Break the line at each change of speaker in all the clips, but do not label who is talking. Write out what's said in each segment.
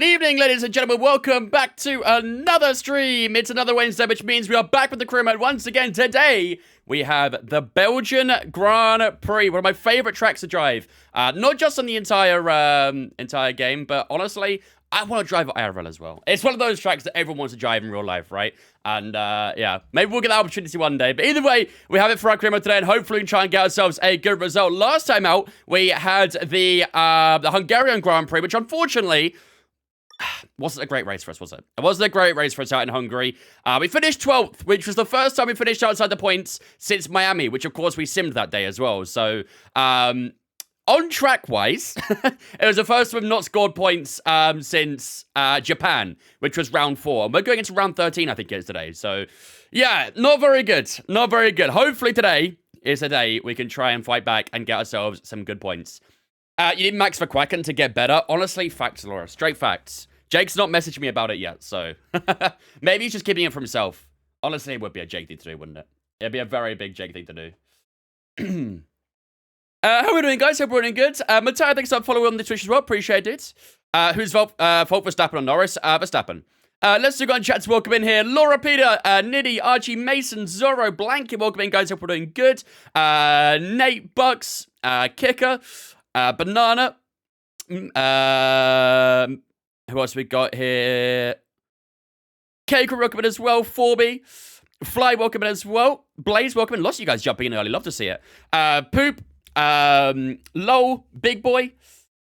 Good evening, ladies and gentlemen. Welcome back to another stream. It's another Wednesday, which means we are back with the crew mode once again. Today, we have the Belgian Grand Prix, one of my favorite tracks to drive. Not just on the entire game, but honestly, I want to drive at IRL as well. It's one of those tracks that everyone wants to drive in real life, right? And yeah, maybe we'll get that opportunity one day. But either way, we have it for our crew mode today, and hopefully we can try and get ourselves a good result. Last time out, we had the Hungarian Grand Prix, which unfortunately wasn't a great race for us, was it? It wasn't a great race for us out in Hungary. We finished 12th, which was the first time we finished outside the points since Miami, which of course we simmed that day as well. So, on track-wise, it was the first time we've not scored points since Japan, which was round 4. And we're going into round 13, I think it is today. So, yeah, not very good. Not very good. Hopefully today is a day we can try and fight back and get ourselves some good points. You need Max Verquacken to get better. Honestly, facts, Laura. Straight facts. Jake's not messaged me about it yet, so maybe he's just keeping it for himself. Honestly, it would be a Jake thing to do, wouldn't it? It'd be a very big Jake thing to do. How are we doing, guys? Hope we're doing good. Matteo, thanks for following on the Twitch as well. Appreciate it. Who's fault Verstappen or Norris? Verstappen. Let's go on chat to welcome in here. Laura, Peter, Niddy, Archie, Mason, Zorro, Blanket. Welcome in, guys. Hope we're doing good. Nate, Bucks, Kicker, Banana. Who else we got here? Cake, welcome in as well. Forby. Fly, welcome in as well. Blaze, welcome in. Lots of you guys jumping in early. Love to see it. Poop. Lol. Big Boy.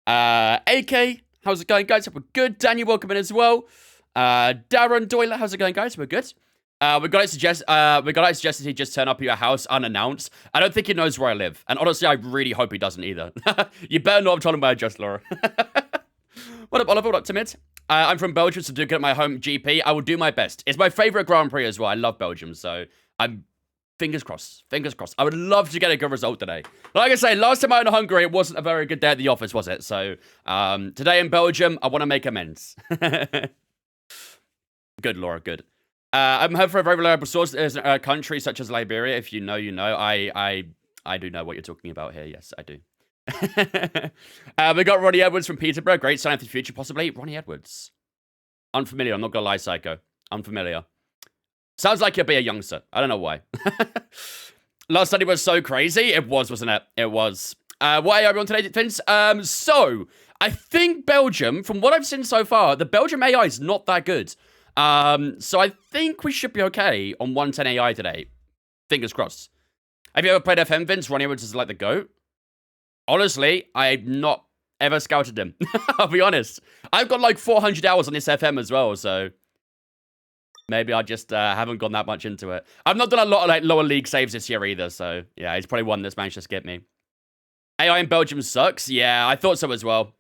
AK. How's it going, guys? Hope we're good. Daniel, welcome in as well. Darren Doyle. How's it going, guys? We're good. We got it suggested he just turn up at your house unannounced. I don't think he knows where I live. And honestly, I really hope he doesn't either. You better know I'm telling my address, Laura. What up, Oliver? What up, Timid? I'm from Belgium, so do get my home GP. I will do my best. It's my favorite Grand Prix as well. I love Belgium, so I'm fingers crossed. Fingers crossed. I would love to get a good result today. Like I say, last time out in Hungary, it wasn't a very good day at the office, was it? So today in Belgium, I want to make amends. Good, Laura. Good. I'm heard for a very reliable source. There's a country such as Liberia. If you know, you know. I do know what you're talking about here. Yes, I do. We got Ronnie Edwards from Peterborough. Great sign for the future, possibly. Ronnie Edwards. Unfamiliar. I'm not going to lie, Psycho. Unfamiliar. Sounds like you'll be a youngster. I don't know why. Last study was so crazy. It was, wasn't it? It was. Why are we on today, Vince? So, I think Belgium, from what I've seen so far, the Belgium AI is not that good. So I think we should be okay on 110 AI today. Fingers crossed. Have you ever played FM, Vince? Ronnie Edwards is like the GOAT. Honestly, I've not ever scouted him. I'll be honest. I've got like 400 hours on this FM as well, so maybe I just haven't gone that much into it. I've not done a lot of like lower league saves this year either, so yeah, he's probably one that's managed to skip me. AI in Belgium sucks. Yeah, I thought so as well.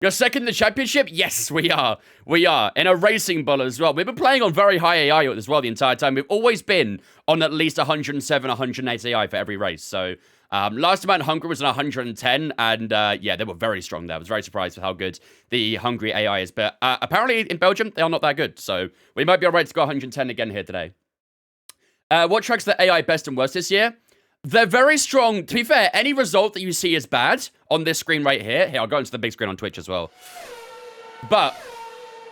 You're second in the championship? Yes, we are. We are. In a racing bull as well. We've been playing on very high AI as well the entire time. We've always been on at least 107, 108 AI for every race. So, last time out in Hungary was on 110. And, yeah, they were very strong there. I was very surprised with how good the Hungary AI is. But, apparently in Belgium, they are not that good. So, we might be all right to go 110 again here today. What tracks the AI best and worst this year? They're very strong. To be fair, any result that you see is bad on this screen right here. Here, I'll go into the big screen on Twitch as well. But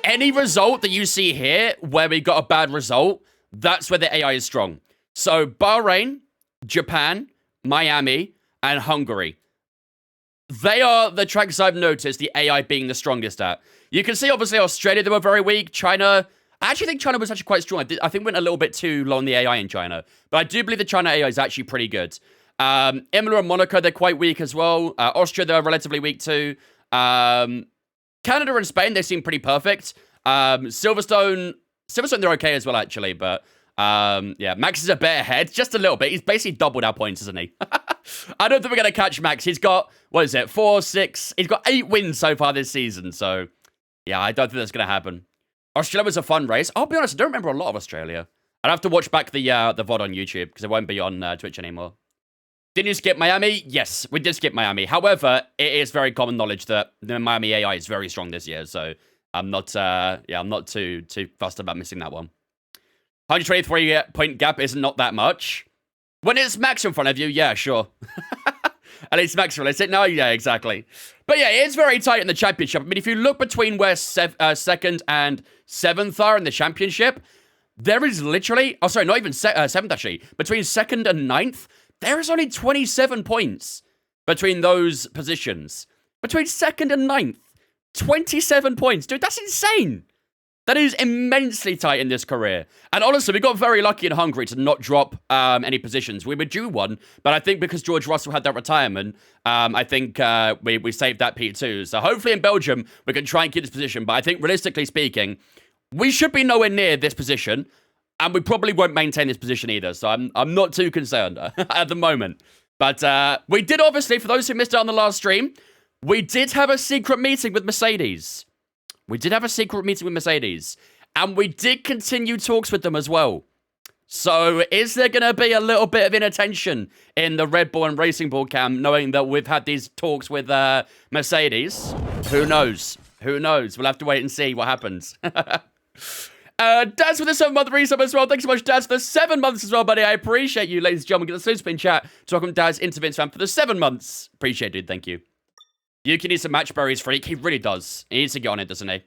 any result that you see here where we got a bad result, that's where the AI is strong. So Bahrain, Japan, Miami, and Hungary. They are the tracks I've noticed the AI being the strongest at. You can see, obviously, Australia, they were very weak. China... I actually think China was actually quite strong. I think we went a little bit too low on the AI in China. But I do believe the China AI is actually pretty good. Imola and Monaco, they're quite weak as well. Austria, they're relatively weak too. Canada and Spain, they seem pretty perfect. Silverstone, they're okay as well, actually. But, yeah, Max is a bit ahead. Just a little bit. He's basically doubled our points, isn't he? I don't think we're going to catch Max. He's got, 4, 6. He's got 8 wins so far this season. So, yeah, I don't think that's going to happen. Australia was a fun race. I'll be honest, I don't remember a lot of Australia. I'd have to watch back the VOD on YouTube because it won't be on Twitch anymore. Didn't you skip Miami? Yes, we did skip Miami. However, it is very common knowledge that the Miami AI is very strong this year. So I'm not, I'm not too fussed about missing that one. 123 point gap is not that much. When it's Max in front of you, yeah, sure. At least Max realistic. No, yeah, exactly. But yeah, it's very tight in the championship. I mean, if you look between where 2nd and 7th are in the championship, there is literally... Oh, sorry, not even 7th, actually. Between 2nd and 9th, there is only 27 points between those positions. Between 2nd and 9th. 27 points. Dude, that's insane. That is immensely tight in this career. And honestly, we got very lucky in Hungary to not drop any positions. We were due one, but I think because George Russell had that retirement, I think we saved that P2. So hopefully in Belgium, we can try and keep this position. But I think realistically speaking, we should be nowhere near this position, and we probably won't maintain this position either. So I'm not too concerned at the moment. But we did obviously, for those who missed out on the last stream, we did have a secret meeting with Mercedes. We did have a secret meeting with Mercedes, and we did continue talks with them as well. So is there going to be a little bit of inattention in the Red Bull and Racing Bull camp, knowing that we've had these talks with Mercedes? Who knows? Who knows? We'll have to wait and see what happens. Daz for the 7-month resub as well. Thanks so much, Daz, for the 7 months as well, buddy. I appreciate you, ladies and gentlemen. Get the super spin chat to welcome Daz into Vince Fan for the 7 months. Appreciate it, dude. Thank you. Yuki needs some match berries, freak. He really does. He needs to get on it, doesn't he?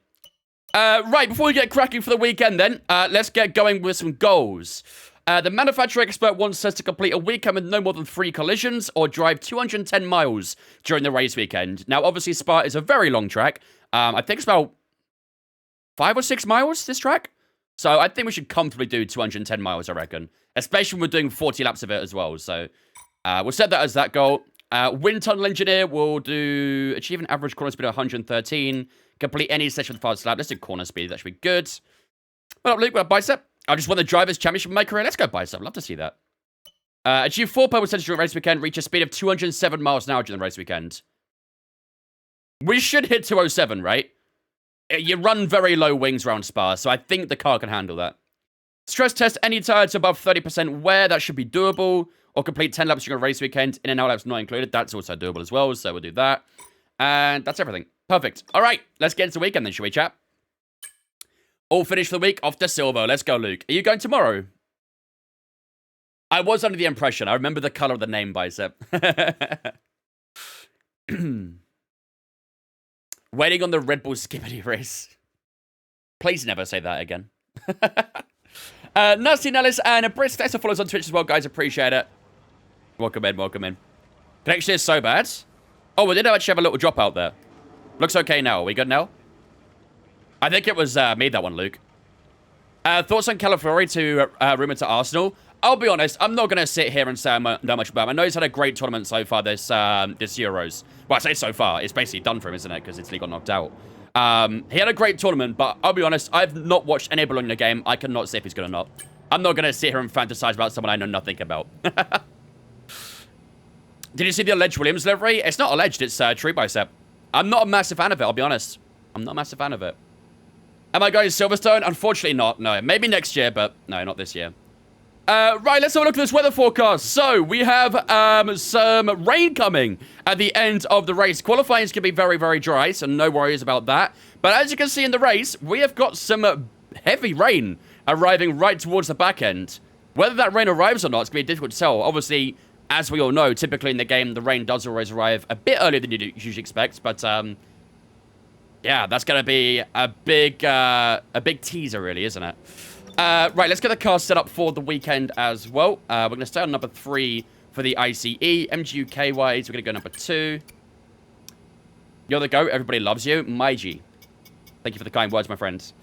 Right, before we get cracking for the weekend then, let's get going with some goals. The manufacturer expert wants us to complete a weekend with no more than 3 collisions or drive 210 miles during the race weekend. Now, obviously, Spa is a very long track. I think it's about 5 or 6 miles, this track. So I think we should comfortably do 210 miles, I reckon. Especially when we're doing 40 laps of it as well. So we'll set that as that goal. Wind tunnel engineer will achieve an average corner speed of 113. Complete any session with fast lap. Let's do corner speed. That should be good. What up, Luke? What up, Bicep? I just won the Drivers' Championship in my career. Let's go, Bicep. Love to see that. Achieve 4 pole percentage during the race weekend. Reach a speed of 207 miles an hour during the race weekend. We should hit 207, right? You run very low wings around Spa, so I think the car can handle that. Stress test any tire to above 30% wear. That should be doable. Or complete 10 laps during a race weekend. In and out laps not included. That's also doable as well, so we'll do that. And that's everything. Perfect. All right, let's get into the weekend then, shall we, chat? All finished for the week. Off to Silvo. Let's go, Luke. Are you going tomorrow? I was under the impression. I remember the color of the name, Bicep. Waiting on the Red Bull Skibbity race. Please never say that again. Nasty Nellis and a Britt Thanks for follows on Twitch as well, guys. Appreciate it. Welcome in, welcome in. Connection is so bad. Oh, we did actually have a little drop out there. Looks okay now. Are we good now? I think it was me, that one, Luke. Thoughts on Calafiori to rumour to Arsenal? I'll be honest, I'm not going to sit here and say I know much about him. I know he's had a great tournament so far this Euros. Well, I say so far. It's basically done for him, isn't it? Because Italy got knocked out. He had a great tournament, but I'll be honest, I've not watched any Bologna game. I cannot say if he's good or not. I'm not going to sit here and fantasize about someone I know nothing about. Did you see the alleged Williams livery? It's not alleged, it's true, Bicep. I'm not a massive fan of it, I'll be honest. I'm not a massive fan of it. Am I going to Silverstone? Unfortunately not, no. Maybe next year, but no, not this year. Right, let's have a look at this weather forecast. So, we have some rain coming at the end of the race. Qualifying is going to be very, very dry, so no worries about that. But as you can see in the race, we have got some heavy rain arriving right towards the back end. Whether that rain arrives or not, it's going to be difficult to tell. Obviously, as we all know, typically in the game, the rain does always arrive a bit earlier than you usually expect. But, yeah, that's going to be a big teaser, really, isn't it? Right, let's get the car set up for the weekend as well. We're going to stay on number 3 for the ICE. MGUK-wise, we're going to go number 2. You're the GOAT. Everybody loves you. Maiji. Thank you for the kind words, my friends.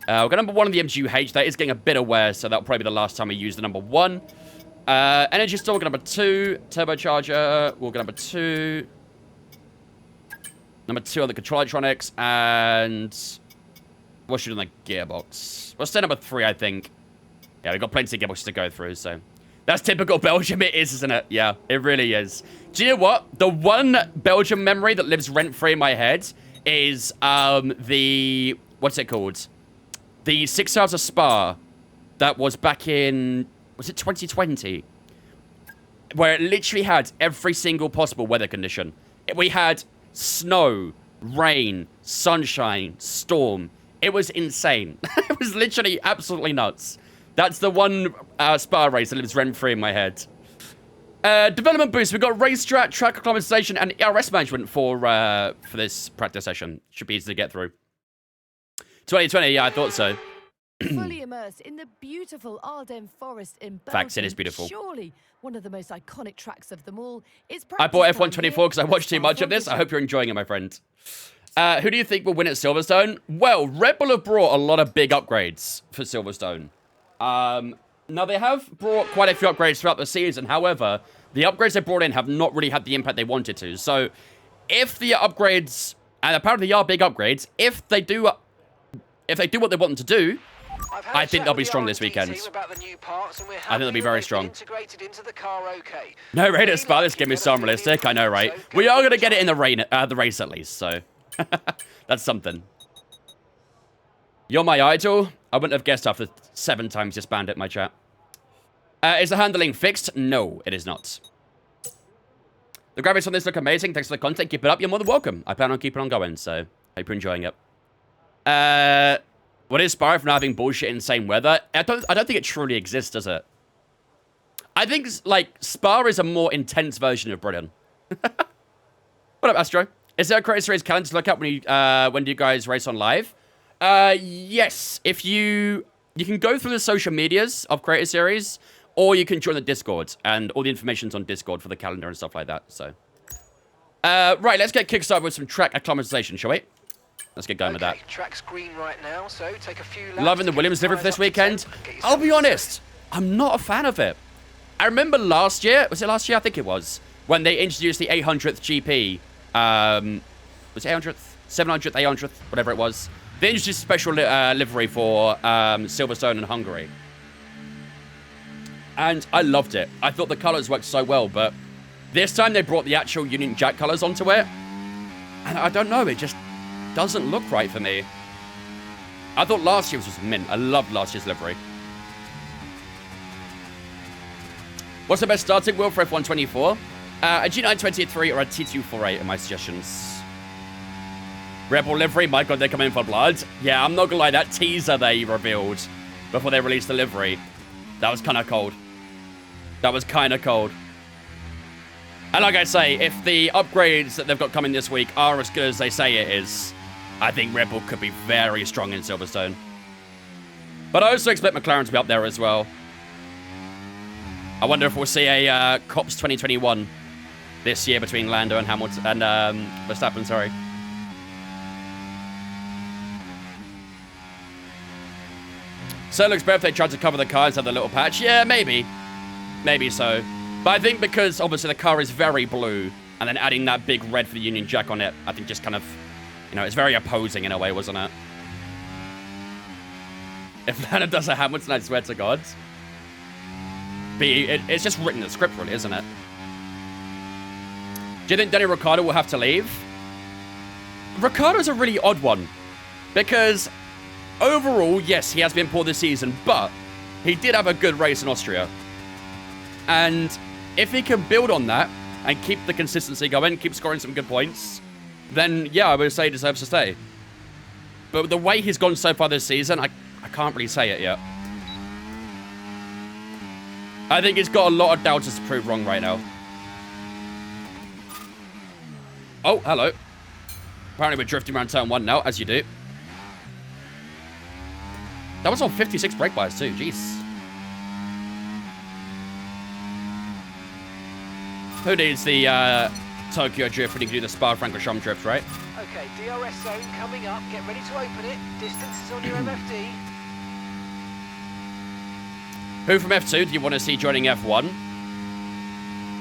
We've got number 1 on the MGUH. That is getting a bit of wear, so that'll probably be the last time we use the number 1. Energy Store, we'll go number 2. Turbocharger, we'll go number 2. Number 2 on the control electronics, and what should we do on the gearbox? We'll stay number 3, I think. Yeah, we've got plenty of gearboxes to go through, so. That's typical Belgium, it is, isn't it? Yeah, it really is. Do you know what? The one Belgium memory that lives rent-free in my head is the, what's it called? The 6 Hours of Spa that was back in, was it 2020? Where it literally had every single possible weather condition. We had snow, rain, sunshine, storm. It was insane. It was literally absolutely nuts. That's the one Spa race that lives rent-free in my head. Development boost. We've got race track acclimatization, and ERS management for this practice session. Should be easy to get through. 2020, yeah, I thought so.
Fully immersed in the beautiful Ardennes Forest in Belgium.
Facts, it is beautiful.
Surely one of the most iconic tracks of them all.
I bought F124 because I watched too much of this. I hope you're enjoying it, my friend. Who do you think will win at Silverstone? Well, Red Bull have brought a lot of big upgrades for Silverstone. Now, they have brought quite a few upgrades throughout the season. However, the upgrades they brought in have not really had the impact they wanted to. So, if the upgrades, and apparently they are big upgrades, if they do what they want them to do, I think they'll be strong this weekend. I think they'll be very strong. No Raider Spa, this game is so unrealistic, I know, right? We are going to get it in the race at least, so that's something. You're my idol. I wouldn't have guessed after 7 times you spammed it, my chat. Is the handling fixed? No, it is not. The graphics on this look amazing. Thanks for the content. Keep it up. You're more than welcome. I plan on keeping on going, so hope you're enjoying it. What is Spa from having bullshit insane weather? I don't think it truly exists, does it? I think, like, Spa is a more intense version of Britain. What up, Astro? Is there a Creator Series calendar to look at when do you guys race on live? Yes. If you can go through the social medias of Creator Series, or you can join the Discord, and all the information's on Discord for the calendar and stuff like that, so. Right, let's get kickstarted with some track acclimatization, shall we? Let's get going with that.
Track's green right now, so take a few laps.
Loving the Williams livery for this weekend. I'll be honest, I'm not a fan of it. I remember last year, was it last year? I think it was, when they introduced the 800th GP. Was it 800th? 700th, 800th, whatever it was. They introduced a special livery for Silverstone and Hungary. And I loved it. I thought the colors worked so well, but this time they brought the actual Union Jack colors onto it. And I don't know, it just doesn't look right for me. I thought last year's was mint. I loved last year's livery. What's the best starting wheel for F124? A G923 or a T248 are my suggestions. Rebel livery, my god, they're coming for blood. Yeah, I'm not gonna lie, that teaser they revealed before they released the livery, that was kind of cold. That was kind of cold. And like I say, if the upgrades that they've got coming this week are as good as they say it is, I think Red Bull could be very strong in Silverstone. But I also expect McLaren to be up there as well. I wonder if we'll see a Cops 2021 this year between Lando and Hamilton and Verstappen, sorry. So it looks better if they tried to cover the car instead of the little patch. Yeah, maybe. Maybe so. But I think because, obviously, the car is very blue, and then adding that big red for the Union Jack on it, I think just kind of, you know, it's very opposing in a way, wasn't it? If Lando does a Hamilton, I swear to God. It's just written in the script, really, isn't it? Do you think Danny Ricciardo will have to leave? Ricciardo's a really odd one. Because overall, yes, he has been poor this season, but he did have a good race in Austria. And if he can build on that and keep the consistency going, keep scoring some good points, then yeah, I would say he deserves to stay. But the way he's gone so far this season, I can't really say it yet. I think he's got a lot of doubters to prove wrong right now. Oh, hello. Apparently we're drifting around turn 1 now, as you do. That was on 56 brake bias too, jeez. Who needs the Tokyo drift when you can do the Spa-Francorchamps drift, right?
Okay, DRS zone coming up. Get ready to open it. Distance is on your MFD.
Who from F2 do you want to see joining F1?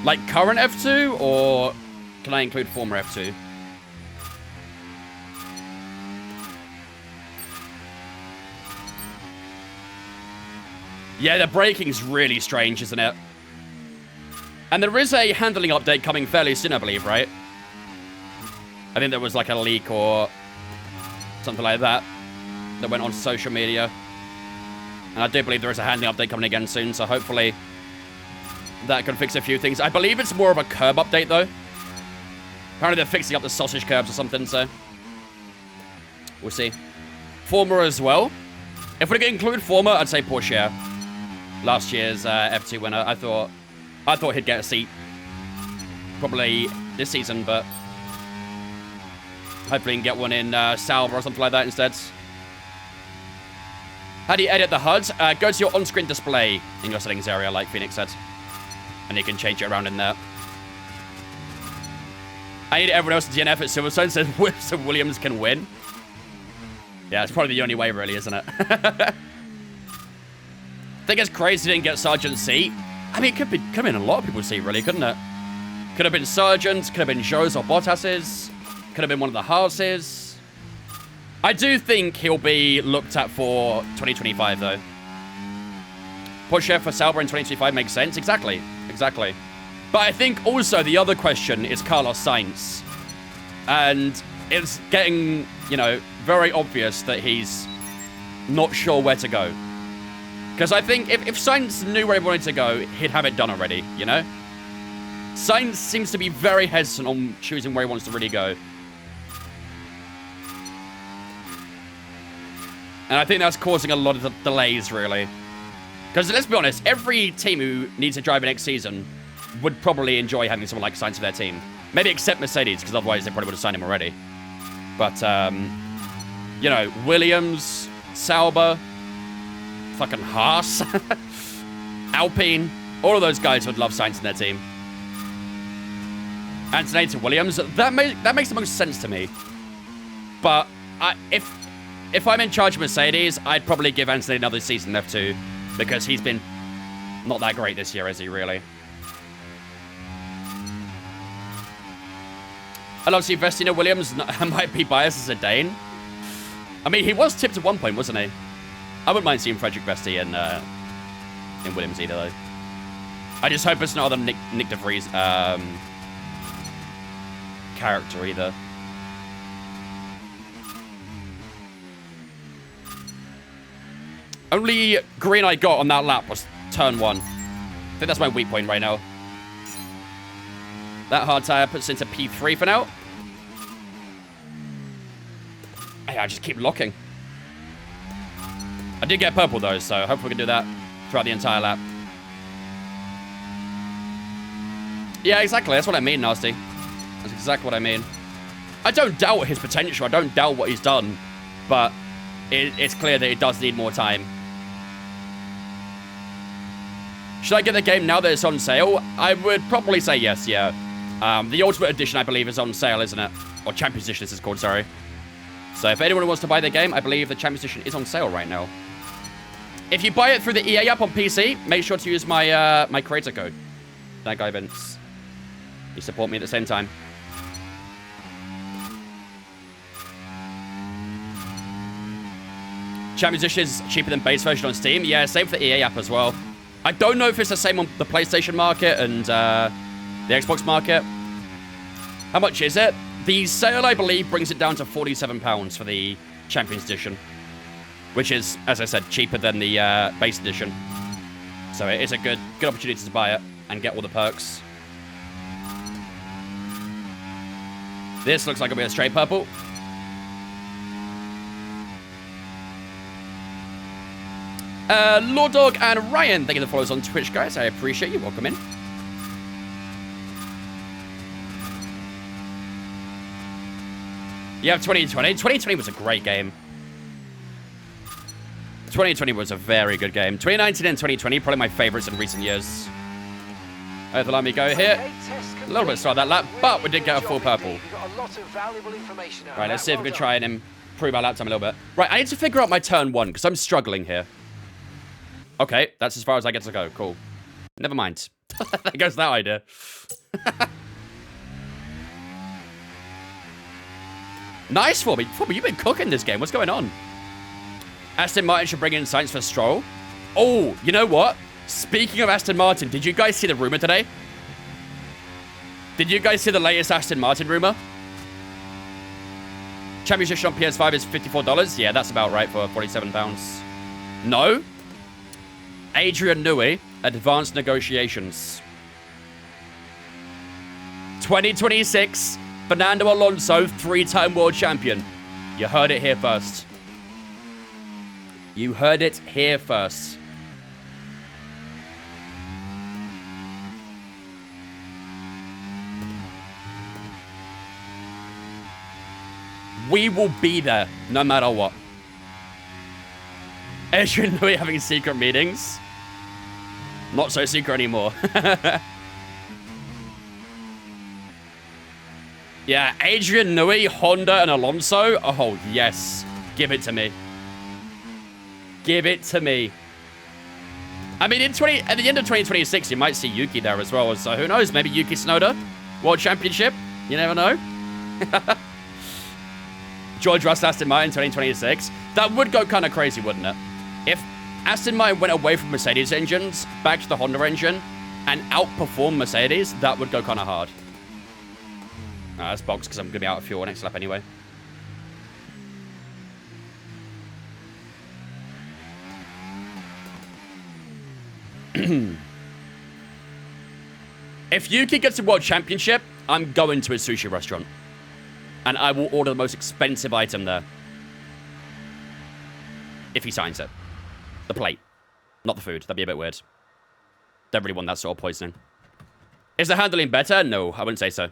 Like current F2, or can I include former F2? Yeah, the braking's really strange, isn't it? And there is a handling update coming fairly soon, I believe, right? I think there was like a leak or something like that that went on social media. And I do believe there is a handling update coming again soon, so hopefully that can fix a few things. I believe it's more of a curb update, though. Apparently they're fixing up the sausage curbs or something, so we'll see. Former as well. If we could include former, I'd say Porsche. Last year's F2 winner. I thought I thought he'd get a seat probably this season, but hopefully he can get one in Sauber or something like that instead. How do you edit the HUD? Go to your on-screen display in your settings area, like Phoenix said. And you can change it around in there. I need everyone else to DNF at Silverstone so Williams can win. Yeah, it's probably the only way, really, isn't it? I think it's crazy he didn't get Sargent's seat. I mean, it could have been a lot of people's seat, really, couldn't it? Could have been Sargent's, could have been Joe's or Bottas's, could have been one of the Haas's. I do think he'll be looked at for 2025, though. Porsche for Sauber in 2025 makes sense. Exactly. Exactly. But I think also the other question is Carlos Sainz. And it's getting, you know, very obvious that he's not sure where to go. Because I think if Sainz knew where he wanted to go, he'd have it done already, you know? Sainz seems to be very hesitant on choosing where he wants to really go. And I think that's causing a lot of the delays, really. Because let's be honest, every team who needs to drive next season would probably enjoy having someone like Sainz for their team. Maybe except Mercedes, because otherwise they probably would have signed him already. But, you know, Williams, Sauber, fucking Haas, Alpine, all of those guys would love Sainz in their team. Anthony to Williams, that makes the most sense to me. But if I'm in charge of Mercedes, I'd probably give Anthony another season left too, because he's been not that great this year, is he, really? I love seeing Vestina Williams might be biased as a Dane. I mean, he was tipped at one point, wasn't he? I wouldn't mind seeing Frederick Vesti in Williams either, though. I just hope it's not other Nick de Vries character either. Only green I got on that lap was turn 1. I think that's my weak point right now. That hard tire puts into P3 for now. Hey, I just keep locking. I did get purple though, so hopefully we can do that throughout the entire lap. Yeah, exactly. That's what I mean, Nasty. That's exactly what I mean. I don't doubt his potential. I don't doubt what he's done. But it's clear that it does need more time. Should I get the game now that it's on sale? I would probably say yes, yeah. The Ultimate Edition, I believe, is on sale, isn't it? Or Champions Edition, this is called, sorry. So if anyone wants to buy the game, I believe the Champions Edition is on sale right now. If you buy it through the EA app on PC, make sure to use my my creator code. That guy, Vince. You support me at the same time. Champions Edition is cheaper than base version on Steam. Yeah, same for the EA app as well. I don't know if it's the same on the PlayStation market and the Xbox market. How much is it? The sale, I believe, brings it down to £47 for the Champions Edition. Which is, as I said, cheaper than the base edition. So it is a good opportunity to buy it and get all the perks. This looks like it'll be a straight purple. Lord Dog and Ryan, thank you for the follows on Twitch, guys. I appreciate you. Welcome in. You have 2020. 2020 was a great game. 2020 was a very good game. 2019 and 2020, probably my favorites in recent years. Let me go here. A little bit slow that lap, but we did get a full purple. Right, let's see if we can try and improve our lap time a little bit. Right, I need to figure out my turn 1, because I'm struggling here. Okay, that's as far as I get to go. Cool. Never mind. There goes that idea. Nice, Forby. Forby, you've been cooking this game. What's going on? Aston Martin should bring in Sainz for Stroll. Oh, you know what? Speaking of Aston Martin, did you guys see the rumor today? Did you guys see the latest Aston Martin rumor? Championship on PS5 is $54. Yeah, that's about right for £47. No? Adrian Newey, advanced negotiations. 2026, Fernando Alonso, 3-time world champion. You heard it here first. You heard it here first. We will be there no matter what. Adrian Newey having secret meetings. Not so secret anymore. Yeah, Adrian Newey, Honda, and Alonso. Oh, yes. Give it to me. Give it to me. I mean, at the end of 2026, you might see Yuki there as well. So who knows? Maybe Yuki Tsunoda, World Championship. You never know. George Russell, Aston Martin, 2026. That would go kind of crazy, wouldn't it? If Aston Martin went away from Mercedes engines, back to the Honda engine, and outperformed Mercedes, that would go kind of hard. That's box because I'm going to be out of fuel next lap anyway. If Yuki gets a World Championship, I'm going to his sushi restaurant. And I will order the most expensive item there. If he signs it. The plate. Not the food. That'd be a bit weird. Don't really want that sort of poisoning. Is the handling better? No, I wouldn't say so.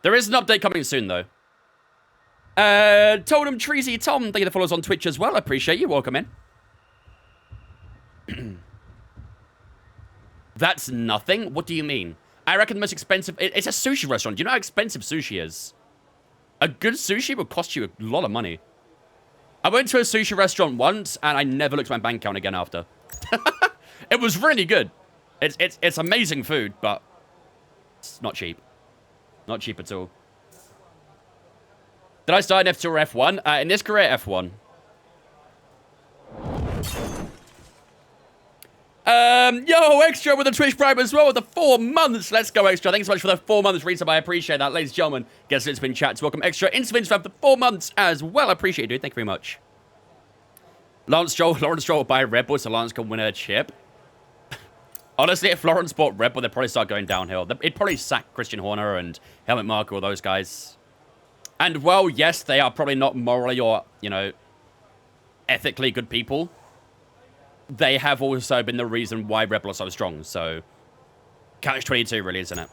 There is an update coming soon, though. Totem Treasy Tom, thank you for follows on Twitch as well. I appreciate you. Welcome in. That's nothing? What do you mean? I reckon the most expensive... It's a sushi restaurant. Do you know how expensive sushi is? A good sushi would cost you a lot of money. I went to a sushi restaurant once, and I never looked at my bank account again after. It was really good. It's amazing food, but it's not cheap. Not cheap at all. Did I start in F2 or F1? In this career, F1. Yo, Extra with the Twitch Prime as well with the 4 months. Let's go, Extra. Thanks so much for the 4 months resub. I appreciate that, ladies and gentlemen. Guess it's been chats. Welcome, Extra. Insta for the 4 months as well. I appreciate it, dude. Thank you very much. Lawrence Stroll will buy Red Bull so Lawrence can win a chip. Honestly, if Lawrence bought Red Bull, they'd probably start going downhill. It'd probably sack Christian Horner and Helmut Marko, all those guys. And, well, yes, they are probably not morally or, you know, ethically good people. They have also been the reason why Red Bull are so strong, so... Catch-22, really, isn't it?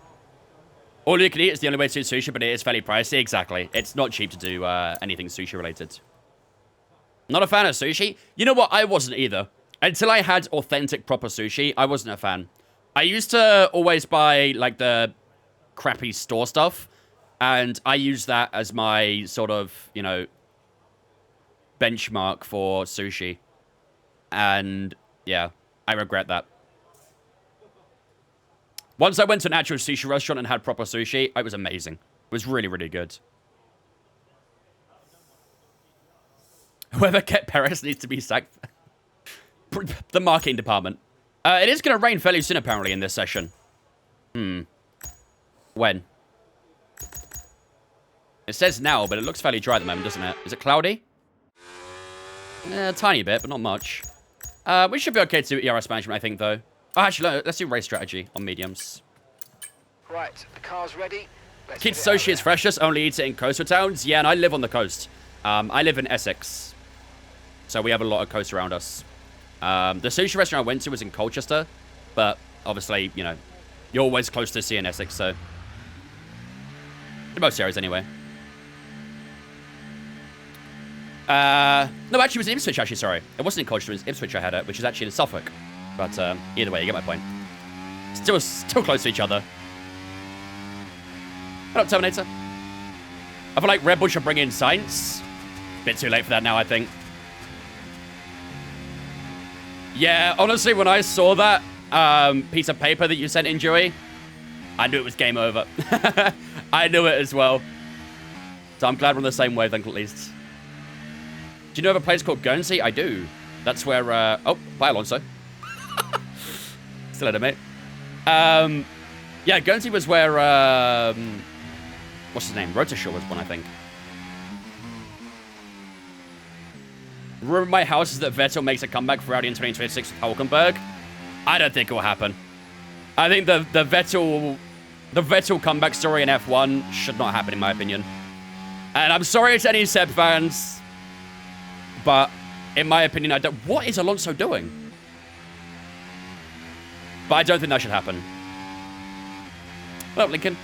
All you can eat is the only way to do sushi, but it is fairly pricey. Exactly. It's not cheap to do anything sushi-related. Not a fan of sushi? You know what? I wasn't either. Until I had authentic, proper sushi, I wasn't a fan. I used to always buy, like, the crappy store stuff, and I used that as my sort of, you know, benchmark for sushi. And, yeah, I regret that. Once I went to an actual sushi restaurant and had proper sushi, it was amazing. It was really, really good. Whoever kept Perez needs to be sacked. The marketing department. It is going to rain fairly soon, apparently, in this session. When? It says now, but it looks fairly dry at the moment, doesn't it? Is it cloudy? A tiny bit, but not much. We should be okay to do ERS management, I think, though. Oh, actually, no, let's do race strategy on mediums.
Right, the car's ready.
Kid Sushi is freshest, only eats it in coastal towns. Yeah, and I live on the coast. I live in Essex. So we have a lot of coast around us. The sushi restaurant I went to was in Colchester. But, obviously, you know, you're always close to sea in Essex, so... In most areas, anyway. No, actually, it was in Ipswich, actually, sorry. It wasn't in Colchester, it was Ipswich I had it, which is actually in Suffolk. But, either way, you get my point. Still close to each other. What up, Terminator? I feel like Red Bull should bring in science. Bit too late for that now, I think. Yeah, honestly, when I saw that piece of paper that you sent in, Joey, I knew it was game over. I knew it as well. So I'm glad we're on the same wavelength, at least. Do you know of a place called Guernsey? I do. That's where, oh, bye, Alonso. Still at it, mate. Yeah, Guernsey was where, what's his name? Rotashaw was one, I think. Rumor in my house is that Vettel makes a comeback for Audi in 2026 with Hulkenberg. I don't think it will happen. I think the Vettel comeback story in F1 should not happen, in my opinion. And I'm sorry to any Seb fans, but in my opinion, I don't... What is Alonso doing? But I don't think that should happen. What up, Lincoln?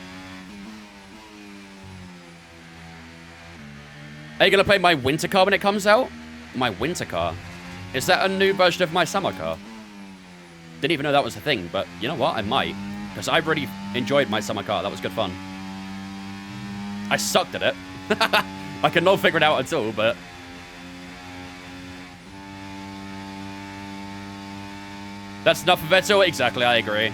Are you going to play my winter car when it comes out? My winter car? Is that a new version of my summer car? Didn't even know that was a thing, but you know what? I might. Because I really enjoyed my summer car. That was good fun. I sucked at it. I could not figure it out at all, but... That's enough for Vettel? Exactly, I agree.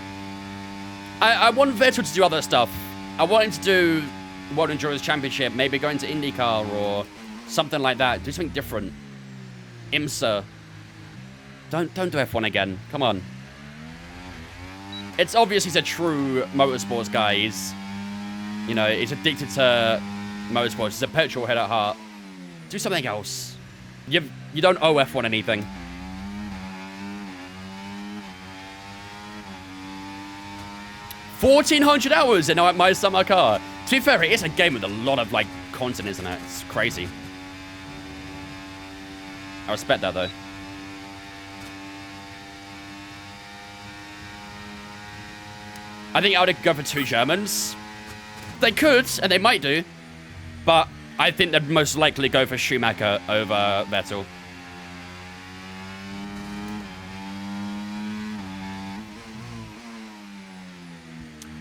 I want Vettel to do other stuff. I want him to do World Endurance Championship, maybe go into IndyCar or something like that. Do something different. IMSA. Don't do F1 again. Come on. It's obvious he's a true motorsports guy. He's, you know, he's addicted to motorsports. He's a petrol head at heart. Do something else. You don't owe F1 anything. $1,400 hours in my summer car. To be fair, it is a game with a lot of, like, content, isn't it? It's crazy. I respect that, though. I think Audi could go for 2 Germans. They could, and they might do. But I think they'd most likely go for Schumacher over Vettel.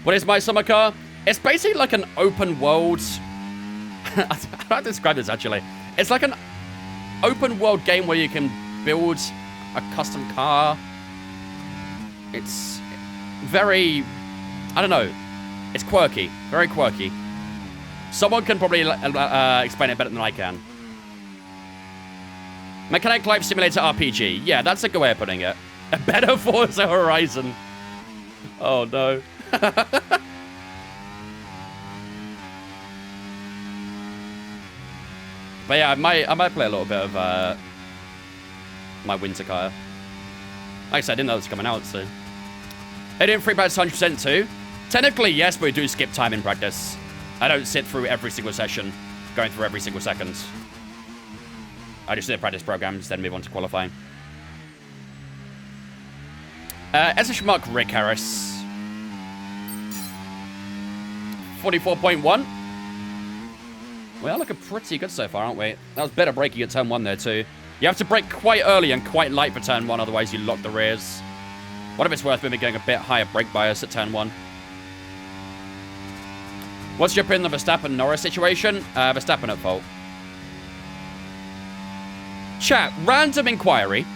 What is my summer car? It's basically like an open world... I don't know how to describe this, actually. It's like an open world game where you can build a custom car. It's very... I don't know. It's quirky. Very quirky. Someone can probably explain it better than I can. Mechanic Life Simulator RPG. Yeah, that's a good way of putting it. A better Forza Horizon. Oh, no. But yeah, I might play a little bit of my winter car. Like I said, I didn't know it was coming out, so. I didn't free pass 100% too. Technically, yes, but we do skip time in practice. I don't sit through every single session, going through every single second. I just do the practice programs, then move on to qualifying. SH Mark Rick Harris. 44.1. We are looking pretty good so far, aren't we? That was better braking at turn 1 there, too. You have to brake quite early and quite light for turn 1, otherwise you lock the rears. What if it's worth maybe getting a bit higher brake bias at turn 1? What's your opinion of the Verstappen-Norris situation? Verstappen at fault. Chat, random inquiry.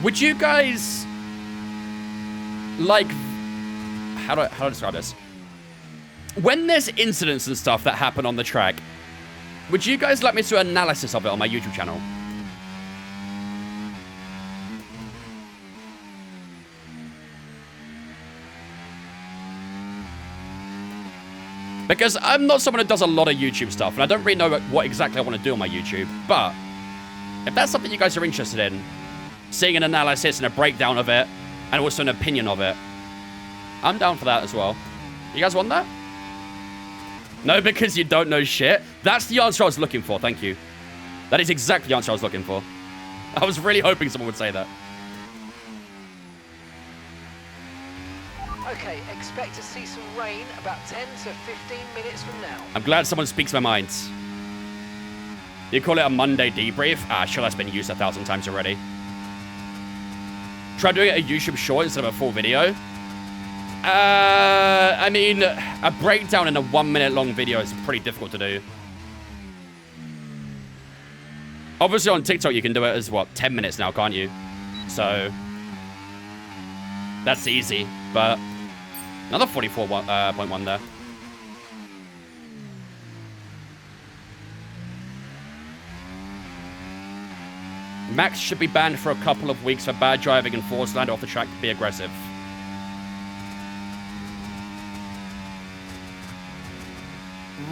Would you guys... like... How do I describe this? When there's incidents and stuff that happen on the track, would you guys like me to do analysis of it on my YouTube channel? Because I'm not someone who does a lot of YouTube stuff, and I don't really know what exactly I want to do on my YouTube. But if that's something you guys are interested in, seeing an analysis and a breakdown of it, and also an opinion of it, I'm down for that as well. You guys want that? No, because you don't know shit? That's the answer I was looking for, thank you. That is exactly the answer I was looking for. I was really hoping someone would say that.
Okay, expect to see some rain about 10 to 15 minutes from now.
I'm glad someone speaks my mind. You call it a Monday debrief? Ah, sure, that's been used 1,000 times already. Try doing it a YouTube short instead of a full video. I mean, a breakdown in a 1 minute long video is pretty difficult to do. Obviously on TikTok you can do it as, what, 10 minutes now, can't you? So, that's easy, but another 44.1 there. Max should be banned for a couple of weeks for bad driving and force Lando off the track to be aggressive.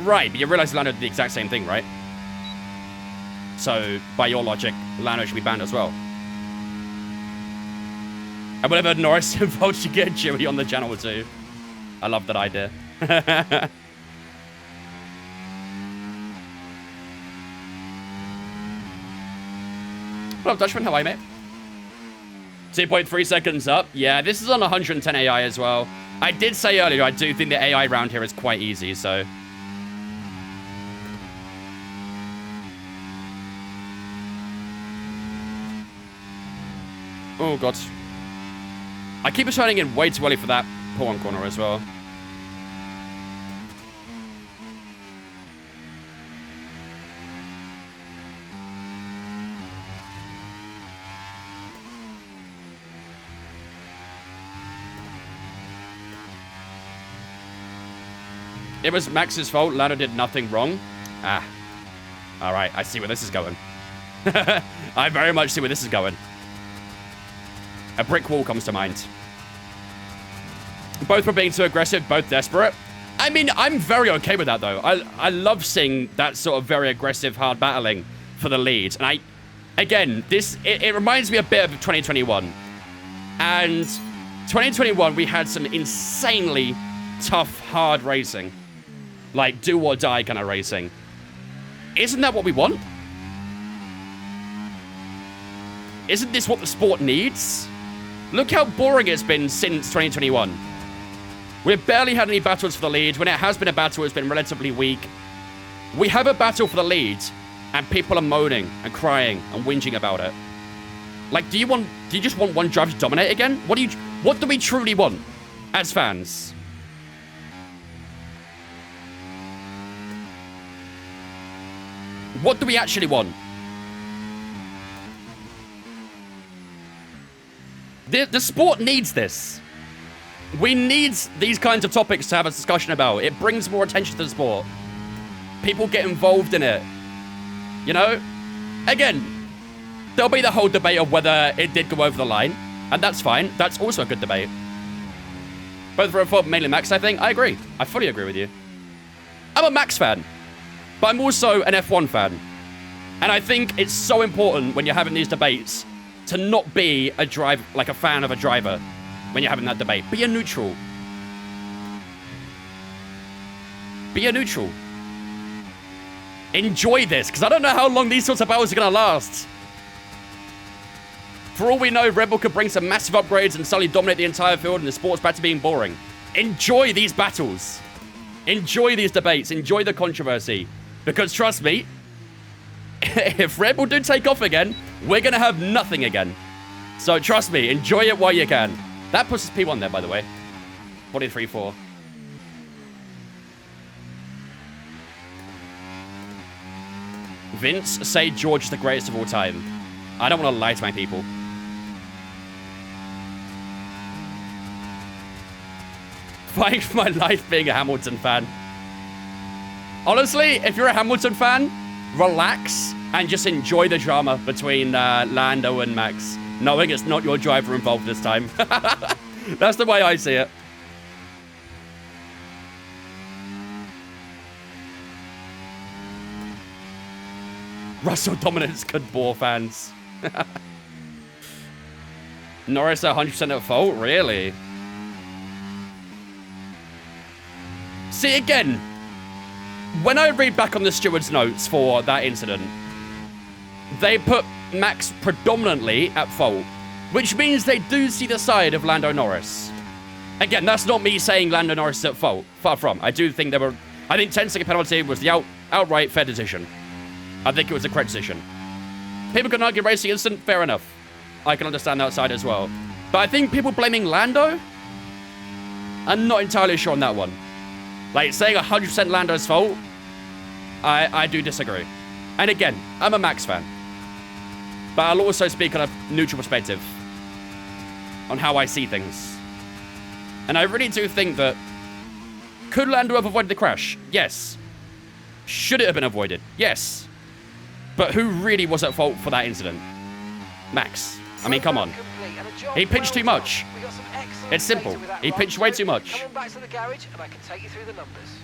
Right, but you realize Lando did the exact same thing, right? So, by your logic, Lando should be banned as well. And whenever Norris votes, you get Jimmy on the channel too. I love that idea. What up, Dutchman? How are you, mate? 2.3 seconds up. Yeah, this is on 110 AI as well. I did say earlier, I do think the AI round here is quite easy, so... Oh, God. I keep turning in way too early for that pull-on corner as well. It was Max's fault. Lando did nothing wrong. Ah. All right. I see where this is going. I very much see where this is going. A brick wall comes to mind. Both were being too aggressive, both desperate. I mean, I'm very okay with that, though. I love seeing that sort of very aggressive, hard battling for the lead. And again, it reminds me a bit of 2021. And 2021, we had some insanely tough, hard racing. Like, do or die kind of racing. Isn't that what we want? Isn't this what the sport needs? Look how boring it's been since 2021. We've barely had any battles for the lead. When it has been a battle, it's been relatively weak. We have a battle for the lead, and people are moaning and crying and whinging about it. Like, do you just want one driver to dominate again? What do we truly want as fans? What do we actually want? The sport needs this. We need these kinds of topics to have a discussion about. It brings more attention to the sport. People get involved in it. You know? Again, there'll be the whole debate of whether it did go over the line. And that's fine. That's also a good debate. Both for a fault, mainly Max, I think. I agree. I fully agree with you. I'm a Max fan. But I'm also an F1 fan. And I think it's so important when you're having these debates to not be a fan of a driver when you're having that debate. Be a neutral. Be a neutral. Enjoy this, because I don't know how long these sorts of battles are going to last. For all we know, Red Bull could bring some massive upgrades and suddenly dominate the entire field and the sport's back to being boring. Enjoy these battles. Enjoy these debates. Enjoy the controversy. Because trust me, if Red Bull do take off again, we're going to have nothing again. So trust me, enjoy it while you can. That puts us P1 there, by the way. 43-4. Vince, say George is the greatest of all time. I don't want to lie to my people. Fighting for my life being a Hamilton fan. Honestly, if you're a Hamilton fan, relax and just enjoy the drama between Lando and Max, knowing it's not your driver involved this time. That's the way I see it. Russell dominance could bore fans. Norris 100% at fault? Really? See, again, when I read back on the steward's notes for that incident, they put Max predominantly at fault, which means they do see the side of Lando Norris. Again, that's not me saying Lando Norris is at fault. Far from. I do think I think 10-second penalty was the outright fair decision. I think it was the correct decision. People can argue racing incident, fair enough. I can understand that side as well. But I think people blaming Lando, I'm not entirely sure on that one. Like, saying 100% Lando's fault, I do disagree. And again, I'm a Max fan. But I'll also speak on a neutral perspective on how I see things. And I really do think that, could Lando have avoided the crash? Yes. Should it have been avoided? Yes. But who really was at fault for that incident? Max. I mean, come on. He pitched too much. It's simple. He pitched way too much.
Come on back to the garage and I can take you through the numbers.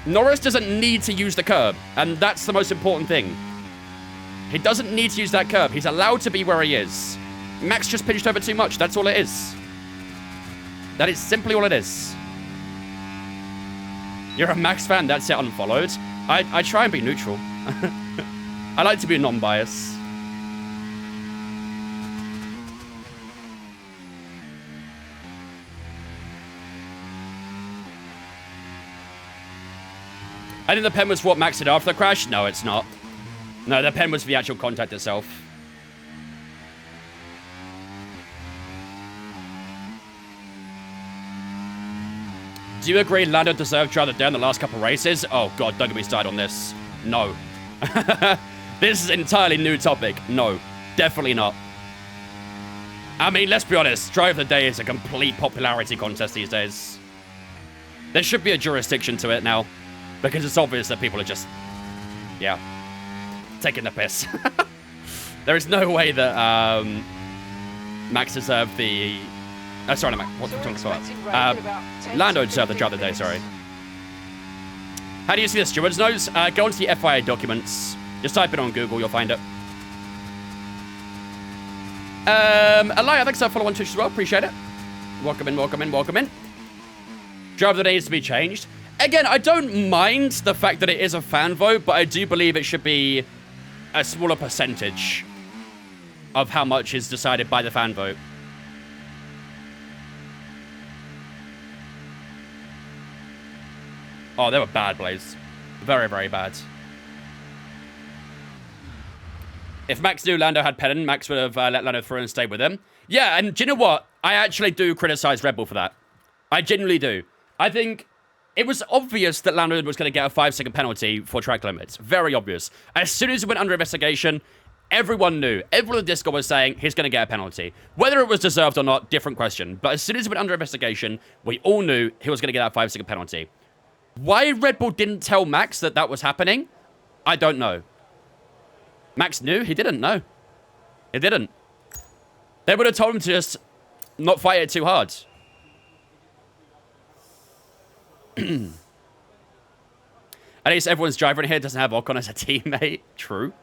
Norris doesn't need to use the curb, and that's the most important thing. He doesn't need to use that curb. He's allowed to be where he is. Max just pitched over too much. That's all it is. That is simply all it is. You're a Max fan, that's it, unfollowed. I try and be neutral. I like to be non-biased. I think the pen was what Max did after the crash. No, it's not. No, the pen was for the actual contact itself. Do you agree Lando deserved driver of the day in the last couple races? Oh god, don't get me started on this. No. This is an entirely new topic. No, definitely not. I mean, let's be honest. Driver of the day is a complete popularity contest these days. There should be a jurisdiction to it now. Because it's obvious that people are just... yeah. Taking the piss. There is no way that Max deserved the... oh, sorry, no, Max. What the fuck? Lando deserved the driver of the day, sorry. How do you see the steward's notes? Go onto the FIA documents. Just type it on Google, you'll find it. Elia, thanks for follow on Twitch as well. Appreciate it. Welcome in, welcome in, welcome in. Driver of the day needs to be changed. Again, I don't mind the fact that it is a fan vote, but I do believe it should be a smaller percentage of how much is decided by the fan vote. Oh, they were bad, Blaze. Very, very bad. If Max knew Lando had Pennant, Max would have let Lando through and stayed with him. Yeah, and do you know what? I actually do criticize Red Bull for that. I genuinely do. I think it was obvious that Lando was going to get a 5-second penalty for track limits. Very obvious. As soon as it went under investigation, everyone knew. Everyone in the Discord was saying he's going to get a penalty. Whether it was deserved or not, different question. But as soon as it went under investigation, we all knew he was going to get that 5-second penalty. Why Red Bull didn't tell Max that that was happening, I don't know. Max knew? He didn't know. He didn't. They would have told him to just not fight it too hard. At least everyone's driver in here doesn't have Ocon as a teammate. True.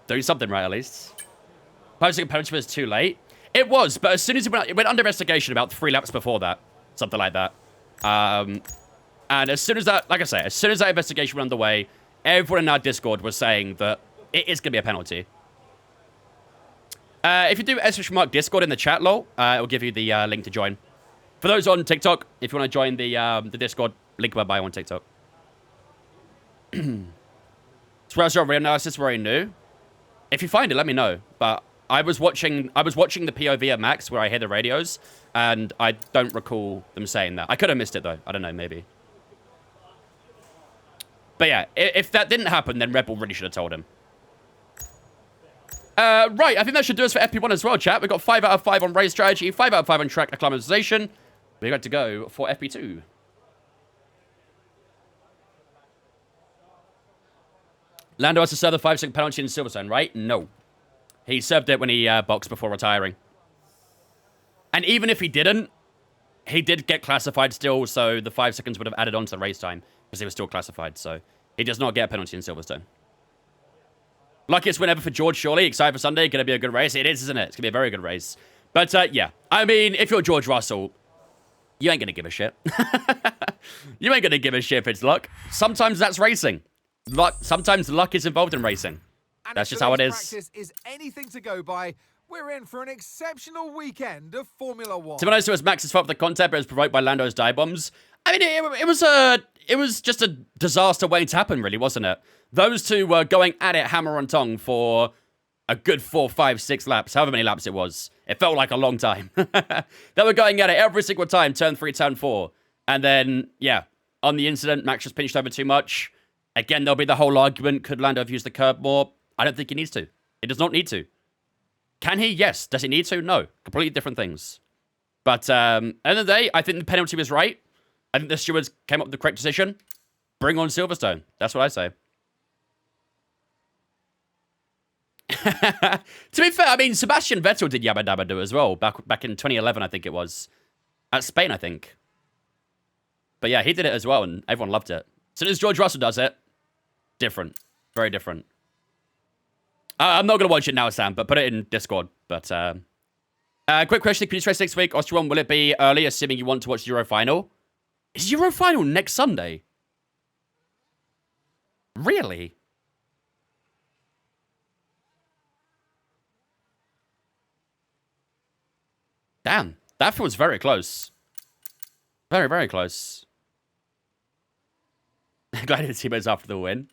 Doing something right, at least. 5-second penalty was too late. It was, but as soon as it went under investigation about 3 laps before that. Something like that. And as soon as that, like I say, as soon as that investigation went underway, everyone in our Discord was saying that it is going to be a penalty. If you do /mark Discord in the chat, lol, it will give you the link to join. For those on TikTok, if you want to join the Discord, link in my bio on TikTok. Espresso reanalysis very new. If you find it, let me know. But I was watching the POV at Max where I hear the radios, and I don't recall them saying that. I could have missed it though. I don't know, maybe. But yeah, if that didn't happen, then Red Bull really should have told him. Right, I think that should do us for FP1 as well, chat. We've got 5 out of 5 on race strategy, 5 out of 5 on track acclimatization. We're going to go for FP2. Lando has to serve the 5-second penalty in Silverstone, right? No. He served it when he boxed before retiring. And even if he didn't, he did get classified still, so the 5 seconds would have added on to the race time, because he was still classified, so he does not get a penalty in Silverstone. Luckiest win ever for George, surely. Excited for Sunday. Going to be a good race. It is, isn't it? It's going to be a very good race. But, yeah. I mean, if you're George Russell, you ain't going to give a shit. You ain't going to give a shit if it's luck. Sometimes that's racing. Sometimes luck is involved in racing.
And
that's just how it is.
Practice is anything to go by. We're in for an exceptional weekend of Formula One.
To be honest, it was Max's fault for the content, but it was provoked by Lando's dive bombs. I mean, it was just a disaster waiting to happen, really, wasn't it? Those two were going at it hammer and tongue for a good 4, 5, 6 laps, however many laps it was. It felt like a long time. They were going at it every single time, turn 3, turn 4. And then, yeah, on the incident, Max just pinched over too much. Again, there'll be the whole argument, could Lando have used the curb more? I don't think he needs to. He does not need to. Can he? Yes. Does he need to? No. Completely different things. But at the end of the day, I think the penalty was right. I think the stewards came up with the correct decision. Bring on Silverstone. That's what I say. To be fair, I mean, Sebastian Vettel did Yabba Dabba Do as well, back in 2011, I think it was. At Spain, I think. But yeah, he did it as well, and everyone loved it. As soon as George Russell does it, different. Very different. I'm not going to watch it now, Sam, but put it in Discord. But, quick question, can you race next week? Austria 1, will it be early, assuming you want to watch the Euro Final? Is Euro Final next Sunday? Really? Damn, that feels very close. Very, very close. Glad it's teammates after the win.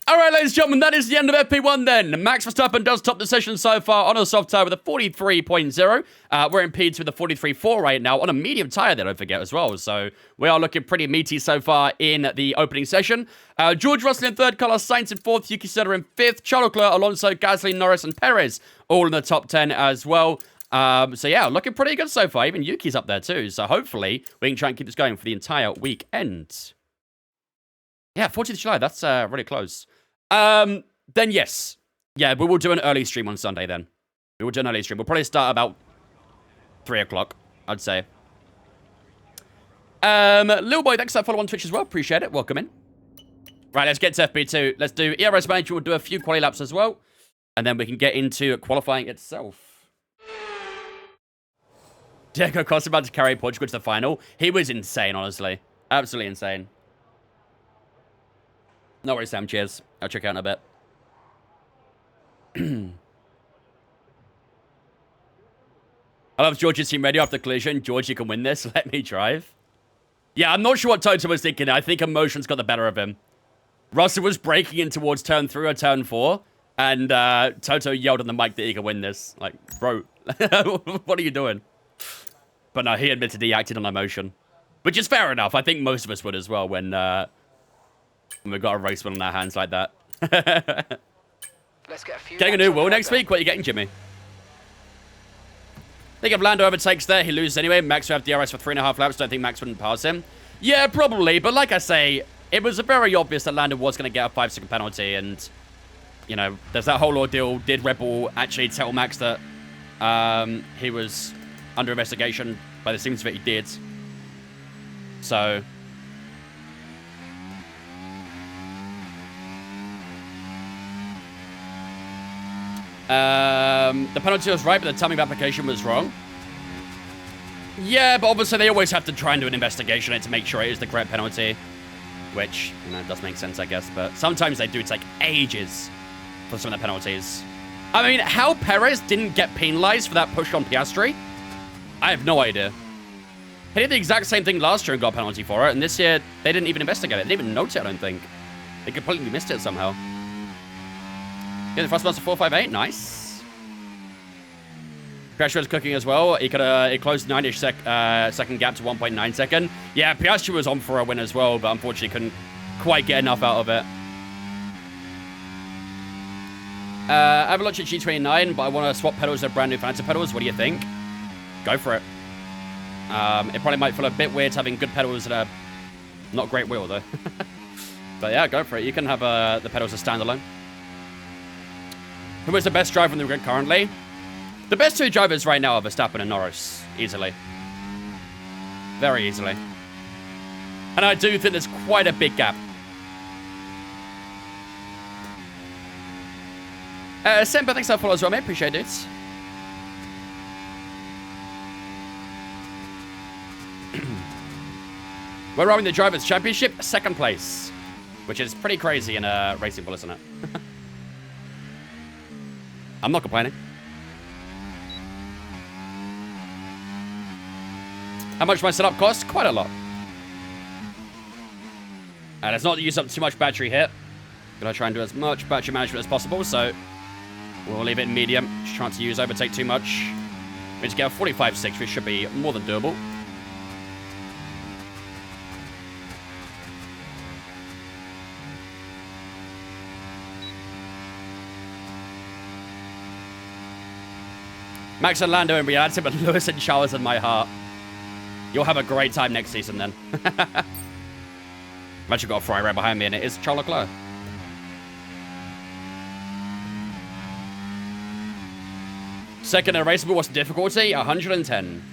All right, ladies and gentlemen, that is the end of FP1 then. Max Verstappen does top the session so far on a soft tire with a 43.0. We're in P2 with a 43.4 right now on a medium tire there, don't forget, as well. So we are looking pretty meaty so far in the opening session. George Russell in third, Carlos Sainz in fourth, Yuki Tsunoda in fifth, Charles Leclerc, Alonso, Gasly, Norris, and Perez all in the top 10 as well. So yeah, looking pretty good so far. Even Yuki's up there too. So hopefully we can try and keep this going for the entire weekend. Yeah, 14th of July, that's really close. Then yes. Yeah, we will do an early stream on Sunday then. We will do an early stream. We'll probably start about 3 o'clock, I'd say. Lil Boy, thanks for that follow on Twitch as well. Appreciate it. Welcome in. Right, let's get to FP2. Let's do ERS Manager. We'll do a few quali laps as well. And then we can get into qualifying itself. Diego Costa about to carry Portugal to the final. He was insane, honestly. Absolutely insane. No worries, Sam. Cheers. I'll check out in a bit. I love George's team ready after collision. George, you can win this. Let me drive. Yeah, I'm not sure what Toto was thinking. I think emotions got the better of him. Russell was braking in towards turn 3 or turn 4. And Toto yelled on the mic that he could win this. Like, bro, what are you doing? But no, he admitted he acted on emotion. Which is fair enough. I think most of us would as well when we've got a race win on our hands like that.
Let's get a few
Getting a new wheel next week? What are you getting, Jimmy? I think if Lando overtakes there, he loses anyway. Max would have DRS for 3.5 laps. Don't think Max wouldn't pass him. Yeah, probably. But like I say, it was very obvious that Lando was going to get a 5-second penalty. And, you know, there's that whole ordeal. Did Red Bull actually tell Max that he was under investigation? By the seems of it, he did. So... the penalty was right, but the timing of application was wrong. Yeah, but obviously they always have to try and do an investigation on it to make sure it is the correct penalty. Which, you know, does make sense, I guess. But sometimes they do take ages for some of the penalties. I mean, how Perez didn't get penalized for that push on Piastri, I have no idea. He did the exact same thing last year and got a penalty for it. And this year, they didn't even investigate it. They didn't even note it, I don't think. They completely missed it somehow. Yeah, the first one's a 4.58. Nice. Piastri was cooking as well. He closed 90-ish second gap to 1.9 second. Yeah, Piastri was on for a win as well, but unfortunately couldn't quite get enough out of it. I have a look at G29, but I want to swap pedals to brand new fancy pedals. What do you think? Go for it. It probably might feel a bit weird having good pedals and a not great wheel, though. But yeah, go for it. You can have the pedals as standalone. Who is the best driver in the grid currently? The best 2 drivers right now are Verstappen and Norris. Easily. Very easily. And I do think there's quite a big gap. Semper, thanks for the follow as well, mate. Appreciate it. We're running the Drivers' Championship, 2nd place. Which is pretty crazy in a racing pool, isn't it? I'm not complaining. How much my setup cost? Quite a lot. And it's not to use up too much battery here. Gonna try and do as much battery management as possible, so we'll leave it in medium. Just trying to use overtake too much. We just get a 45.6, which should be more than doable. Max and Lando in reality, but Lewis and Charles in my heart. You'll have a great time next season then. I've actually got a fry right behind me, and it is Charles Leclerc. Second in a raceable, what's the difficulty? 110.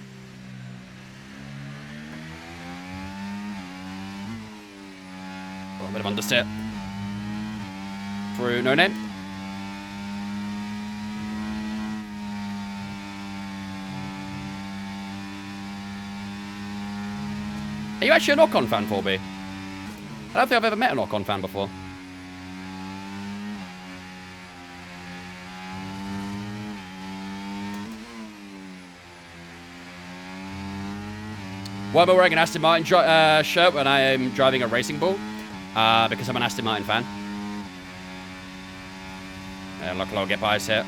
Oh, a bit of understeer. Through no name. Are you actually a Knock-On fan, 4B? I don't think I've ever met a Knock-On fan before. Why am I wearing an Aston Martin shirt when I am driving a racing ball? Because I'm an Aston Martin fan. Yeah, Leclerc will get by us here.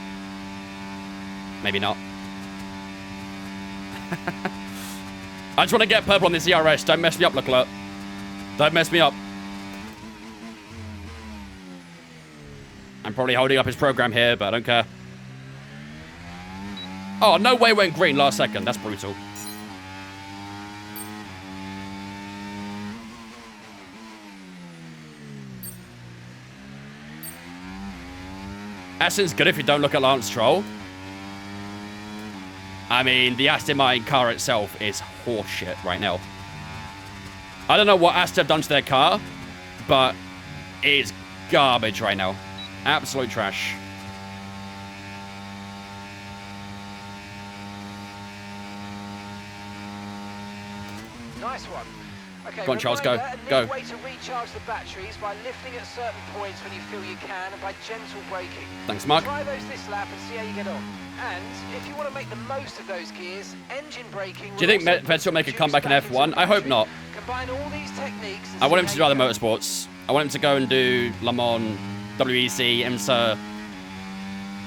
Maybe not. I just want to get purple on this ERS. Don't mess me up, Leclerc. Don't mess me up. I'm probably holding up his program here, but I don't care. Oh, no way went green last second. That's brutal. Aston's good if you don't look at Lance Stroll. I mean, the Aston Martin car itself is horseshit right now. I don't know what Aston have done to their car, but it's garbage right now. Absolute trash.
Nice one. Okay,
go on, Charles, go. Go.
Way to recharge the batteries by lifting at certain points when you feel you can and by gentle braking.
Thanks, Mark.
Try those this lap and see how you get on. And if you want to make the most of those gears, engine braking.
Do you think Vettel will make a comeback in F1? I hope not.
Combine all these techniques.
I want him to do other motorsports. I want him to go and do Le Mans, WEC, IMSA,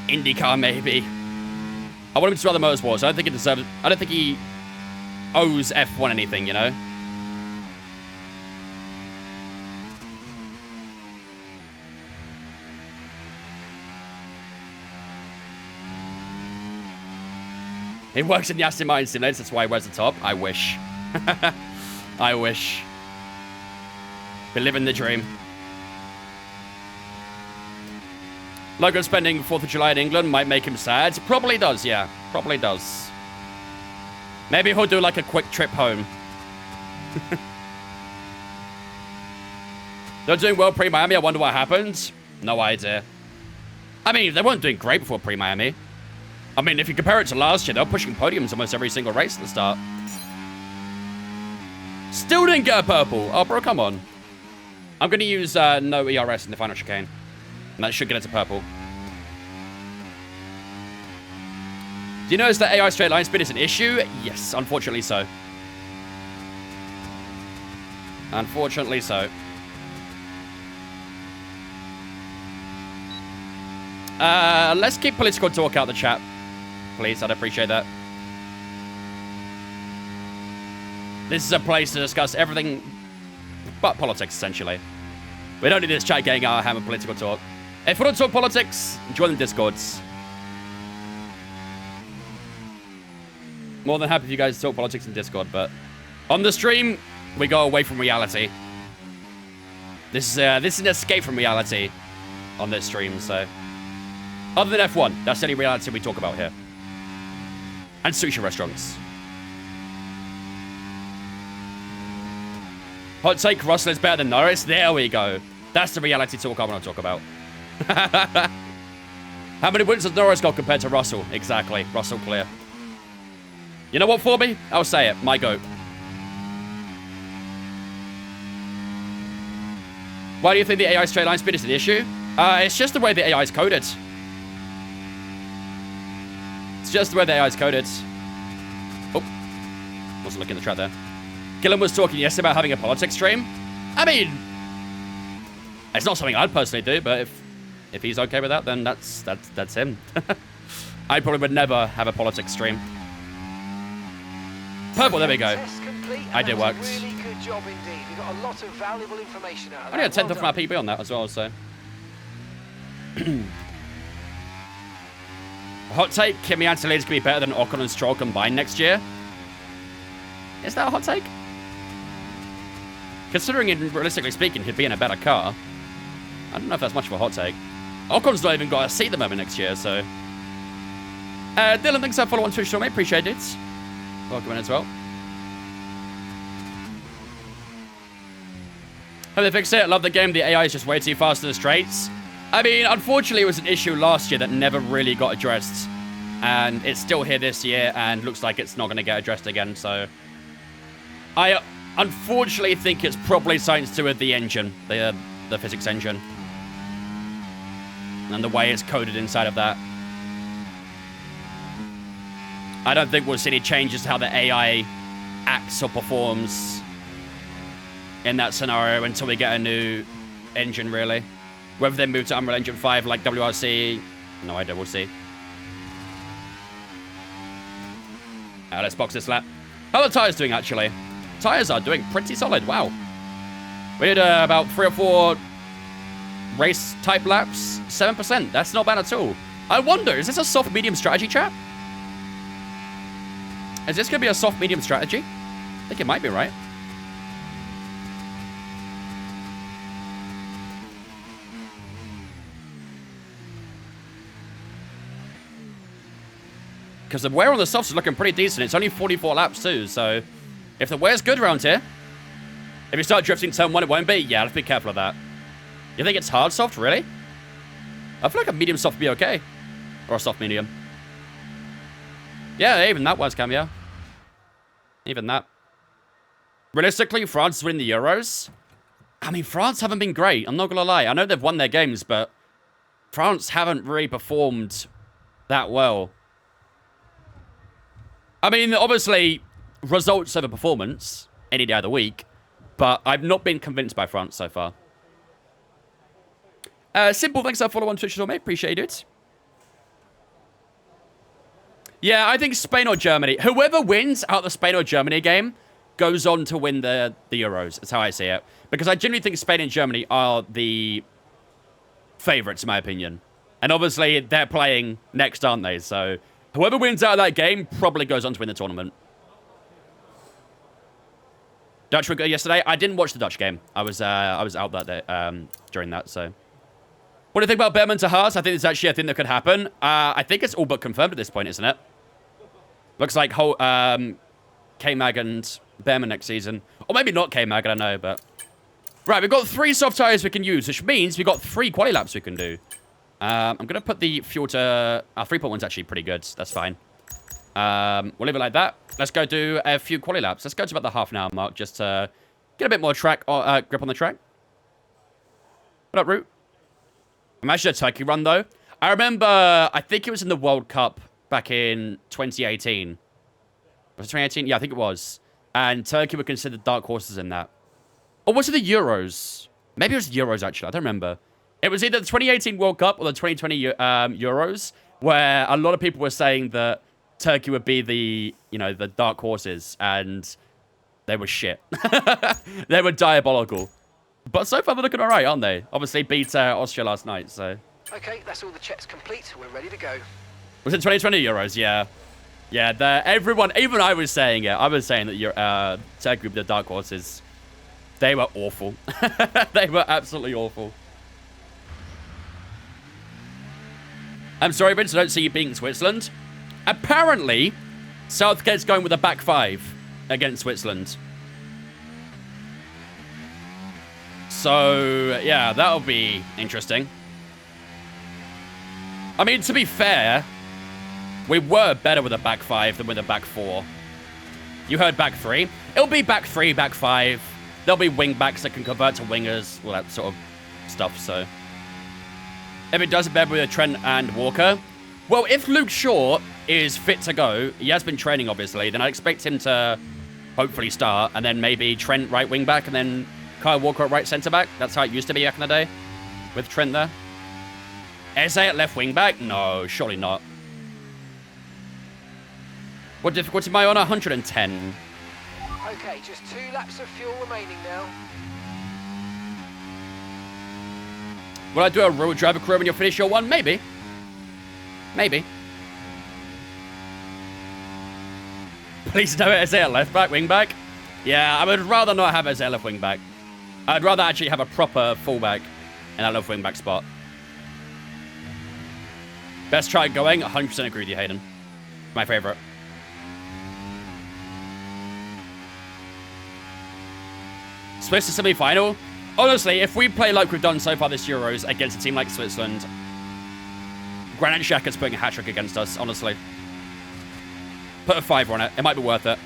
IndyCar maybe. I want him to do other motorsports. I don't think he deserves. I don't think he owes F1 anything, you know. He works in the Aston Martin simulator, that's why he wears the top. I wish. I wish. Be living the dream. Logan spending 4th of July in England might make him sad. Probably does, yeah. Probably does. Maybe he'll do like a quick trip home. They're doing well pre-Miami. I wonder what happened. No idea. I mean, they weren't doing great before pre-Miami. I mean, if you compare it to last year, they were pushing podiums almost every single race at the start. Still didn't get a purple. Oh, bro, come on. I'm going to use no ERS in the final chicane. And that should get it to purple. Do you notice that AI straight line speed is an issue? Yes, unfortunately so. Unfortunately so. Let's keep political talk out the chat. Please, I'd appreciate that. This is a place to discuss everything but politics, essentially. We don't need this chat getting our hammer political talk. If you want to talk politics, join the Discords. More than happy if you guys talk politics in Discord, but on the stream, we go away from reality. This is an escape from reality on this stream, so. Other than F1, that's the only reality we talk about here. And sushi restaurants. Hot take, Russell is better than Norris. There we go. That's the reality talk I want to talk about. How many wins has Norris got compared to Russell? Exactly. Russell clear. You know what, for me? I'll say it. My goat. Why do you think the AI straight line speed is an issue? It's just the way the AI is coded. It's just the way the AI is coded. Oh. Wasn't looking at the chat there. Gillen was talking yesterday about having a politics stream. I mean, it's not something I'd personally do, but if he's okay with that, then that's him. I probably would never have a politics stream. Purple, there we go. I did work.
Really good job indeed. We got a lot of valuable information out of that.
I got a 10th off my PB on that as well, so. Hot take, Kimi Antonelli's going to be better than Ocon and Stroll combined next year. Is that a hot take? Considering, realistically speaking, he'd be in a better car. I don't know if that's much of a hot take. Ocon's not even got a seat at the moment next year, so. Dylan, thanks for following on Twitch, mate. Appreciate it. Welcome in as well. Hope they fixed it. Love the game. The AI is just way too fast in the straights. I mean, unfortunately, it was an issue last year that never really got addressed. And it's still here this year, and looks like it's not going to get addressed again, so. I unfortunately think it's probably something to do with the engine, the physics engine. And the way it's coded inside of that. I don't think we'll see any changes to how the AI acts or performs in that scenario until we get a new engine, really. Whether they move to Unreal Engine 5 like WRC No idea. We'll see. Let's box this lap. How are the tyres doing, actually? Tyres are doing pretty solid. Wow. We had about 3 or 4 race-type laps. 7%. That's not bad at all. I wonder, is this a soft-medium strategy, chat? Is this going to be a soft-medium strategy? I think it might be, right? Because the wear on the softs is looking pretty decent. It's only 44 laps too, so if the wear's good around here, if you start drifting turn 1, it won't be. Yeah, let's be careful of that. You think it's hard soft, really? I feel like a medium soft would be okay. Or a soft medium. Yeah, even that was cameo. Even that. Realistically, France is winning the Euros. I mean, France haven't been great. I'm not going to lie. I know they've won their games, but France haven't really performed that well. I mean, obviously, results over performance any day of the week, but I've not been convinced by France so far. Simple, thanks for follow on Twitch as well, mate. Appreciate it. Yeah, I think Spain or Germany. Whoever wins out of the Spain or Germany game goes on to win the Euros. That's how I see it. Because I genuinely think Spain and Germany are the favourites, in my opinion. And obviously, they're playing next, aren't they? So whoever wins out of that game probably goes on to win the tournament. Dutch were good yesterday. I didn't watch the Dutch game. I was out that day during that. So, what do you think about Behrman to Haas? I think it's actually a thing that could happen. I think it's all but confirmed at this point, isn't it? Looks like K-Mag and Behrman next season, or maybe not K-Mag. I don't know, but right, we've got 3 soft tires we can use, which means we've got 3 quali laps we can do. I'm gonna put the fuel to 3.1's actually pretty good. That's fine. We'll leave it like that. Let's go do a few quali laps. Let's go to about the half an hour mark just to get a bit more track or grip on the track. What up, Root? Imagine a Turkey run though. I remember, I think it was in the World Cup back in 2018. Was it 2018? Yeah, I think it was. And Turkey were considered dark horses in that. Or was it the Euros? Maybe it was the Euros actually. I don't remember. It was either the 2018 World Cup or the 2020 Euros, where a lot of people were saying that Turkey would be the, you know, the dark horses, and they were shit. They were diabolical. But so far they're looking alright, aren't they? Obviously beat Austria last night, so.
Okay, that's all the checks complete. We're ready to go.
Was it 2020 Euros? Yeah. Yeah, everyone, even I was saying it. I was saying that Turkey would be the dark horses. They were awful. They were absolutely awful. I'm sorry, Vince, I don't see you beating Switzerland. Apparently, Southgate's going with a back 5 against Switzerland. So, yeah, that'll be interesting. I mean, to be fair, we were better with a back 5 than with a back 4. You heard back 3. It'll be back 3, back 5. There'll be wing backs that can convert to wingers, all that sort of stuff, so. If it does it better with Trent and Walker, well, if Luke Shaw is fit to go, he has been training, obviously, then I expect him to hopefully start, and then maybe Trent right wing back, and then Kyle Walker at right centre back. That's how it used to be back in the day, with Trent there. Eze at left wing back? No, surely not. What difficulty am I on? 110.
Okay, just 2 laps of fuel remaining now.
Will I do a road driver career when you finish your one? Maybe. Maybe. Please no Eze at left back, wing back. Yeah, I would rather not have Eze at left wing back. I'd rather actually have a proper fullback in that left wing back spot. Best try going. 100% agree with you, Hayden. My favorite. Swiss to semi-final. Honestly, if we play like we've done so far this Euros against a team like Switzerland, Granit Xhaka's putting a hat-trick against us, honestly. Put a 5 on it. It might be worth it.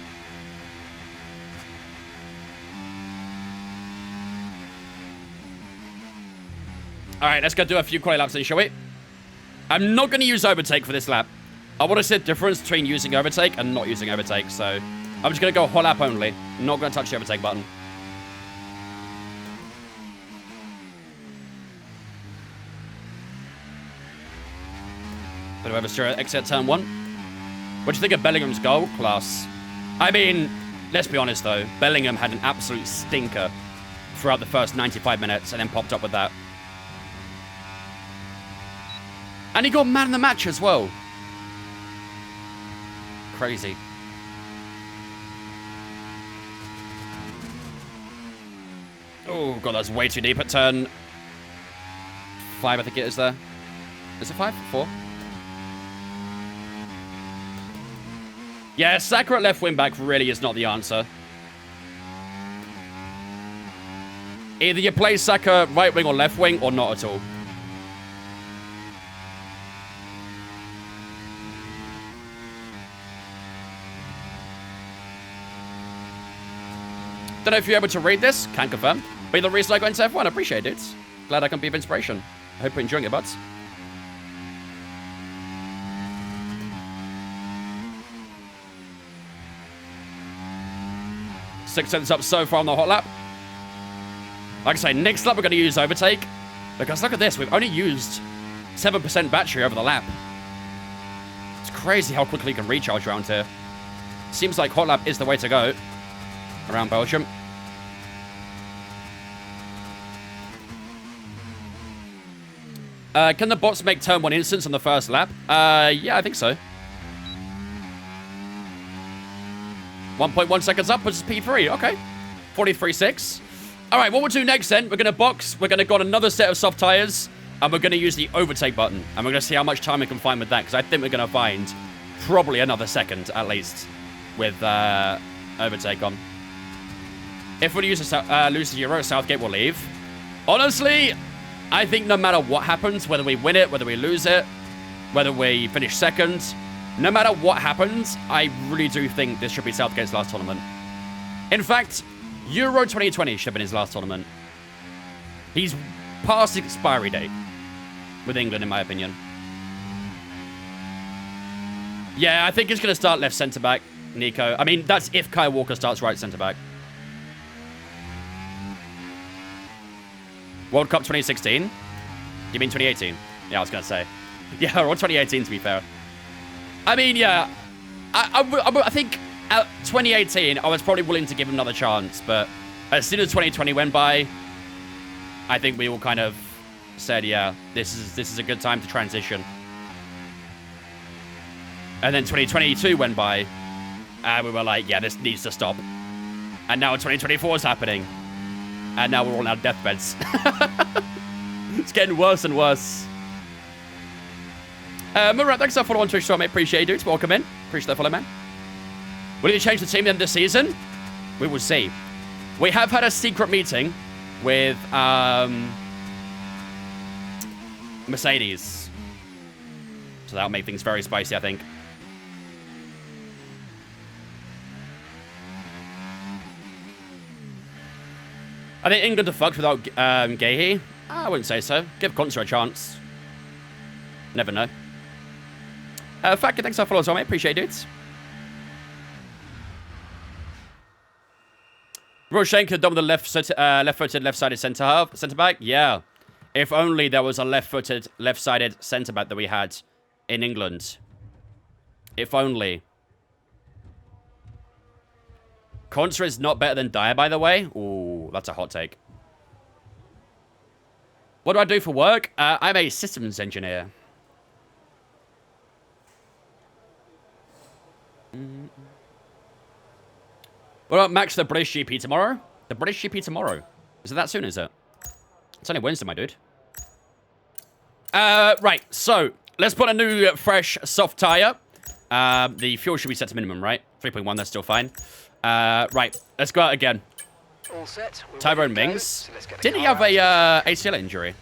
Alright, let's go do a few quali laps then, shall we? I'm not going to use overtake for this lap. I want to see the difference between using overtake and not using overtake, so I'm just going to go hot lap only. I'm not going to touch the overtake button. Bit of oversteer exit turn 1. What do you think of Bellingham's goal? Class. I mean, let's be honest though. Bellingham had an absolute stinker throughout the first 95 minutes and then popped up with that. And he got man of the match as well. Crazy. Oh, God, that's way too deep at turn 5, I think it is there. Is it 5? 4? Yeah, Saka at left wing back really is not the answer. Either you play Saka right wing or left wing, or not at all. Don't know if you're able to read this. Can't confirm. But the reason I got into F1, I appreciate it. Glad I can be of inspiration. I hope you're enjoying it, buds. Six seconds up so far on the hot lap. Like I say, next lap we're going to use overtake. Because look at this, we've only used 7% battery over the lap. It's crazy how quickly you can recharge around here. Seems like hot lap is the way to go around Belgium. Can the bots make turn 1 instance on the first lap? Yeah, I think so. 1.1 seconds up, which is P3. Okay. 43.6. All right, what we'll do next then, we're going to box. We're going to go on another set of soft tires. And we're going to use the overtake button. And we're going to see how much time we can find with that. Because I think we're going to find probably another second, at least, with overtake on. If we lose the Euro, Southgate will leave. Honestly, I think no matter what happens, whether we win it, whether we lose it, whether we finish second, no matter what happens, I really do think this should be Southgate's last tournament. In fact, Euro 2020 should have been his last tournament. He's past his expiry date with England, in my opinion. Yeah, I think he's going to start left centre-back, Nico. I mean, that's if Kyle Walker starts right centre-back. World Cup 2016? You mean 2018? Yeah, I was going to say. Yeah, or 2018, to be fair. I mean, yeah. I think at 2018, I was probably willing to give him another chance. But as soon as 2020 went by, I think we all kind of said, yeah, this is a good time to transition. And then 2022 went by, and we were like, yeah, this needs to stop. And now 2024 is happening. And now we're all on our deathbeds. It's getting worse and worse. Murat, thanks for following on Twitch, so mate. Appreciate you, dudes. Welcome in. Appreciate that follow, man. Will you change the team at the end of the season? We will see. We have had a secret meeting with Mercedes. So that'll make things very spicy, I think. I think England are fucked without Gahey. I wouldn't say so. Give Contra a chance. Never know. Fakir, thanks for following as well, mate. Appreciate it. Roshenko done with the left-footed, left-sided centre-back. Yeah. If only there was a left-footed, left-sided centre-back that we had in England. If only. Contra is not better than Dyer, by the way. Ooh, that's a hot take. What do I do for work? I'm a systems engineer. What about Max the British GP tomorrow? The British GP tomorrow? Is it that soon, is it? It's only Wednesday, my dude. Right, so let's put a new, fresh, soft tyre. The fuel should be set to minimum, right? 3.1, that's still fine. Right, let's go out again.
All set.
Tyrone Mings. So didn't he have a ACL injury?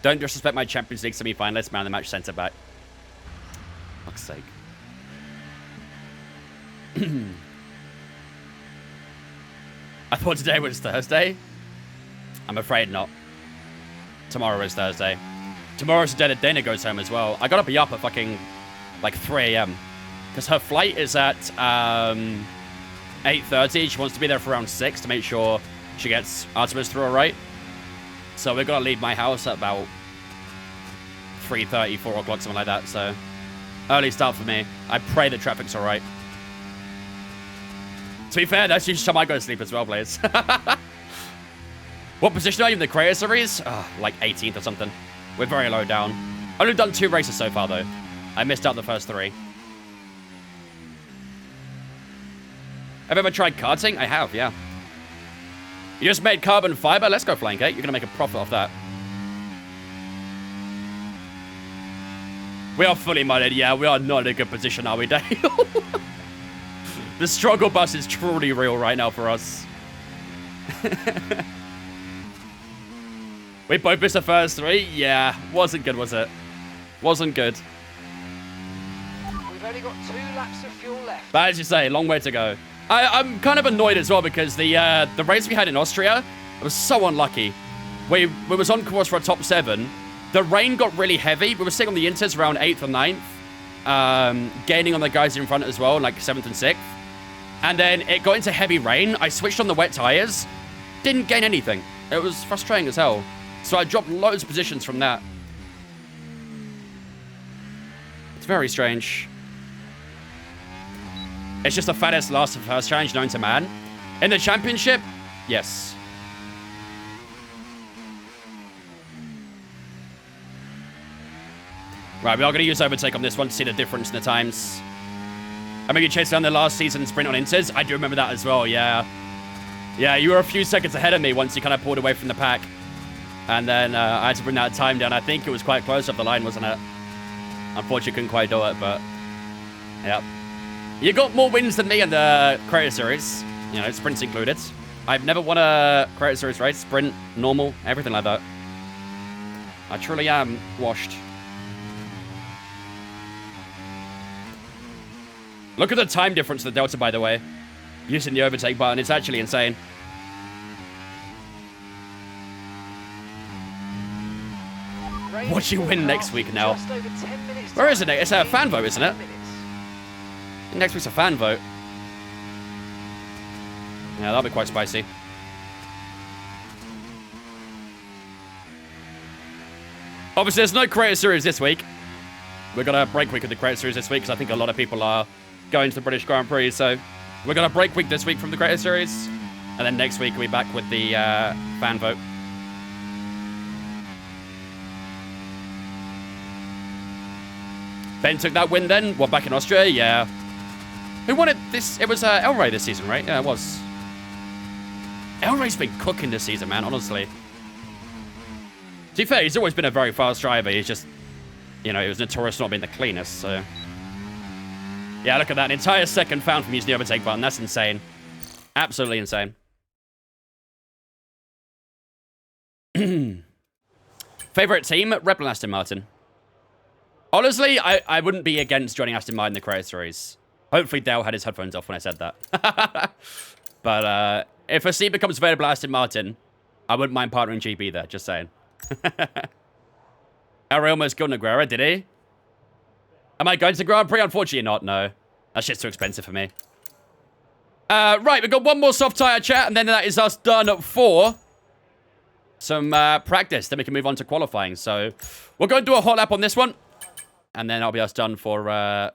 Don't disrespect my Champions League semi-finalist, man of the match centre-back. Fuck's sake. I thought today was Thursday. I'm afraid not. Tomorrow is Thursday. Tomorrow's the day that Dana goes home as well. I gotta be up at fucking, like, 3 a.m. Because her flight is at 8:30. She wants to be there for around 6 to make sure she gets Artemis through all right. So we're going to leave my house at about 3:30, 4 o'clock, something like that. So early start for me. I pray the traffic's all right. To be fair, that's usually time I go to sleep as well, players. What position are you in the Creator Series? Like 18th or something. We're very low down. I've only done 2 races so far, though. I missed out the first 3. Have you ever tried karting? I have, yeah. You just made carbon fiber? Let's go, Flying Cake. You're going to make a profit off that. We are fully mudded. Yeah, we are not in a good position, are we, Dale? The struggle bus is truly real right now for us. We both missed the first 3? Yeah, wasn't good, was it? Wasn't good.
We've only got 2 laps of fuel left.
But as you say, long way to go. I'm kind of annoyed as well because the race we had in Austria, it was so unlucky. We was on course for a top 7. The rain got really heavy. We were sitting on the inters around 8th or 9th, gaining on the guys in front as well, like 7th and 6th. And then it got into heavy rain. I switched on the wet tires. Didn't gain anything. It was frustrating as hell. So I dropped loads of positions from that. It's very strange. It's just the fattest last of first challenge known to man. In the championship, yes. Right, we are going to use overtake on this one to see the difference in the times. I mean, you chased down the last season sprint on Inters. I do remember that as well, yeah. Yeah, you were a few seconds ahead of me once you kind of pulled away from the pack. And then I had to bring that time down. I think it was quite close off the line, wasn't it? Unfortunately, couldn't quite do it, but... Yep. You got more wins than me in the Creator Series. You know, sprints included. I've never won a Creator Series race. Sprint, normal, everything like that. I truly am washed. Look at the time difference of the Delta, by the way. Using the overtake button. It's actually insane. What you win next week now? Where is it? It's a fan vote, isn't it? Next week's a fan vote. Yeah, that'll be quite spicy. Obviously, there's no Creator Series this week. We're going to break week of the Creator Series this week because I think a lot of people are going to the British Grand Prix. So we're going to break week this week from the Creator Series. And then next week we'll be back with the fan vote. Ben took that win then. What, back in Austria? Yeah. Who won it this? It was Elray this season, right? Yeah, it was. Elray's been cooking this season, man, honestly. To be fair, he's always been a very fast driver. He's just, you know, he was notorious for not being the cleanest, so. Yeah, look at that. An entire second found from using the overtake button. That's insane. Absolutely insane. Favorite team? Red Bull Aston Martin. Honestly, I wouldn't be against joining Aston Martin in the Creator Series. Hopefully Dale had his headphones off when I said that. But if a seat becomes available at Aston Martin, I wouldn't mind partnering GB there, just saying. Harry almost killed Nogueira, did he? Am I going to the Grand Prix? Unfortunately not, no. That's just too expensive for me. Right, we've got one more soft tire chat, and then that is us done for some practice. Then we can move on to qualifying. So we'll go and do a hot lap on this one. And then I'll be us done for the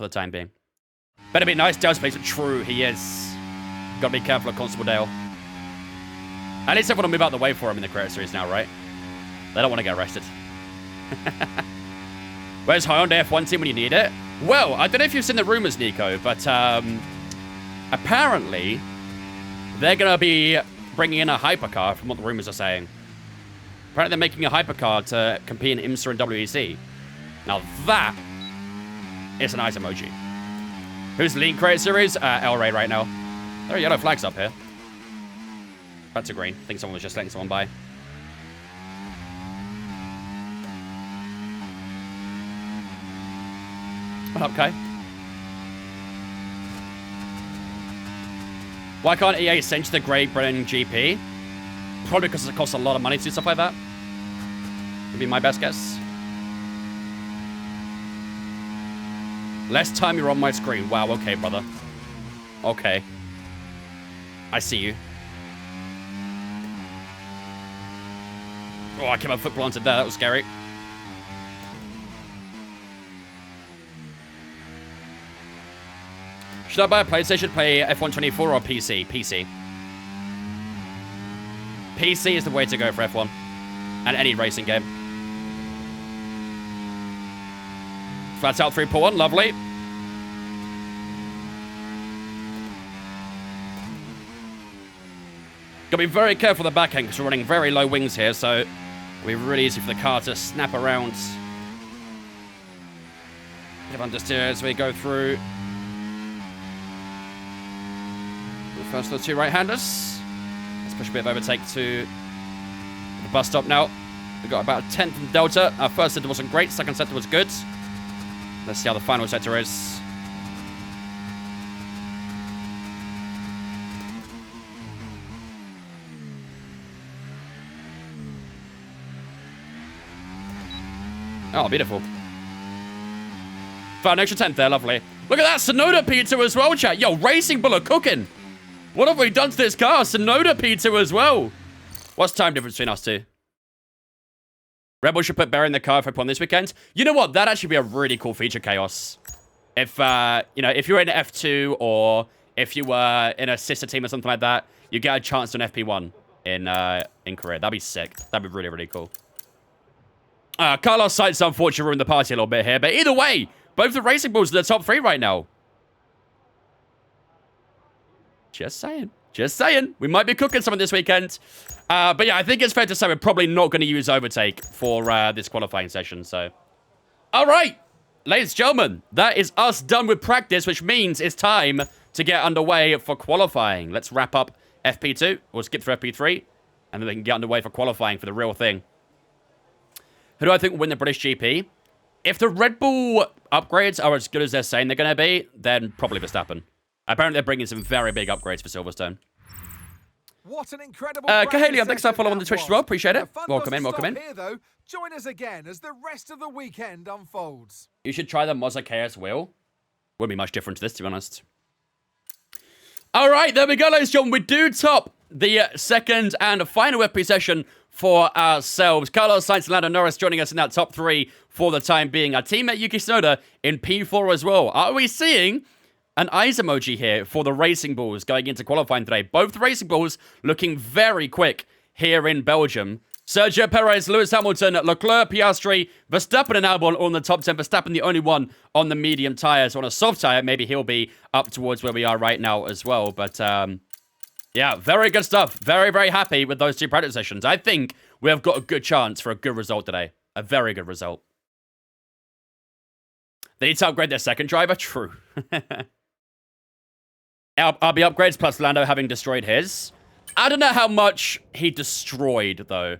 time being. Better be nice. Dale's place, but true, he is. Gotta be careful of Constable Dale. At least everyone will move out the way for him in the Creator Series now, right? They don't want to get arrested. Where's Hyundai F1 team when you need it? Well, I don't know if you've seen the rumors, Nico, but apparently they're going to be bringing in a hypercar from what the rumors are saying. Apparently they're making a hypercar to compete in IMSA and WEC. Now that is a nice emoji. Who's leading Creator Series? El Rey right now. There are yellow flags up here. That's a green. I think someone was just letting someone by. What up, Kai? Why can't EA censure the Great Britain GP? Probably because it costs a lot of money to do stuff like that. Would be my best guess. Less time you're on my screen. Wow, okay, brother. Okay. I see you. Oh, I kept my foot planted there. That was scary. Should I buy a PlayStation, play F124 or PC? PC. PC is the way to go for F1. And any racing game. Flat out 3.1, lovely. Gotta be very careful of the back end because we're running very low wings here, so it'll be really easy for the car to snap around. Bit of understeer as we go through. The first of the two right-handers. Let's push a bit of overtake to the bus stop now. We've got about a 10th in Delta. Our first sector wasn't great, second sector was good. Let's see how the final sector is. Oh, beautiful. Found an extra 10th there, lovely. Look at that, Sonoda pizza as well, chat. Yo, Racing Bull are cooking. What have we done to this car? Sonoda pizza as well. What's the time difference between us two? Red Bull should put Barry in the car for F1 this weekend. You know what? That'd actually be a really cool feature, Chaos. If, you know, if you're in F2 or if you were in a sister team or something like that, you get a chance to an FP1 in Korea. That'd be sick. That'd be really, really cool. Carlos Sainz unfortunately ruined the party a little bit here, but either way, both the Racing Bulls are the top 3 right now. Just saying. Just saying. We might be cooking something this weekend. But yeah, I think it's fair to say we're probably not going to use overtake for this qualifying session, so. All right, ladies and gentlemen, that is us done with practice, which means it's time to get underway for qualifying. Let's wrap up FP2, or skip through FP3, and then we can get underway for qualifying for the real thing. Who do I think will win the British GP? If the Red Bull upgrades are as good as they're saying they're going to be, then probably Verstappen. Apparently, they're bringing some very big upgrades for Silverstone.
What an incredible
Kahaley, thanks for following on the Twitch as well. Appreciate it. Welcome in, welcome in.
Here, though. Join us again as the rest of the weekend unfolds.
You should try the Mazda KS wheel. Wouldn't be much different to this, to be honest. All right, there we go, ladies and gentlemen. We do top the second and final FP session for ourselves. Carlos Sainz and Lando Norris joining us in that top 3 for the time being. Our teammate Yuki Tsunoda in P4 as well. Are we seeing an eyes emoji here for the Racing Bulls going into qualifying today? Both Racing Bulls looking very quick here in Belgium. Sergio Perez, Lewis Hamilton, Leclerc, Piastri, Verstappen and Albon all in the top 10. Verstappen the only one on the medium tyres. On a soft tyre, maybe he'll be up towards where we are right now as well. But yeah, very good stuff. Very, very happy with those 2 practice sessions. I think we have got a good chance for a good result today. A very good result. They need to upgrade their second driver? True. RB upgrades plus Lando having destroyed his. I don't know how much he destroyed, though.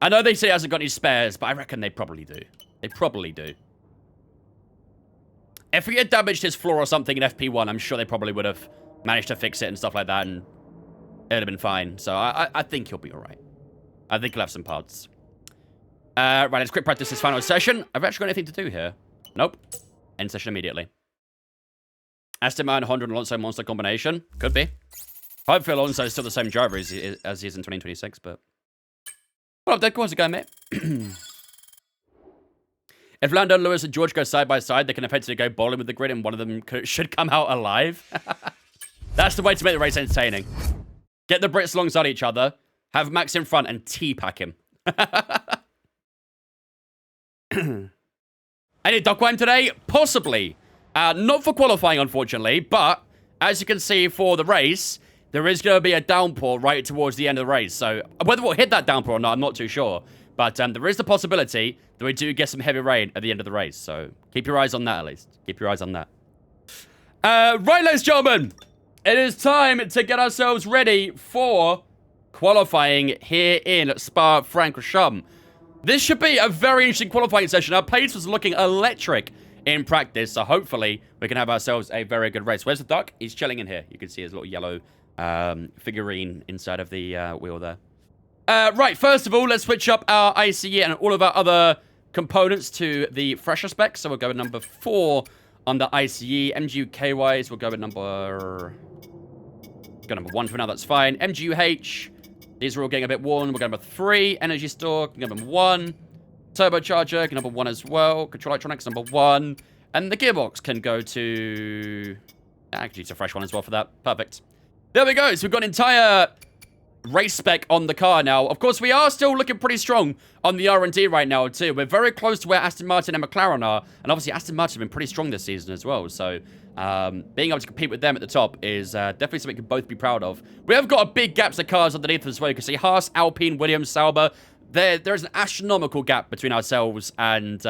I know they say he hasn't got any spares, but I reckon they probably do. They probably do. If he had damaged his floor or something in FP1, I'm sure they probably would have managed to fix it and stuff like that, and it would have been fine. So I think he'll be all right. I think he'll have some parts. Right, let's quick practice this final session. I've actually got anything to do here. Nope. End session immediately. Aston Martin, Honda, and Alonso monster combination. Could be. Hopefully Alonso is still the same driver as he is in 2026, but... What up, Dead? How's it going, mate? If Lando, Lewis, and George go side by side, they can effectively go bowling with the grid, and one of them should come out alive. That's the way to make the race entertaining. Get the Brits alongside each other, have Max in front, and T-pack him. Any Huckleheim today? Possibly. Not for qualifying, unfortunately, but as you can see for the race, there is going to be a downpour right towards the end of the race. So whether we'll hit that downpour or not, I'm not too sure. But there is the possibility that we do get some heavy rain at the end of the race. So keep your eyes on that, at least. Keep your eyes on that. Right, ladies and gentlemen, it is time to get ourselves ready for qualifying here in Spa-Francorchamps. This should be a very interesting qualifying session. Our pace was looking electric in practice, so hopefully we can have ourselves a very good race. Where's the duck? He's chilling in here. You can see his little yellow figurine inside of the wheel there. Right, first of all, let's switch up our ICE and all of our other components to the fresher specs. So we'll go with number 4 on the ICE. MGUK-wise, we'll go with number 1 for now, that's fine. MGUH, These are all getting a bit worn. We're going number 3. Energy store, number 1. Turbocharger, number 1 as well. Control electronics, number 1. And the gearbox can go to... Actually, it's a fresh one as well for that. Perfect. There we go. So we've got an entire race spec on the car now. Of course, we are still looking pretty strong on the R&D right now, too. We're very close to where Aston Martin and McLaren are. And obviously, Aston Martin have been pretty strong this season as well. So being able to compete with them at the top is definitely something we can both be proud of. We have got a big gaps of cars underneath as well. You can see Haas, Alpine, Williams, Sauber. There's an astronomical gap between ourselves and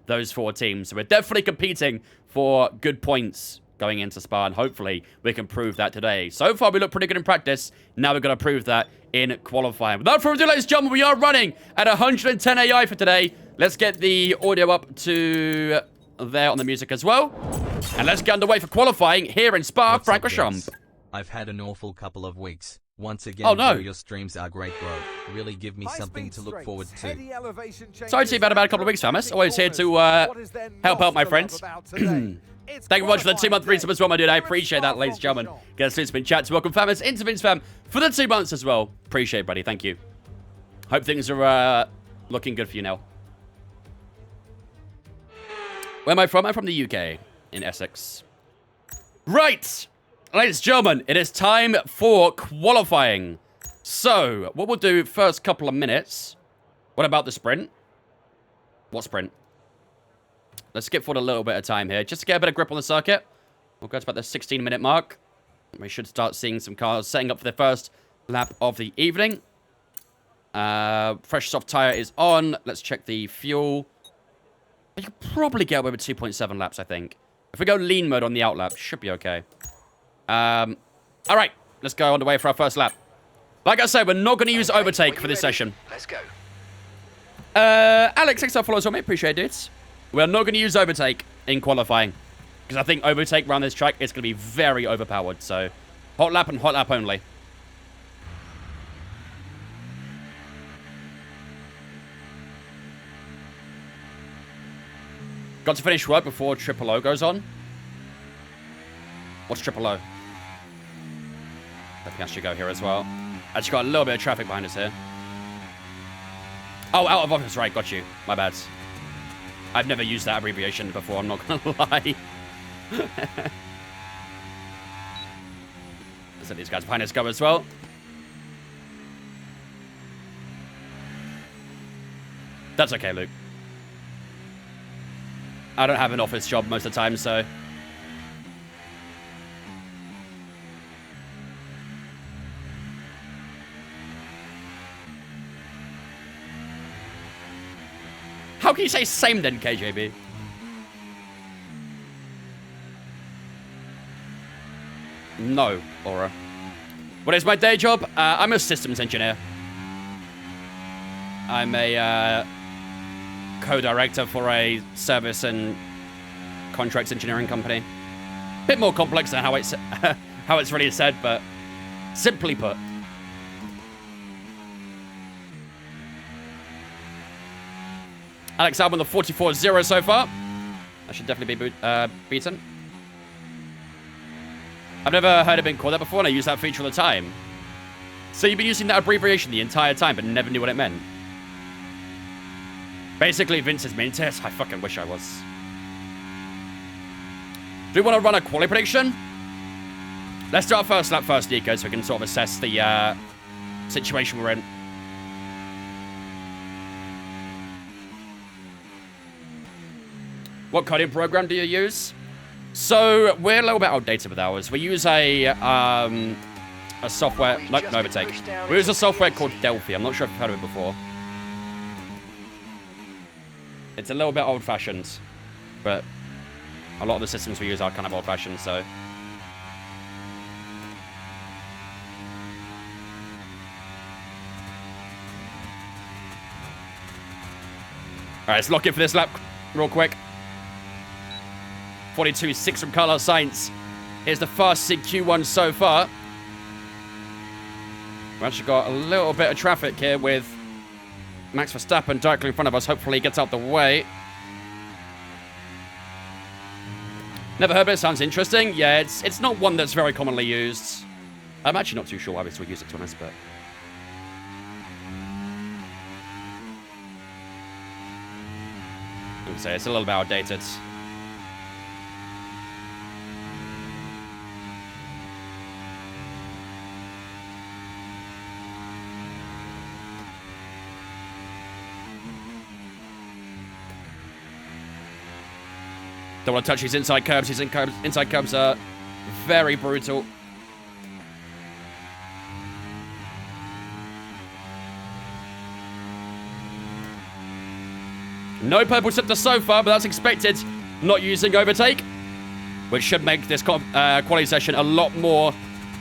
those 4 teams. So we're definitely competing for good points going into Spa, and hopefully we can prove that today. So far, we look pretty good in practice. Now we're going to prove that in qualifying. Without further ado, ladies and gentlemen, we are running at 110 AI for today. Let's get the audio up to there on the music as well. And let's get underway for qualifying here in Spa-Francorchamps.
I've had an awful couple of weeks. Once again, your streams are great, bro. Really give me something to look forward to.
Sorry to see about a couple of weeks, Famous. Always here to help out my friends. Thank you very much for the 2-month resub as well, my dude. I appreciate that, ladies and gentlemen. Get us into chats. Welcome, Famous, into Vince Fam for the 2 months as well. Appreciate it, buddy. Thank you. Hope things are looking good for you now. Where am I from? I'm from the UK, in Essex. Right. Ladies and gentlemen, it is time for qualifying. So, what we'll do first couple of minutes. What about the sprint? What sprint? Let's skip forward a little bit of time here, just to get a bit of grip on the circuit. We'll go to about the 16-minute mark. We should start seeing some cars setting up for the first lap of the evening. Fresh soft tire is on. Let's check the fuel. You could probably get away with 2.7 laps, I think. If we go lean mode on the out lap, should be okay. All right, let's go on the way for our first lap. Like I said, we're not going to use overtake for this session.
Let's go.
Alex, thanks for following on me. Appreciate it. We're not going to use overtake in qualifying, because I think overtake around this track is going to be very overpowered. So, hot lap and hot lap only. Got to finish work before Triple O goes on. What's Triple O? I think I should go here as well. Actually got a little bit of traffic behind us here. Oh, out of office, right, got you. My bad. I've never used that abbreviation before, I'm not gonna lie. Let's let these guys behind us go as well. That's okay, Luke. I don't have an office job most of the time, so... How can you say same then, KJB? No, Aura. What is my day job? I'm a systems engineer. I'm a co-director for a service and contracts engineering company. Bit more complex than how it's how it's really said, but simply put. Alex Albon, the 44-0 so far. That should definitely be beaten. I've never heard it being called that before, and I use that feature all the time. So you've been using that abbreviation the entire time, but never knew what it meant. Basically, Vince is mean to us. I fucking wish I was. Do we want to run a quality prediction? Let's do our first lap first, Nico, so we can sort of assess the situation we're in. What coding program do you use? So, we're a little bit outdated with ours. We use a software... No, no overtake. We use a software called Delphi. I'm not sure if you've heard of it before. It's a little bit old-fashioned, but a lot of the systems we use are kind of old-fashioned, so... Alright, let's lock in for this lap real quick. 42.6 from Carlos Sainz. Here's the fastest Q1 so far. We've actually got a little bit of traffic here with Max Verstappen directly in front of us. Hopefully he gets out the way. Never heard of it. Sounds interesting. Yeah, it's not one that's very commonly used. I'm actually not too sure why we still use it, to be honest, but... would say. It's a little bit outdated. Don't want to touch his inside curbs. His inside curbs are very brutal. No purple sector so far, but that's expected. Not using overtake, which should make this quality session a lot more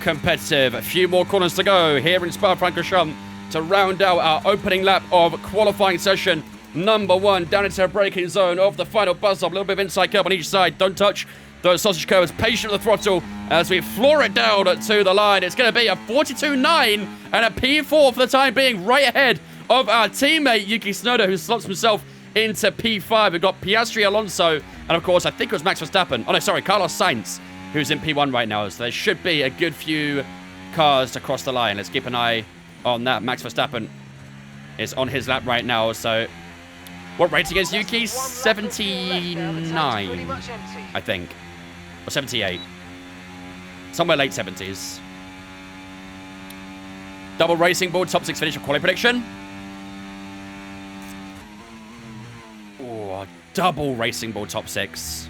competitive. A few more corners to go here in Spa-Francorchamps to round out our opening lap of qualifying session number 1, down into a braking zone of the final buzz off. A little bit of inside curb on each side. Don't touch those sausage curves. Patient with the throttle as we floor it down to the line. It's going to be a 42.9 and a P4 for the time being, right ahead of our teammate Yuki Tsunoda, who slots himself into P5. We've got Piastri, Alonso, and of course, I think it was Max Verstappen. Oh no, sorry, Carlos Sainz, who's in P1 right now. So there should be a good few cars to cross the line. Let's keep an eye on that. Max Verstappen is on his lap right now. So what rating is Yuki? 79, I think. Or 78. Somewhere late 70s. Double Racing Board, top 6 finish of quality prediction. Oh, double Racing Board, top 6.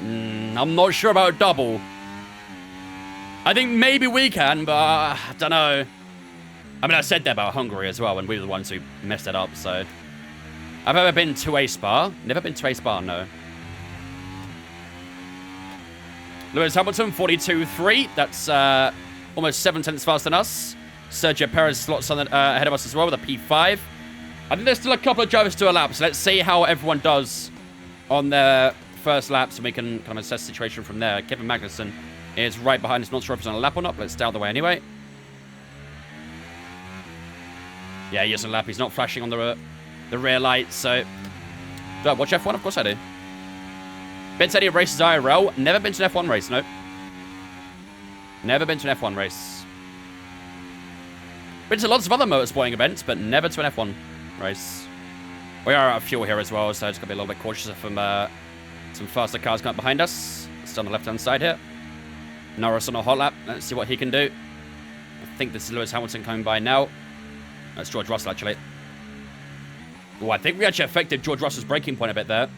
I'm not sure about double. I think maybe we can, but I don't know. I mean, I said that about Hungary as well, and we were the ones who messed it up, so. I've ever been to a Spa. Never been to a Spa, no. Lewis Hamilton, 42.3. That's almost 7 tenths faster than us. Sergio Perez slots on ahead of us as well with a P5. I think there's still a couple of drivers to a lap, so let's see how everyone does on their first lap, so we can kind of assess the situation from there. Kevin Magnussen is right behind us. Not sure if he's on a lap or not, but let's stay out of the way anyway. Yeah, he is on a lap. He's not flashing on the rear lights, so... Do I watch F1? Of course I do. Been to any races IRL? Never been to an F1 race, no. Never been to an F1 race. Been to lots of other motorsporting events, but never to an F1 race. We are out of fuel here as well, so just got to be a little bit cautious of some faster cars coming up behind us. Still on the left-hand side here. Norris on a hot lap. Let's see what he can do. I think this is Lewis Hamilton coming by now. That's George Russell, actually. Oh, I think we actually affected George Russell's braking point a bit there.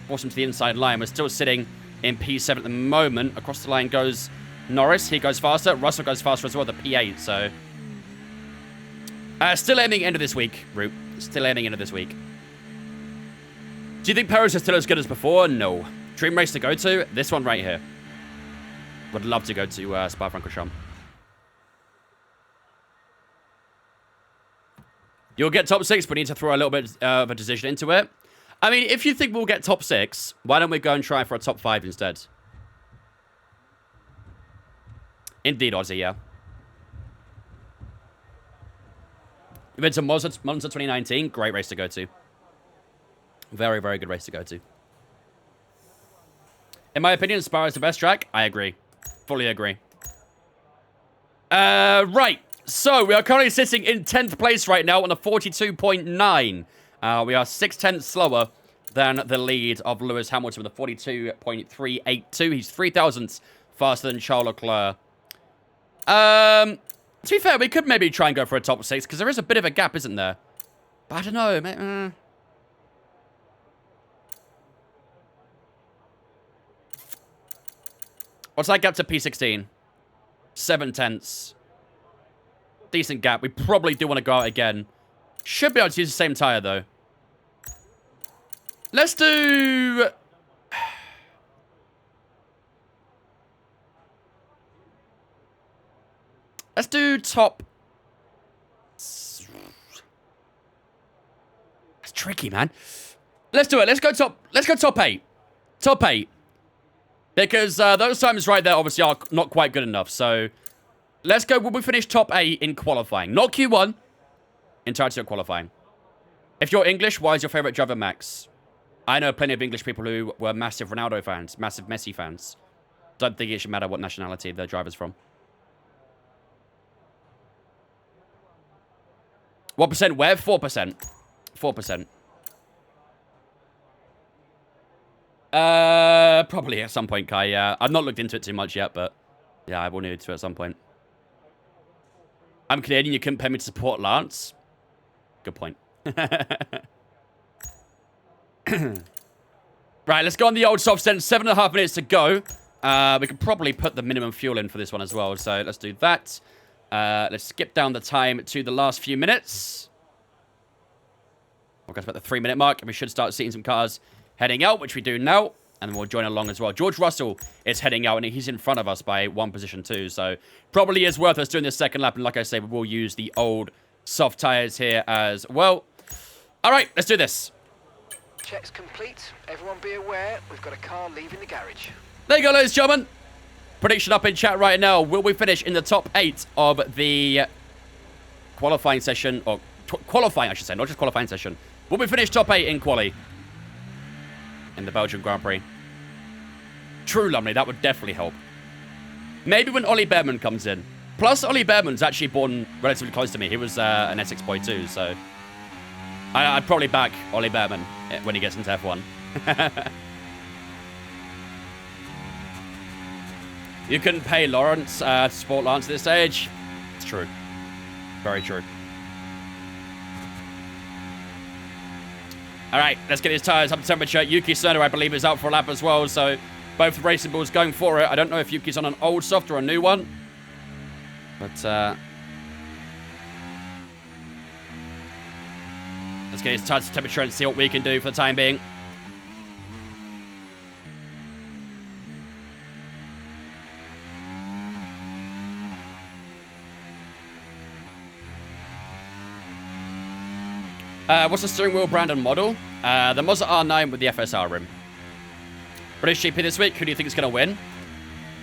Forced him to the inside line. We're still sitting in P7 at the moment. Across the line goes Norris. He goes faster. Russell goes faster as well, the P8, so... still aiming into this week, Root. Still aiming into this week. Do you think Perez is still as good as before? No. Dream race to go to? This one right here. Would love to go to Spa-Francorchamps. You'll get top 6, but we need to throw a little bit of a decision into it. I mean, if you think we'll get top 6, why don't we go and try for a top 5 instead? Indeed, Ozzy, yeah. We've been to Monza 2019. Great race to go to. Very, very good race to go to. In my opinion, Spa is the best track. I agree. Fully agree. Right. So, we are currently sitting in 10th place right now on a 42.9. We are 6 tenths slower than the lead of Lewis Hamilton with a 42.382. He's 3 thousandths faster than Charles Leclerc. To be fair, we could maybe try and go for a top 6, because there is a bit of a gap, isn't there? But I don't know. What's that gap to P16? 7 tenths. Decent gap. We probably do want to go out again. Should be able to use the same tyre, though. Let's do... Let's do top... That's tricky, man. Let's do it. Let's go top 8. Top 8. Because those times right there obviously are not quite good enough. So let's go. Will we finish top 8 in qualifying? Not Q1. Entirety of qualifying. If you're English, why is your favorite driver Max? I know plenty of English people who were massive Ronaldo fans, massive Messi fans. Don't think it should matter what nationality their driver's from. What percent where? 4%. 4%. Probably at some point, Kai, yeah. I've not looked into it too much yet, but yeah, I will need to at some point. I'm Canadian, you couldn't pay me to support Lance. Good point. Right, let's go on the old soft stand. 7.5 minutes to go. We could probably put the minimum fuel in for this one as well, so let's do that. Let's skip down the time to the last few minutes. We'll go about the 3-minute mark, and we should start seeing some cars heading out, which we do now, and then we'll join along as well. George Russell is heading out, and he's in front of us by 1 position too, so probably is worth us doing this second lap, and like I say, we will use the old soft tires here as well. All right, let's do this.
Check's complete. Everyone be aware, we've got a car leaving the garage.
There you go, ladies and gentlemen. Prediction up in chat right now. Will we finish in the top 8 of the qualifying session, or qualifying, I should say, not just qualifying session. Will we finish top 8 in quali in the Belgian Grand Prix? True, Lumley, that would definitely help. Maybe when Ollie Behrman comes in. Plus, Ollie Behrman's actually born relatively close to me. He was an Essex boy too, so I'd probably back Ollie Behrman when he gets into F1. You couldn't pay Lawrence to support Lance at this stage. It's true. Very true. All right, let's get his tires up to temperature. Yuki Tsunoda, I believe, is out for a lap as well, so both racing bulls going for it. I don't know if Yuki's on an old soft or a new one, but let's get his tires to temperature and see what we can do for the time being. What's the steering wheel brand and model? The Mazda R9 with the FSR rim. British GP this week. Who do you think is going to win?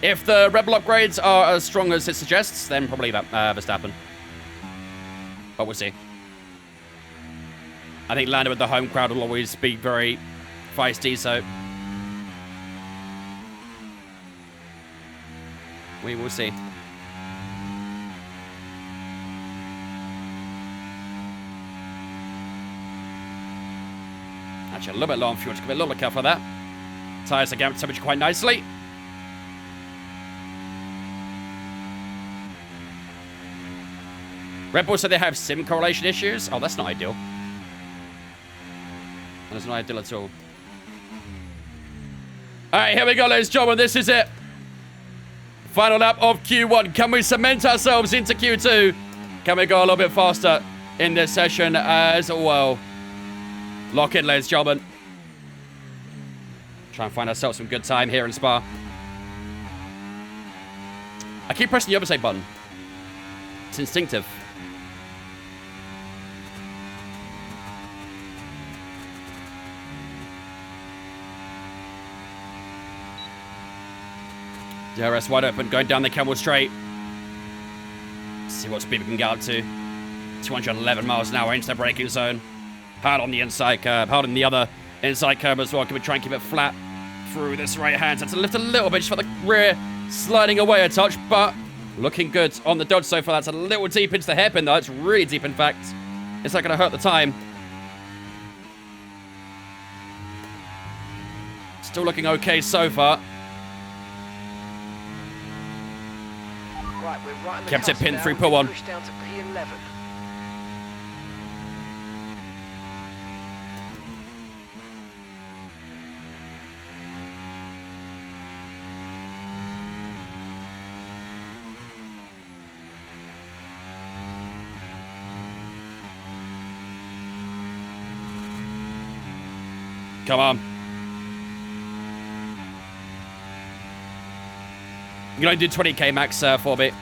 If the Red Bull upgrades are as strong as it suggests, then probably Verstappen. But we'll see. I think Lando with the home crowd will always be very feisty, so we will see. Actually, a little bit low on fuel. Just give it a little bit careful of that. Tires are getting up to temperature quite nicely. Red Bull said they have sim correlation issues. Oh, that's not ideal. That's not ideal at all. All right, here we go, ladies and gentlemen. This is it. Final lap of Q1. Can we cement ourselves into Q2? Can we go a little bit faster in this session as well? Lock in, ladies and gentlemen. Try and find ourselves some good time here in Spa. I keep pressing the overtake button. It's instinctive. DRS wide open, going down the Camel Straight. See what speed we can get up to. 211 miles an hour into the braking zone. Hard on the inside curb, hard on the other inside curb as well. Can we try and keep it flat through this right hand? So to lift a little bit, just for the rear sliding away a touch, but looking good on the dodge so far. That's a little deep into the hairpin though. It's really deep, in fact. It's not going to hurt the time. Still looking okay so far.
Right, we're right on the
Kept it
cusp
pinned
now.
through pull one.
Push down to P11.
Come on. You can only do 20k max, 4-bit.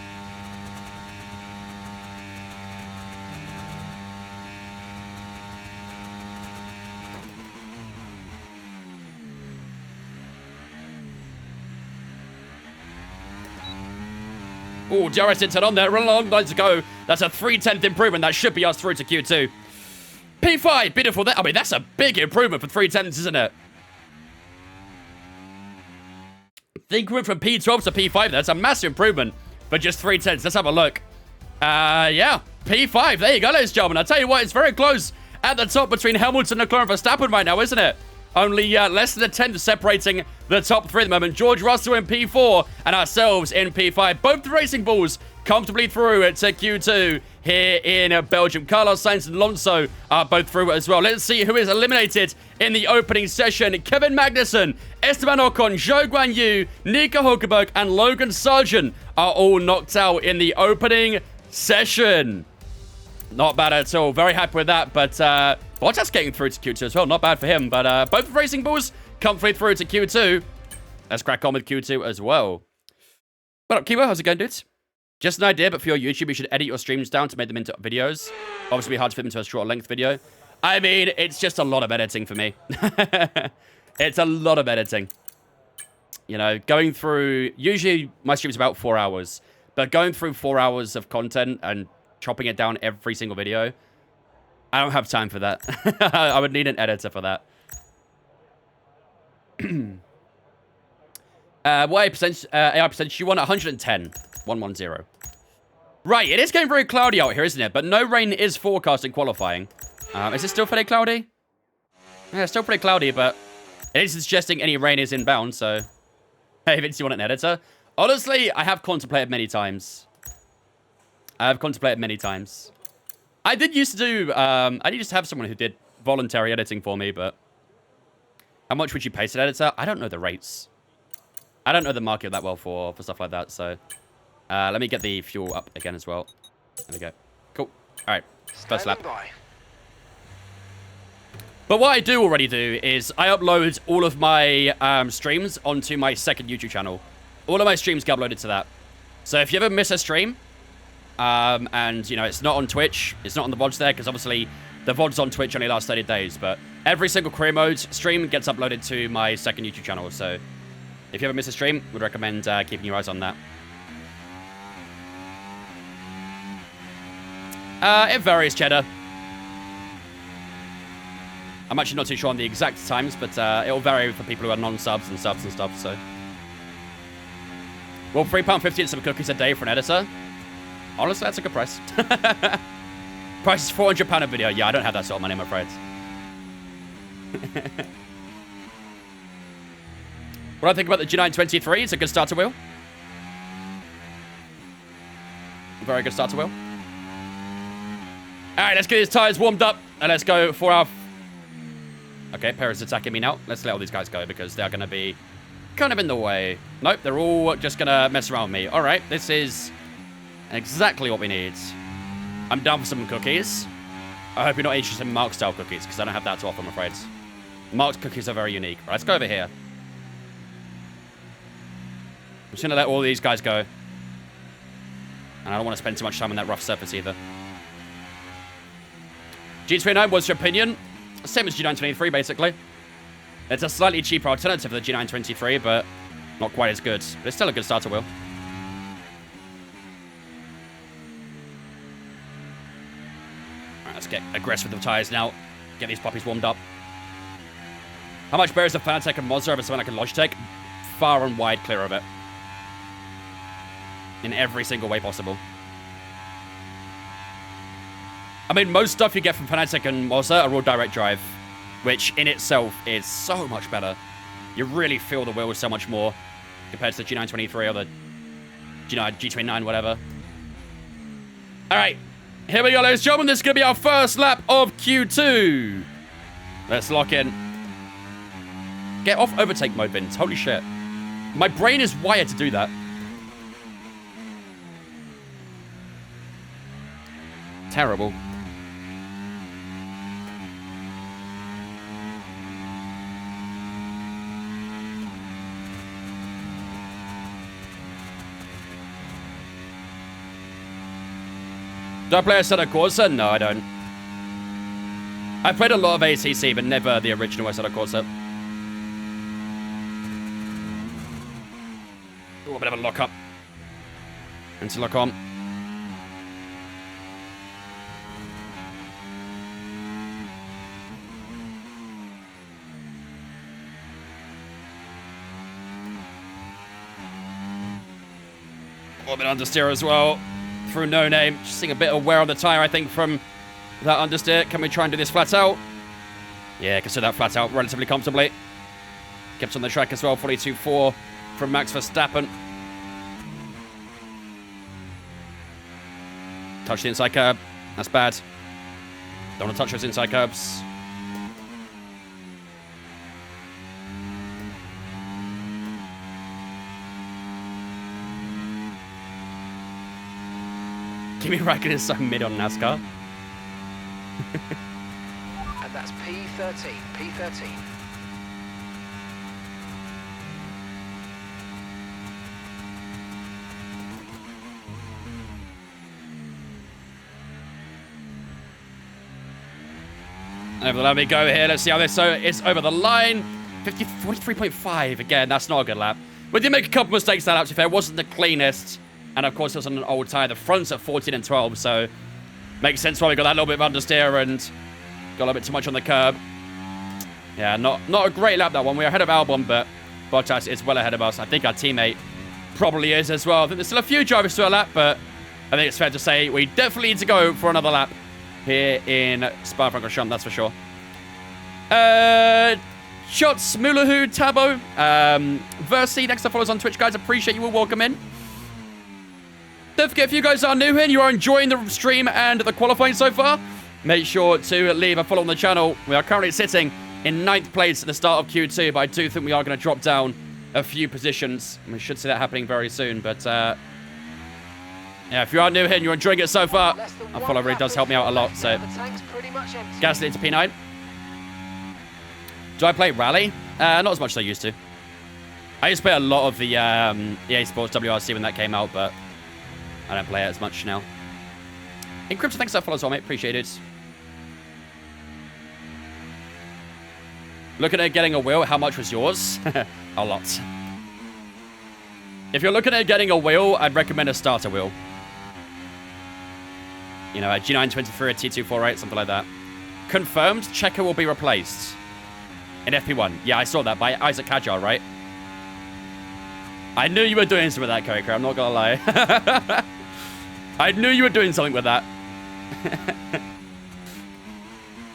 Oh, DRS didn't turn on there. Run along, lines to go. That's a 3/10 improvement. That should be us through to Q2. P5, beautiful. I mean, that's a big improvement for 3/10s, isn't it? The increment from P12 to P5, that's a massive improvement for just 3/10s. Let's have a look. Yeah, P5. There you go, ladies and gentlemen. I'll tell you what, it's very close at the top between Hamilton, Leclerc, and Verstappen right now, isn't it? Only less than a tenth separating the top three at the moment. George Russell in P4 and ourselves in P5. Both the Racing Bulls comfortably through to Q2 here in Belgium. Carlos Sainz and Alonso are both through as well. Let's see who is eliminated in the opening session. Kevin Magnussen, Esteban Ocon, Zhou Guan Yu, Nico Hulkenberg, and Logan Sargent are all knocked out in the opening session. Not bad at all. Very happy with that. But Bottas getting through to Q2 as well. Not bad for him. But both Racing Bulls comfortably through to Q2. Let's crack on with Q2 as well. What up, Kiwa? How's it going, dudes? Just an idea, but for your YouTube, you should edit your streams down to make them into videos. Obviously, it'd be hard to fit them into a short length video. I mean, it's just a lot of editing for me. It's a lot of editing. You know, going through... Usually, my stream's about 4 hours. But going through 4 hours of content and chopping it down every single video, I don't have time for that. I would need an editor for that. What AI percentage you want? 110. 110. Right, it is getting very cloudy out here, isn't it? But no rain is forecast in qualifying. Is it still pretty cloudy? Yeah, it's still pretty cloudy, but it isn't suggesting any rain is inbound, so... Hey, Vince, you want an editor? Honestly, I have contemplated many times. I did used to do... I used to have someone who did voluntary editing for me, but... How much would you pay to an editor? I don't know the rates. I don't know the market that well for stuff like that, so... let me get the fuel up again as well. There we go. Cool. All right. First lap. But what I do already do is I upload all of my streams onto my second YouTube channel. All of my streams get uploaded to that. So if you ever miss a stream, and, you know, it's not on Twitch, it's not on the VODs there, because obviously the VODs on Twitch only last 30 days, but every single career mode stream gets uploaded to my second YouTube channel. So if you ever miss a stream, would recommend keeping your eyes on that. It varies, Cheddar. I'm actually not too sure on the exact times, but it'll vary for people who are non-subs and subs and stuff, so. Well, £3.50 and some cookies a day for an editor. Honestly, that's a good price. Price is £400 a video. Yeah, I don't have that sort of money, I'm afraid. What do I think about the G923? It's a good starter wheel. Very good starter wheel. All right, let's get these tires warmed up, and let's go for our... Okay, Perez attacking me now. Let's let all these guys go, because they're going to be kind of in the way. Nope, they're all just going to mess around with me. All right, this is exactly what we need. I'm down for some cookies. I hope you're not interested in Mark-style cookies, because I don't have that to offer, I'm afraid. Mark's cookies are very unique. All right, let's go over here. I'm just going to let all these guys go. And I don't want to spend too much time on that rough surface either. G29, what's your opinion? Same as G923, basically. It's a slightly cheaper alternative to the G923, but not quite as good. But it's still a good starter wheel. Alright, let's get aggressive with the tyres now. Get these puppies warmed up. How much better is the Fanatec and Monza over something like a Logitech? Far and wide clear of it. In every single way possible. I mean, most stuff you get from Fanatec and Monza are all direct drive, which in itself is so much better. You really feel the wheels so much more compared to the G923 or the G29, whatever. All right, here we go, ladies and gentlemen. This is going to be our first lap of Q2. Let's lock in. Get off overtake mode, Vince. Holy shit. My brain is wired to do that. Terrible. Do I play Assetto Corsa? No, I don't. I played a lot of ACC, but never the original Assetto Corsa. Ooh, a bit of a lock-up. And to lock on. A little bit understeer as well. Through no name. Just seeing a bit of wear on the tyre, I think, from that understeer. Can we try and do this flat out? Yeah, consider that flat out relatively comfortably. Kept on the track as well. 42.4 from Max Verstappen. Touch the inside curb. That's bad. Don't want to touch those inside curbs. Kimi Räikkönen is so mid on NASCAR.
And that's P13. P13.
Over the line we go here. Let's see how this is over the line. 43.5. Again, that's not a good lap. We did make a couple mistakes that lap, to be fair. It wasn't the cleanest. And, of course, it was on an old tyre. The front's at 14 and 12, so makes sense why we got that little bit of understeer and got a little bit too much on the curb. Yeah, not a great lap, that one. We're ahead of Albon, but Bottas is well ahead of us. I think our teammate probably is as well. I think there's still a few drivers to a lap, but I think it's fair to say we definitely need to go for another lap here in Spa-Francorchamps, that's for sure. Shots, Mulahu, Tabo, Versi, next to follow us on Twitch, guys. Appreciate you all. Welcome in. Don't forget, if you guys are new here and you are enjoying the stream and the qualifying so far, make sure to leave a follow on the channel. We are currently sitting in 9th place at the start of Q2, but I do think we are going to drop down a few positions. We should see that happening very soon, but yeah, if you are new here and you're enjoying it so far, a follow really does help me out a lot, so gas it into P9. Do I play Rally? Not as much as I used to. I used to play a lot of the EA Sports WRC when that came out, but I don't play it as much now. Encryption, thanks for that follow as well, mate. Appreciate it. Looking at getting a wheel, how much was yours? A lot. If you're looking at getting a wheel, I'd recommend a starter wheel. You know, a G923, a T248, something like that. Confirmed, Checo will be replaced in FP1. Yeah, I saw that by Isaac Kajar, right? I knew you were doing something with that, Koika. I'm not gonna lie. I knew you were doing something with that.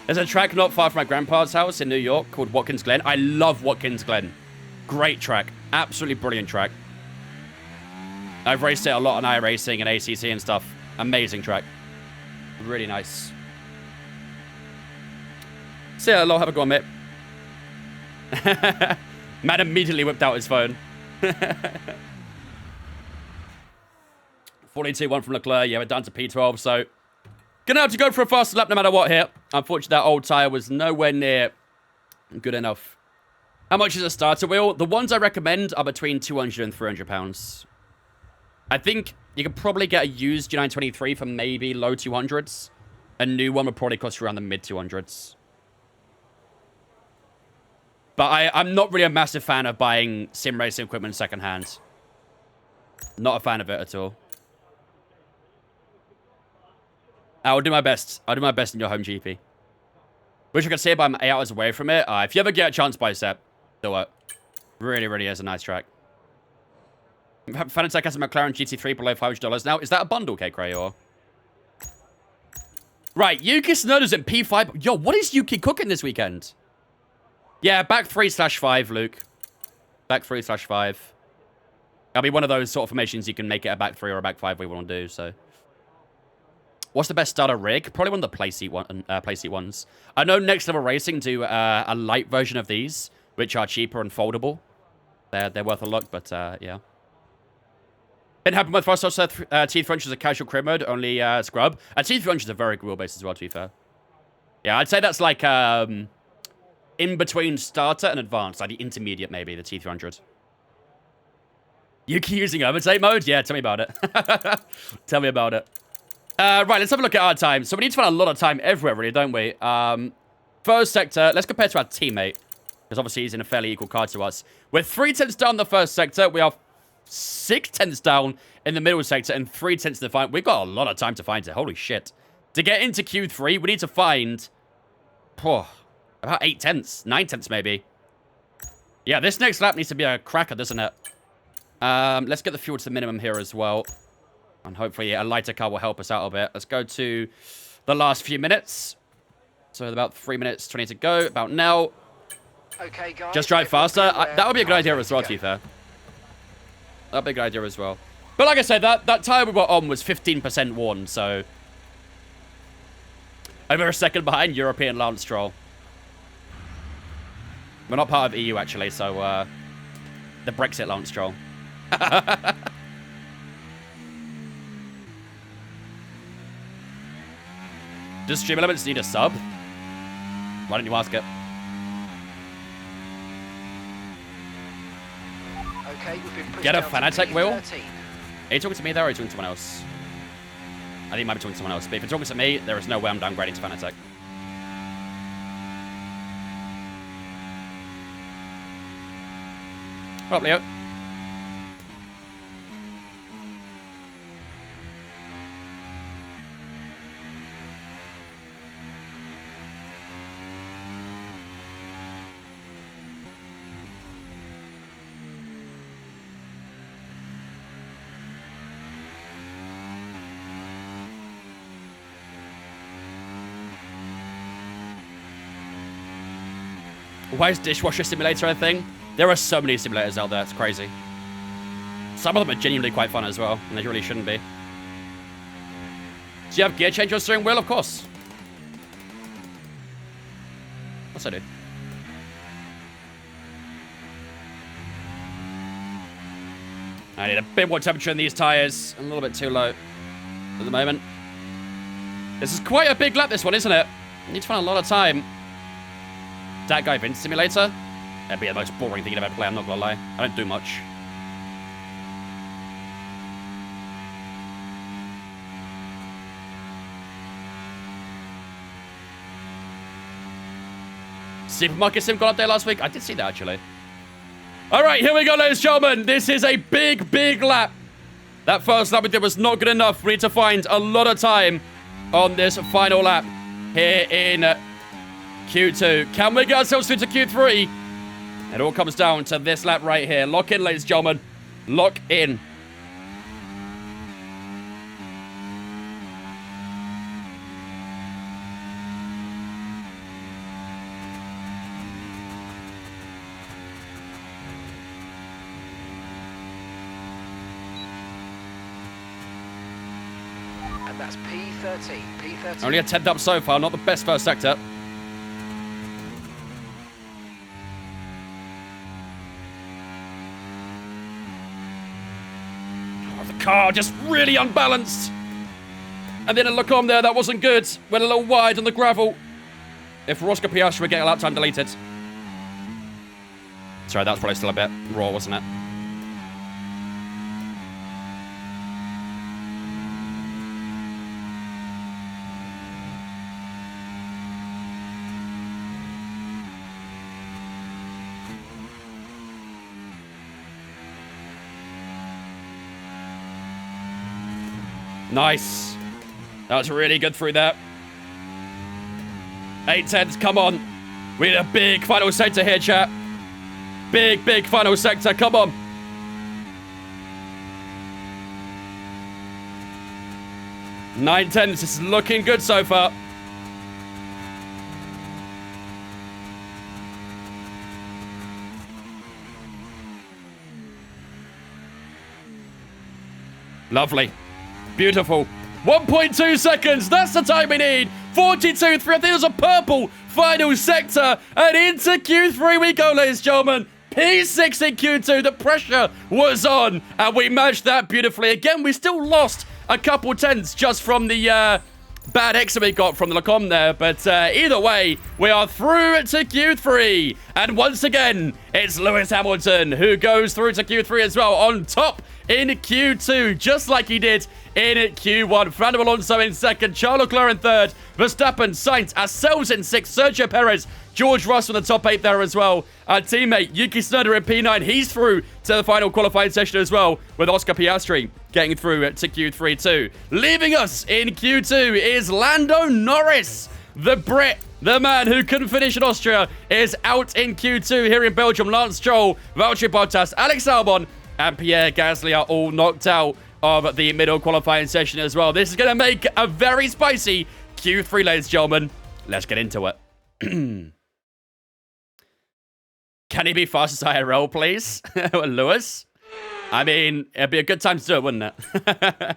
There's a track not far from my grandpa's house in New York called Watkins Glen. I love Watkins Glen. Great track. Absolutely brilliant track. I've raced it a lot on iRacing and ACC and stuff. Amazing track. Really nice. See ya, hello. Have a go on, mate. Matt immediately whipped out his phone. 42-1 from Leclerc. Yeah, we're down to P12, so gonna have to go for a faster lap no matter what here. Unfortunately, that old tyre was nowhere near good enough. How much is a starter wheel? The ones I recommend are between 200 and 300 pounds. I think you could probably get a used G923 for maybe low 200s. A new one would probably cost you around the mid 200s. But I'm not really a massive fan of buying sim racing equipment secondhand. Not a fan of it at all. I'll do my best. I'll do my best in your home GP. Wish I could say, but I'm 8 hours away from it. If you ever get a chance, Bicep, do it. Really, really is a nice track. Fanatec has a McLaren GT3 below $500 now. Is that a bundle, K-Cray, or? Right, Yuki Tsunoda's in P5. Yo, what is Yuki cooking this weekend? Yeah, back 3/5, Luke. Back 3/5. That'll be one of those sort of formations you can make it a back 3 or a back 5 we want to do, so. What's the best starter rig? Probably one of the playseat ones. I know Next Level Racing do a light version of these, which are cheaper and foldable. They're worth a look, but yeah. Been happy with first T300 is a casual crib mode, only scrub. T300 is a very good wheelbase as well, to be fair. Yeah, I'd say that's like in between starter and advanced, like the intermediate maybe, the T300. Yuki using overtake mode? Yeah, tell me about it. Tell me about it. Right, let's have a look at our time. So we need to find a lot of time everywhere, really, don't we? First sector, let's compare to our teammate. Because obviously he's in a fairly equal car to us. We're 3 tenths down the first sector. We are 6 tenths down in the middle sector and 3 tenths in the final. We've got a lot of time to find it. Holy shit. To get into Q3, we need to find about 8 tenths, 9 tenths maybe. Yeah, this next lap needs to be a cracker, doesn't it? Let's get the fuel to the minimum here as well. And hopefully a lighter car will help us out a bit. Let's go to the last few minutes. So about 3 minutes, 20 to go. About now.
Okay, guys.
Just drive faster. That would be a good idea as well, to be fair. That would be a good idea as well. But like I said, that tire we got on was 15% worn, so... Over a second behind European Lance Stroll. We're not part of EU, actually, so... the Brexit Lance Stroll. Does Stream Elements need a sub? Why don't you ask it?
Okay, we've been pushed
Get a
down to
Fanatec wheel?
P13.
Are you talking to me there or are you talking to someone else? I think you might be talking to someone else. But if you're talking to me, there is no way I'm downgrading to Fanatec. What up, Leo? Why is Dishwasher Simulator a thing? There are so many simulators out there, it's crazy. Some of them are genuinely quite fun as well, and they really shouldn't be. Do you have gear change on steering wheel? Of course. Yes, I do. I need a bit more temperature in these tyres. A little bit too low at the moment. This is quite a big lap, this one, isn't it? I need to find a lot of time. That guy Vince Simulator? That'd be the most boring thing you'd ever play, I'm not gonna lie. I don't do much. Supermarket Sim got up there last week? I did see that, actually. Alright, here we go, ladies and gentlemen. This is a big, big lap. That first lap we did was not good enough. We need to find a lot of time on this final lap here in Q2. Can we get ourselves through to Q3? It all comes down to this lap right here. Lock in, ladies and gentlemen. Lock in.
And that's P13. P13.
Only a 10th up so far. Not the best first sector. Car just really unbalanced. And then a look on there, that wasn't good. Went a little wide on the gravel. If Oscar Piastri would get a lap time deleted. Sorry, that was probably still a bit raw, wasn't it? Nice. That was really good through there. 8/10s, come on. We need a big final sector here, chat. Big, big final sector, come on. Nine tenths, this is looking good so far. Lovely. Beautiful. 1.2 seconds. That's the time we need. 42.3. I think it was a purple final sector. And into Q3 we go, ladies and gentlemen. P6 in Q2. The pressure was on. And we matched that beautifully. Again, we still lost a couple tenths just from the bad exit we got from the Lacombe there. But either way, we are through to Q3. And once again, it's Lewis Hamilton who goes through to Q3 as well. On top in Q2, just like he did in Q1. Fernando Alonso in second, Charles Leclerc in third, Verstappen, Sainz, ourselves in sixth, Sergio Perez, George Russell in the top 8 there as well. Our teammate, Yuki Tsunoda in P9, he's through to the final qualifying session as well, with Oscar Piastri getting through to Q3 too. Leaving us in Q2 is Lando Norris, the Brit. The man who couldn't finish in Austria is out in Q2 here in Belgium. Lance Stroll, Valtteri Bottas, Alex Albon, and Pierre Gasly are all knocked out of the middle qualifying session as well. This is going to make a very spicy Q3, ladies and gentlemen. Let's get into it. Can he be fast as IRL, please? Lewis? I mean, it'd be a good time to do it, wouldn't it?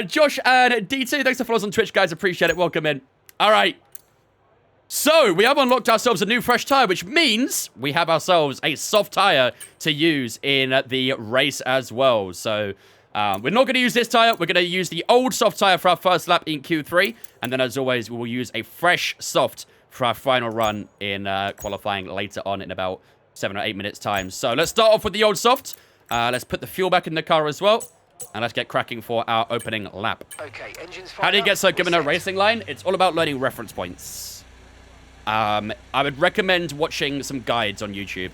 Josh and D2, thanks for following us on Twitch, guys. Appreciate it. Welcome in. All right. So, we have unlocked ourselves a new fresh tire, which means we have ourselves a soft tire to use in the race as well. So, we're not going to use this tire. We're going to use the old soft tire for our first lap in Q3. And then, as always, we will use a fresh soft for our final run in qualifying later on in about 7 or 8 minutes' time. So, let's start off with the old soft. Let's put the fuel back in the car as well. And let's get cracking for our opening lap.
Okay, engines
How do you get so good in a racing line? It's all about learning reference points. I would recommend watching some guides on YouTube.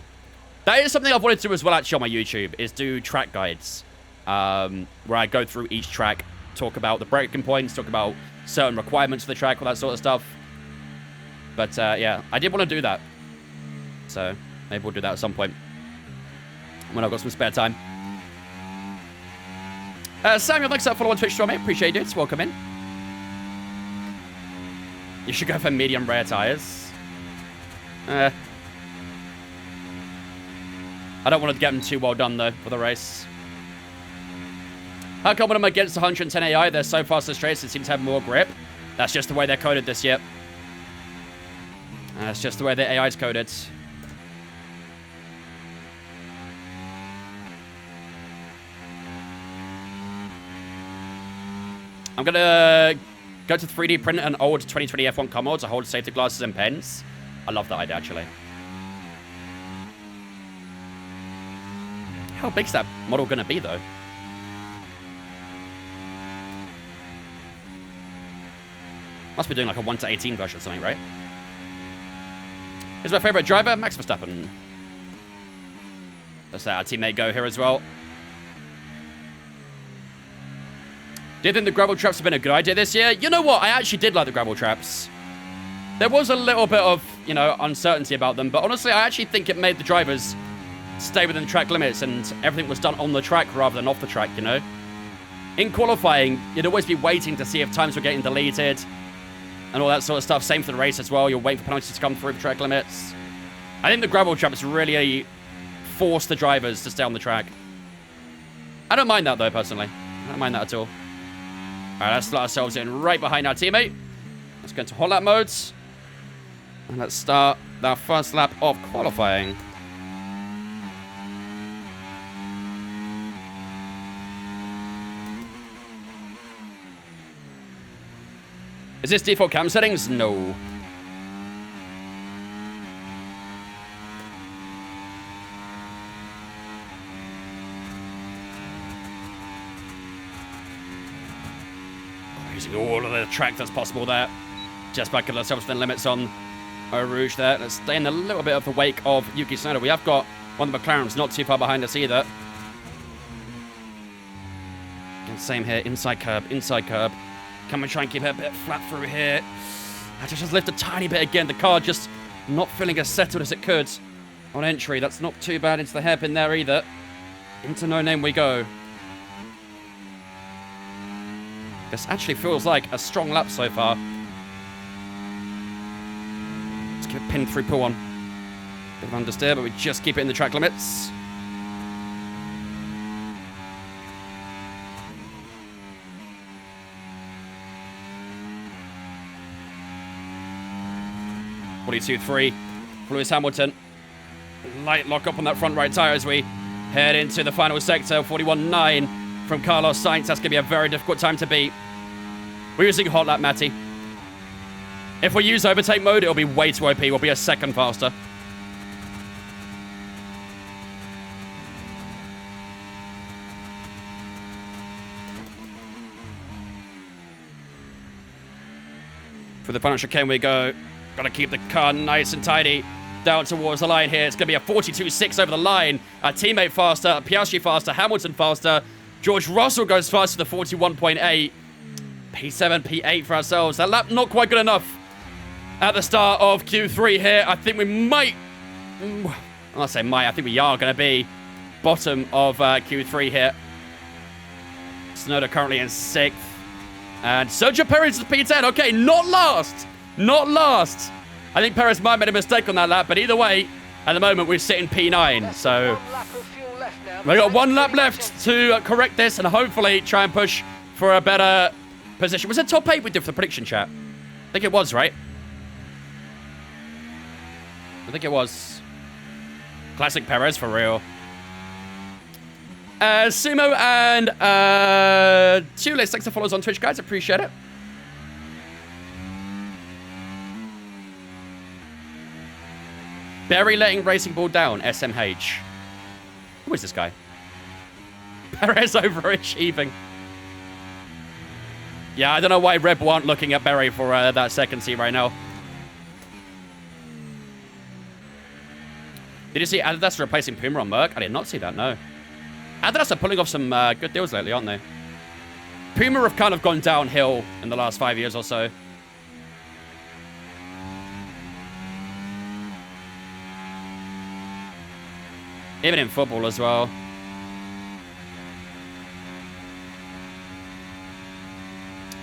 That is something I've wanted to do as well, actually, on my YouTube, is do track guides. Where I go through each track, talk about the braking points, talk about certain requirements of the track, all that sort of stuff. But, yeah, I did want to do that. So, maybe we'll do that at some point. When I've got some spare time. Samuel, thanks for following on Twitch, mate. Appreciate it. Welcome in. You should go for medium rare tires. I don't want to get them too well done, though, for the race. How come when I'm against 110 AI, they're so fast and straight, it seems to have more grip? That's just the way they're coded this year. That's just the way the AI is coded. I'm going to go to 3D print an old 2020 F1 car mod to hold safety glasses and pens. I love that idea, actually. How big's that model going to be, though? Must be doing like a 1:18 version or something, right? Here's my favorite driver, Max Verstappen. Let's let our teammate go here as well. Do you think the gravel traps have been a good idea this year? You know what? I actually did like the gravel traps. There was a little bit of, you know, uncertainty about them, but honestly, I actually think it made the drivers stay within the track limits and everything was done on the track rather than off the track, you know? In qualifying, you'd always be waiting to see if times were getting deleted and all that sort of stuff. Same for the race as well. You'll wait for penalties to come through the track limits. I think the gravel traps really force the drivers to stay on the track. I don't mind that, though, personally. I don't mind that at all. All right, let's slot ourselves in right behind our teammate. Let's go into hot lap modes. And let's start our first lap of qualifying. Is this default cam settings? No. Using all of the track that's possible there. Just back of ourselves within limits on Eau Rouge there. Let's stay in a little bit of the wake of Yuki Tsunoda. We have got one of the McLarens not too far behind us either. And same here, inside curb, inside curb. Can we try and keep it a bit flat through here? I just lift a tiny bit again. The car just not feeling as settled as it could on entry. That's not too bad into the hairpin there either. Into no name we go. This actually feels like a strong lap so far. Let's keep it pinned through pull on. Bit of understeer, but we just keep it in the track limits. .42.3 for Lewis Hamilton. Light lock up on that front right tyre as we head into the final sector. 41.9 from Carlos Sainz. That's going to be a very difficult time to beat. We're using hot lap, Matty. If we use overtake mode, it'll be way too OP. We'll be a second faster. For the final chicane we go. Got to keep the car nice and tidy down towards the line here. It's going to be a 42.6 over the line. Our teammate faster, Piastri faster, Hamilton faster. George Russell goes fast to the 41.8. P7, P8 for ourselves. That lap not quite good enough at the start of Q3 here. I think we might... I'll say might. I think we are going to be bottom of Q3 here. Tsunoda currently in 6th. And Sergio Perez is P10. Okay, not last. Not last. I think Perez might have made a mistake on that lap, but either way, at the moment, we're sitting P9. So we've got 1 lap left to correct this and hopefully try and push for a better position. Was it top 8 we did for the prediction chat? I think it was, right? I think it was. Classic Perez for real. Sumo and Tulis, thanks for follows on Twitch, guys. Appreciate it. Barry letting Racing Ball down, SMH. Who is this guy? Perez overachieving. Yeah, I don't know why Red Bull aren't looking at Barry for that second seat right now. Did you see Adidas replacing Puma on Merc? I did not see that, no. Adidas are pulling off some good deals lately, aren't they? Puma have kind of gone downhill in the last 5 years or so. Even in football as well.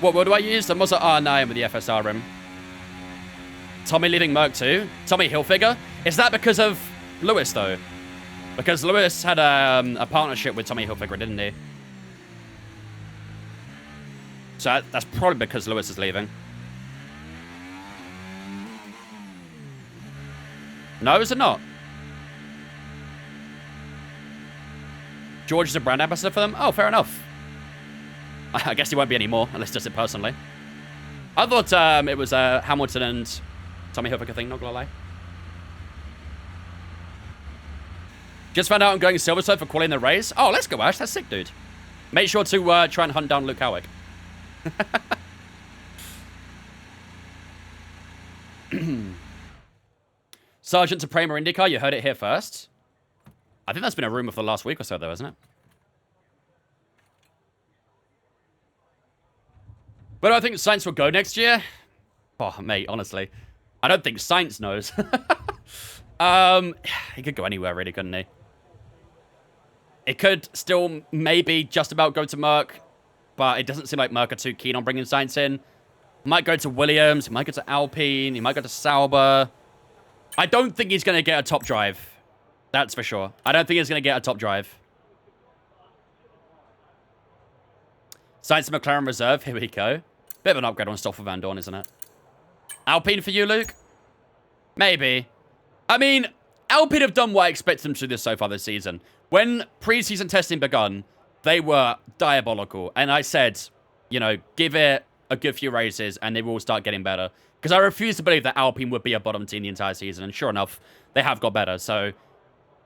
What do I use? The Mazda R9 with the FSR rim. Tommy leaving Merc too? Tommy Hilfiger? Is that because of Lewis, though? Because Lewis had a partnership with Tommy Hilfiger, didn't he? So that's probably because Lewis is leaving. No, is it not? George is a brand ambassador for them? Oh, fair enough. I guess he won't be anymore, unless he does it personally. I thought it was a Hamilton and Tommy Hilfiger thing, not gonna lie. Just found out I'm going Silverstone for quality in the race. Oh, let's go, Ash. That's sick, dude. Make sure to try and hunt down Luke Howick. Sergeant Supreme or IndyCar, you heard it here first. I think that's been a rumor for the last week or so, though, isn't it? But I think Sainz will go next year. Oh, mate, honestly. I don't think Sainz knows. He could go anywhere, really, couldn't he? It could still maybe just about go to Merc, but it doesn't seem like Merc are too keen on bringing Sainz in. He might go to Williams. He might go to Alpine. He might go to Sauber. I don't think he's going to get a top drive. That's for sure. I don't think he's going to get a top drive. Sainz and McLaren reserve. Here we go. Bit of an upgrade on Stoffel Van Dorn, isn't it? Alpine for you, Luke? Maybe. I mean, Alpine have done what I expected them to do this so far this season. When preseason testing begun, they were diabolical. And I said, you know, give it a good few races and they will start getting better. Because I refuse to believe that Alpine would be a bottom team the entire season. And sure enough, they have got better. So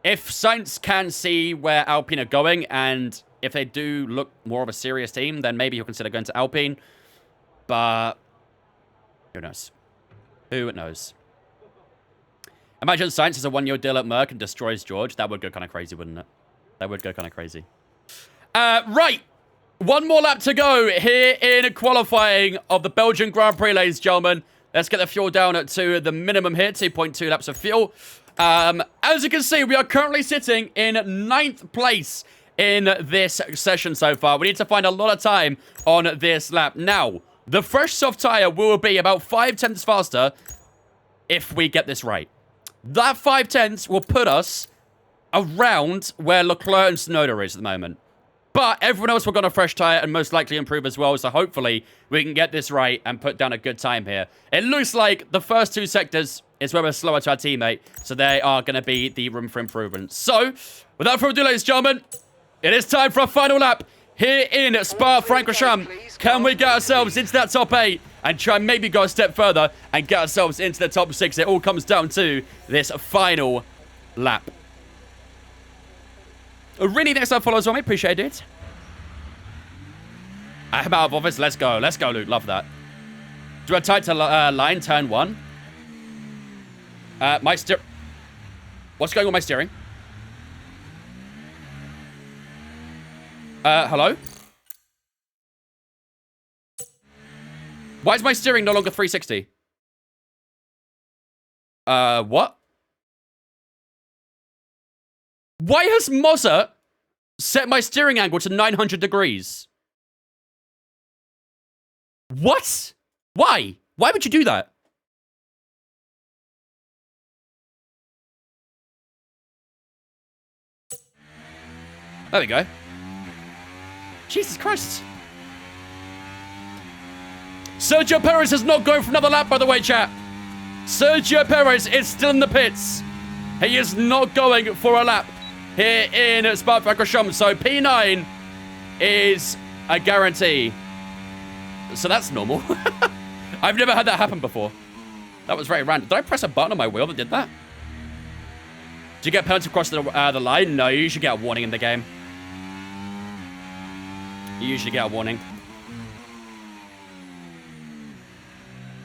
if Sainz can see where Alpine are going and if they do look more of a serious team, then maybe he'll consider going to Alpine. But who knows? Who knows? Imagine Sainz has a 1-year deal at Merc and destroys George. That would go kind of crazy, wouldn't it? That would go kind of crazy. Right. One more lap to go here in qualifying of the Belgian Grand Prix, ladies and gentlemen. Let's get the fuel down to the minimum here, 2.2 laps of fuel. As you can see, we are currently sitting in 9th place in this session so far. We need to find a lot of time on this lap. Now, the fresh soft tire will be about 5 tenths faster if we get this right. That 5 tenths will put us around where Leclerc and Tsunoda is at the moment. But everyone else will get a fresh tire and most likely improve as well. So hopefully we can get this right and put down a good time here. It looks like the first 2 sectors is where we're slower to our teammate. So they are going to be the room for improvement. So without further ado, ladies and gentlemen, it is time for a final lap here in Spa-Francorchamps. Can we get ourselves into that top 8 and try and maybe go a step further and get ourselves into the top 6? It all comes down to this final lap. Really, next time follows on me. Appreciate it. I'm out of office. Let's go. Let's go, Luke. Love that. Do a tight to line, turn 1. My steer... What's going on with my steering? Hello? Why is my steering no longer 360? What? Why has Mozart set my steering angle to 900 degrees? What? Why? Why would you do that? There we go. Jesus Christ. Sergio Perez is not going for another lap, by the way, chat. Sergio Perez is still in the pits. He is not going for a lap here in Spa-Francorchamps. So P9 is a guarantee. So that's normal. I've never had that happen before. That was very random. Did I press a button on my wheel that did that? Did you get penalty across the line? No, you usually get a warning in the game. You usually get a warning.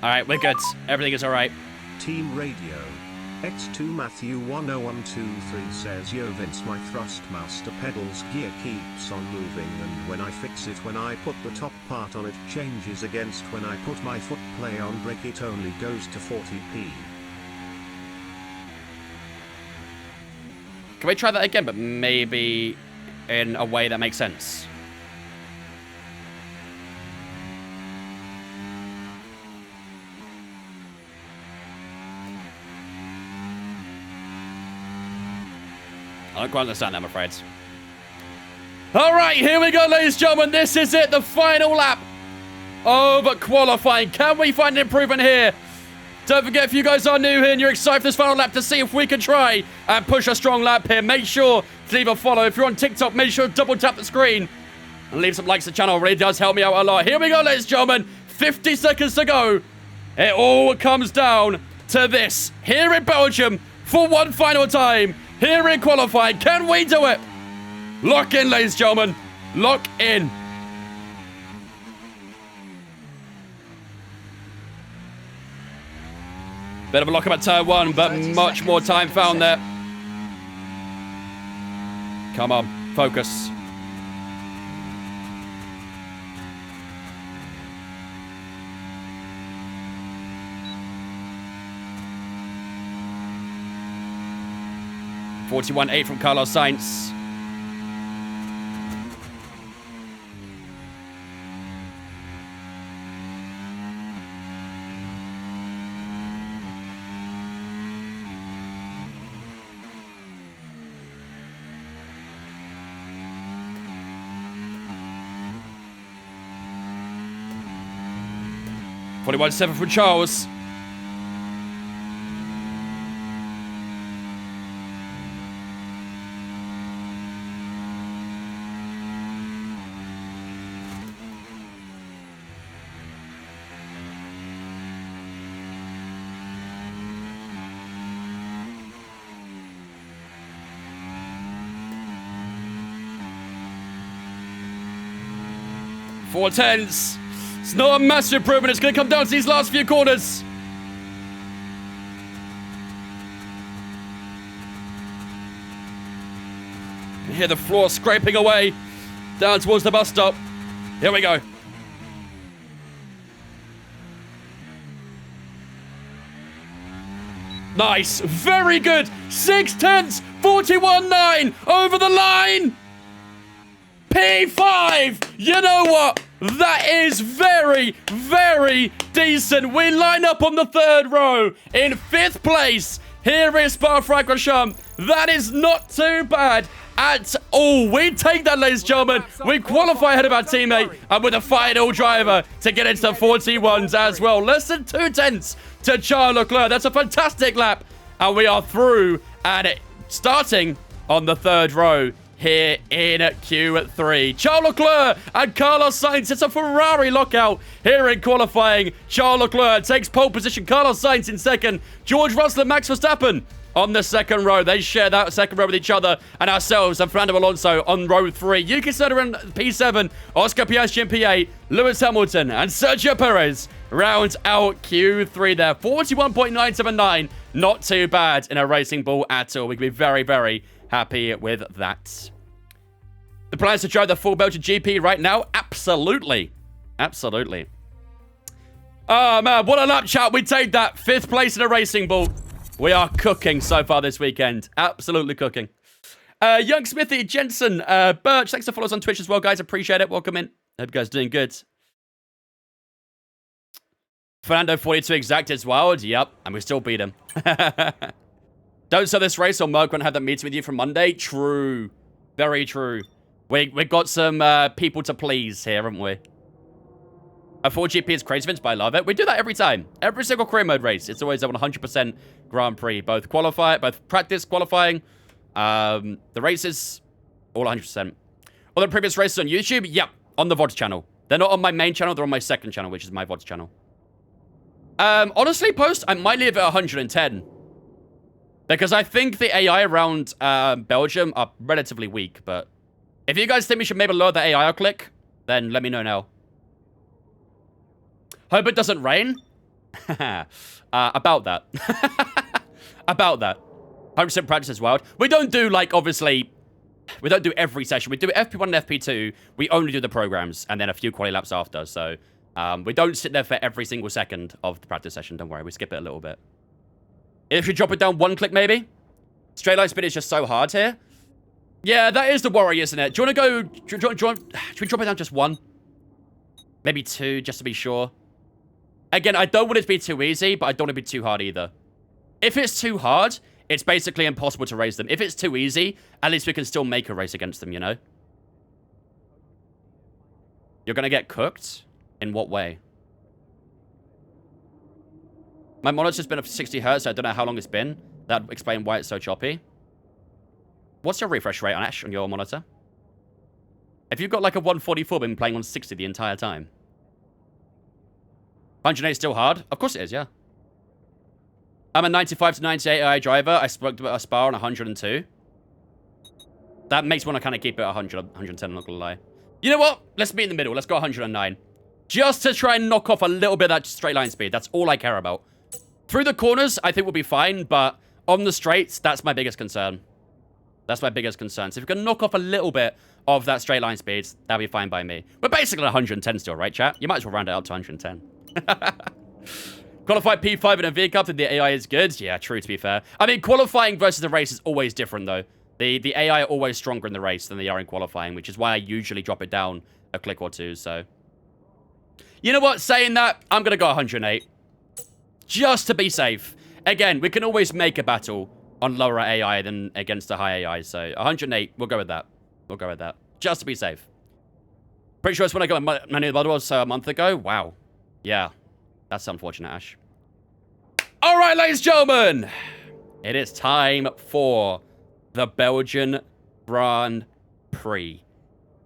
Alright, we're good. Everything is alright.
Team Radio. X2 Matthew 10123 says, Yo Vince, my Thrustmaster pedals gear keeps on moving, and when I fix it, when I put the top part on, it changes against when I put my foot play on brake, it only goes to 40p.
Can we try that again, but maybe in a way that makes sense? I don't quite understand that, I'm afraid. All right, here we go, ladies and gentlemen. This is it, the final lap of qualifying. Can we find an improvement here? Don't forget, if you guys are new here and you're excited for this final lap to see if we can try and push a strong lap here, make sure to leave a follow. If you're on TikTok, make sure to double tap the screen and leave some likes to the channel. It really does help me out a lot. Here we go, ladies and gentlemen. 50 seconds to go. It all comes down to this. Here in Belgium for one final time. Here in qualifying. Can we do it? Lock in, ladies and gentlemen. Lock in. Bit of a lock up at turn 1, but much more time found there. Come on, focus. .41.8 from Carlos Sainz. .41.7 from Charles. Four tenths. It's not a massive improvement. It's going to come down to these last few corners. You hear the floor scraping away down towards the bus stop. Here we go. Nice. Very good. 6 tenths. 41.9 over the line. P5. You know what? That is very, very decent. We line up on the 3rd row in 5th place here in Spa-Francorchamps. That is not too bad at all. We take that, ladies and gentlemen. We qualify ahead of our teammate and with a final driver to get into the 41s as well. Less than 2 tenths to Charles Leclerc. That's a fantastic lap. And we are through and starting on the 3rd row here in Q3. Charles Leclerc and Carlos Sainz. It's a Ferrari lockout here in qualifying. Charles Leclerc takes pole position. Carlos Sainz in 2nd. George Russell and Max Verstappen on the 2nd row. They share that 2nd row with each other, and ourselves and Fernando Alonso on row 3. Yuki Tsunoda in P7, Oscar Piastri in P8, Lewis Hamilton and Sergio Perez round out Q3 there. 41.979. Not too bad in a racing ball at all. We can be very, very happy with that. The plans to drive the full Belgian GP right now? Absolutely. Absolutely. Oh, man. What a lap, chat. We take that. 5th place in a racing ball. We are cooking so far this weekend. Absolutely cooking. Young Smithy, Jensen, Birch, thanks for following us on Twitch as well, guys. Appreciate it. Welcome in. Hope you guys are doing good. Fernando 42 exact as well. Yep, and we still beat him. Don't sell this race or Merc won't have that meeting with you from Monday. True. Very true. We got some people to please here, haven't we? A 4GP is crazy, Vince, but I love it. We do that every time. Every single career mode race. It's always a 100% Grand Prix. Both practice, qualifying. The races, all 100%. All the previous races on YouTube? Yep, on the VODs channel. They're not on my main channel. They're on my second channel, which is my VODs channel. Honestly, Post, I might leave it at 110. Because I think the AI around Belgium are relatively weak, but if you guys think we should maybe lower the AI click, then let me know now. Hope it doesn't rain. About that. About that. 100% practice is wild. We don't do, like, obviously, we don't do every session. We do FP1 and FP2. We only do the programs and then a few quality laps after. So we don't sit there for every single second of the practice session. Don't worry. We skip it a little bit. If you drop it down one click, maybe. Straight line speed is just so hard here. Yeah, that is the worry, isn't it? Do you want to go... Should we drop it down just one? Maybe two, just to be sure. Again, I don't want it to be too easy, but I don't want it to be too hard either. If it's too hard, it's basically impossible to race them. If it's too easy, at least we can still make a race against them, you know? You're going to get cooked? In what way? My monitor's been up to 60 Hz, so I don't know how long it's been. That'd explain why it's so choppy. What's your refresh rate on Ash on your monitor? If you've got like a 144, been playing on 60 the entire time. 108 is still hard? Of course it is, yeah. I'm a 95 to 98 AI driver. I spoke to a Spa on 102. That makes me want to kind of keep it 100, 110, I'm not going to lie. You know what? Let's meet in the middle. Let's go 109. Just to try and knock off a little bit of that straight line speed. That's all I care about. Through the corners, I think we'll be fine, but on the straights, that's my biggest concern. That's my biggest concern. So if we can knock off a little bit of that straight line speed, that'll be fine by me. We're basically 110 still, right, chat? You might as well round it up to 110. Qualified P5 in a V Cup, and the AI is good. Yeah, true, to be fair. I mean, qualifying versus the race is always different, though. The AI are always stronger in the race than they are in qualifying, which is why I usually drop it down a click or two, so... You know what? Saying that, I'm going to go 108. Just to be safe. Again, we can always make a battle on lower AI than against the high AI, so 108, we'll go with that. We'll go with that. Just to be safe. Pretty sure it's when I got my Manual Models a month ago. Wow. Yeah. That's unfortunate, Ash. All right, ladies and gentlemen. It is time for the Belgian Grand Prix.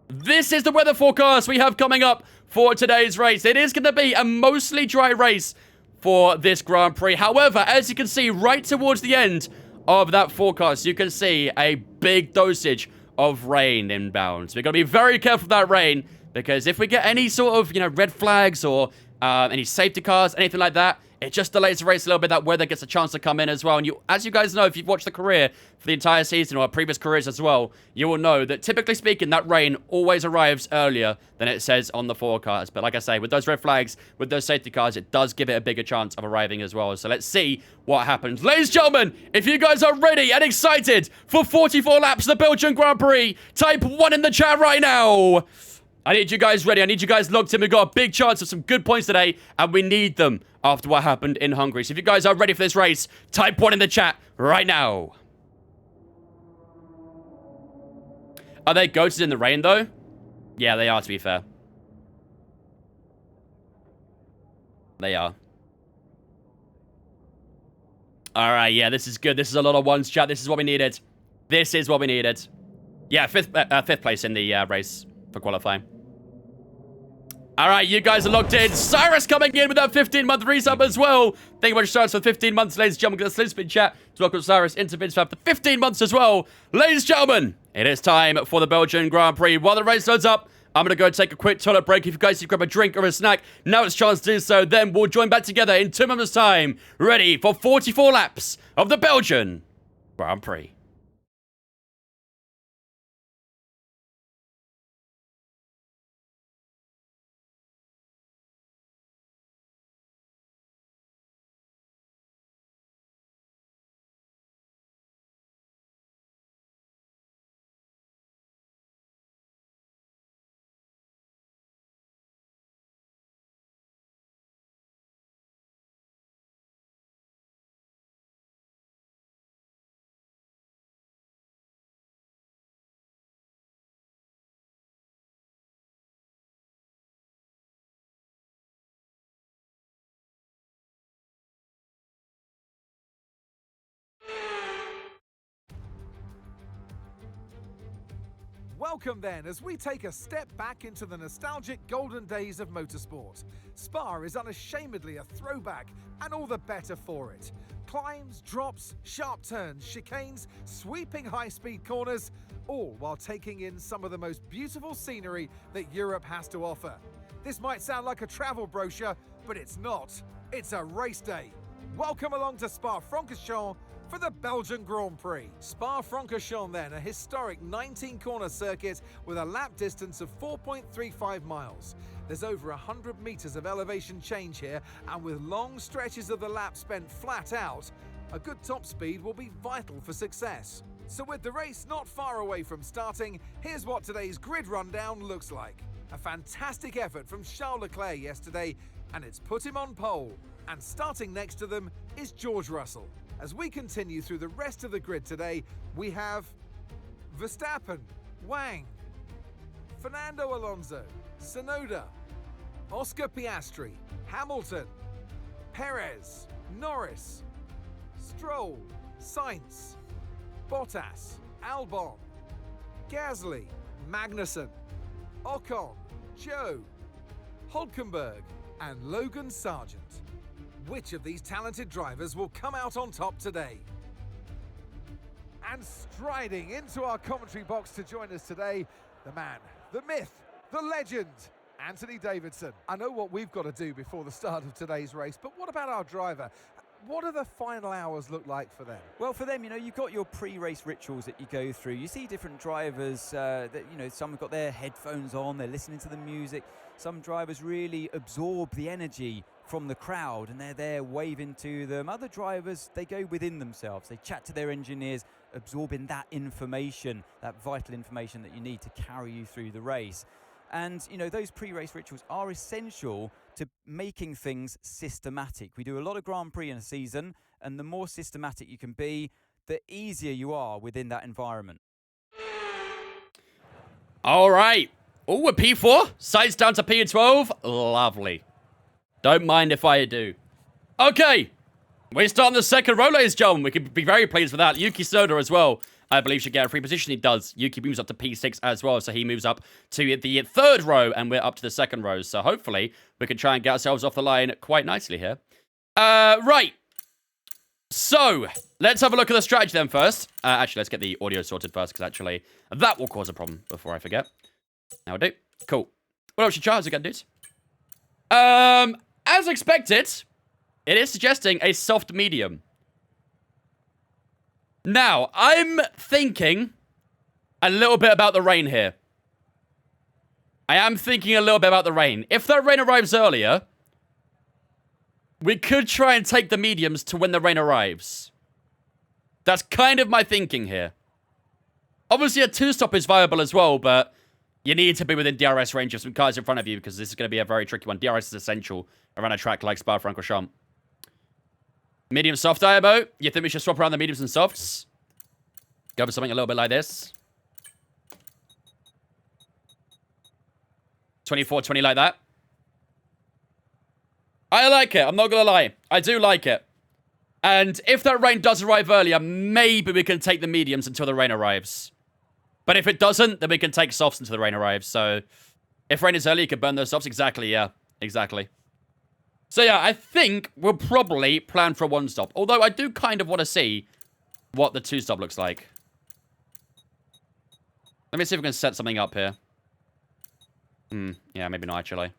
This is the weather forecast we have coming up for today's race. It is going to be a mostly dry race for this Grand Prix. However, as you can see right towards the end of that forecast, you can see a big dosage of rain inbound. So we've got to be very careful of that rain, because if we get any sort of, you know, red flags or any safety cars, anything like that, it just delays the race a little bit. That weather gets a chance to come in as well. And you, as you guys know, if you've watched the career for the entire season or previous careers as well, you will know that typically speaking, that rain always arrives earlier than it says on the forecast. But like I say, with those red flags, with those safety cars, it does give it a bigger chance of arriving as well. So let's see what happens. Ladies and gentlemen, if you guys are ready and excited for 44 laps of the Belgian Grand Prix, type 1 in the chat right now. I need you guys ready. I need you guys locked in. We've got a big chance of some good points today, and we need them after what happened in Hungary. So if you guys are ready for this race, type 1 in the chat right now. Are they goated in the rain, though? Yeah, they are, to be fair. They are. All right, yeah, this is good. This is a lot of ones, chat. This is what we needed. This is what we needed. Yeah, fifth place in the race for qualifying. All right, you guys are locked in. Cyrus coming in with that 15-month resub as well. Thank you very much, Cyrus, for 15 months, ladies and gentlemen. Let's spin chat to welcome Cyrus into VinceFab for 15 months as well. Ladies and gentlemen, it is time for the Belgian Grand Prix. While the race loads up, I'm going to go take a quick toilet break. If you guys need to grab a drink or a snack, now it's chance to do so. Then we'll join back together in 2 moments' time, ready for 44 laps of the Belgian Grand Prix.
Welcome then, as we take a step back into the nostalgic golden days of motorsport. Spa is unashamedly a throwback, and all the better for it. Climbs, drops, sharp turns, chicanes, sweeping high-speed corners, all while taking in some of the most beautiful scenery that Europe has to offer. This might sound like a travel brochure, but it's not. It's a race day. Welcome along to Spa-Francorchamps for the Belgian Grand Prix. Spa-Francorchamps then, a historic 19-corner circuit with a lap distance of 4.35 miles. There's over 100 meters of elevation change here, and with long stretches of the lap spent flat out, a good top speed will be vital for success. So with the race not far away from starting, here's what today's grid rundown looks like. A fantastic effort from Charles Leclerc yesterday, and it's put him on pole. And starting next to them is George Russell. As we continue through the rest of the grid today, we have Verstappen, Wang, Fernando Alonso, Tsunoda, Oscar Piastri, Hamilton, Perez, Norris, Stroll, Sainz, Bottas, Albon, Gasly, Magnussen, Ocon, Zhou, Hülkenberg, and Logan Sargent. Which of these talented drivers will come out on top today? And striding into our commentary box to join us today, the man, the myth, the legend, Anthony Davidson. I know what we've got to do before the start of today's race, but what about our driver? What do the final hours look like for them?
Well, for them, you've got your pre-race rituals that you go through. You see different drivers that, some have got their headphones on, they're listening to the music. Some drivers really absorb the energy from the crowd and they're there waving to them. Other drivers, they go within themselves. They chat to their engineers, absorbing that information, that vital information that you need to carry you through the race. And, those pre-race rituals are essential to making things systematic. We do a lot of Grand Prix in a season, and the more systematic you can be, the easier you are within that environment.
All right. Oh, a P4. Sides down to P12. Lovely. Don't mind if I do. Okay. We're starting the second row, ladies and gentlemen. We can be very pleased with that. Yuki Tsunoda as well, I believe, should get a free position. He does. Yuki moves up to P6 as well, so he moves up to the third row, and we're up to the second row. So hopefully we can try and get ourselves off the line quite nicely here. Right. So let's have a look at the strategy then first. Actually, let's get the audio sorted first, because actually that will cause a problem before I forget. Now I do. Cool. What else you charge again, dudes? As expected, it is suggesting a soft medium. Now, I'm thinking a little bit about the rain here. I am thinking a little bit about the rain. If that rain arrives earlier, we could try and take the mediums to when the rain arrives. That's kind of my thinking here. Obviously, a two-stop is viable as well, but you need to be within DRS range of some cars in front of you, because this is going to be a very tricky one. DRS is essential around a track like Spa-Francorchamps. Medium soft Diabo. You think we should swap around the mediums and softs? Go for something a little bit like this. 24-20 like that. I like it. I'm not going to lie. I do like it. And if that rain does arrive earlier, maybe we can take the mediums until the rain arrives. But if it doesn't, then we can take softs until the rain arrives. So if rain is early, you can burn those softs. Exactly, yeah. Exactly. So yeah, I think we'll probably plan for a one-stop. Although I do kind of want to see what the two-stop looks like. Let me see if we can set something up here. Yeah, maybe not, actually.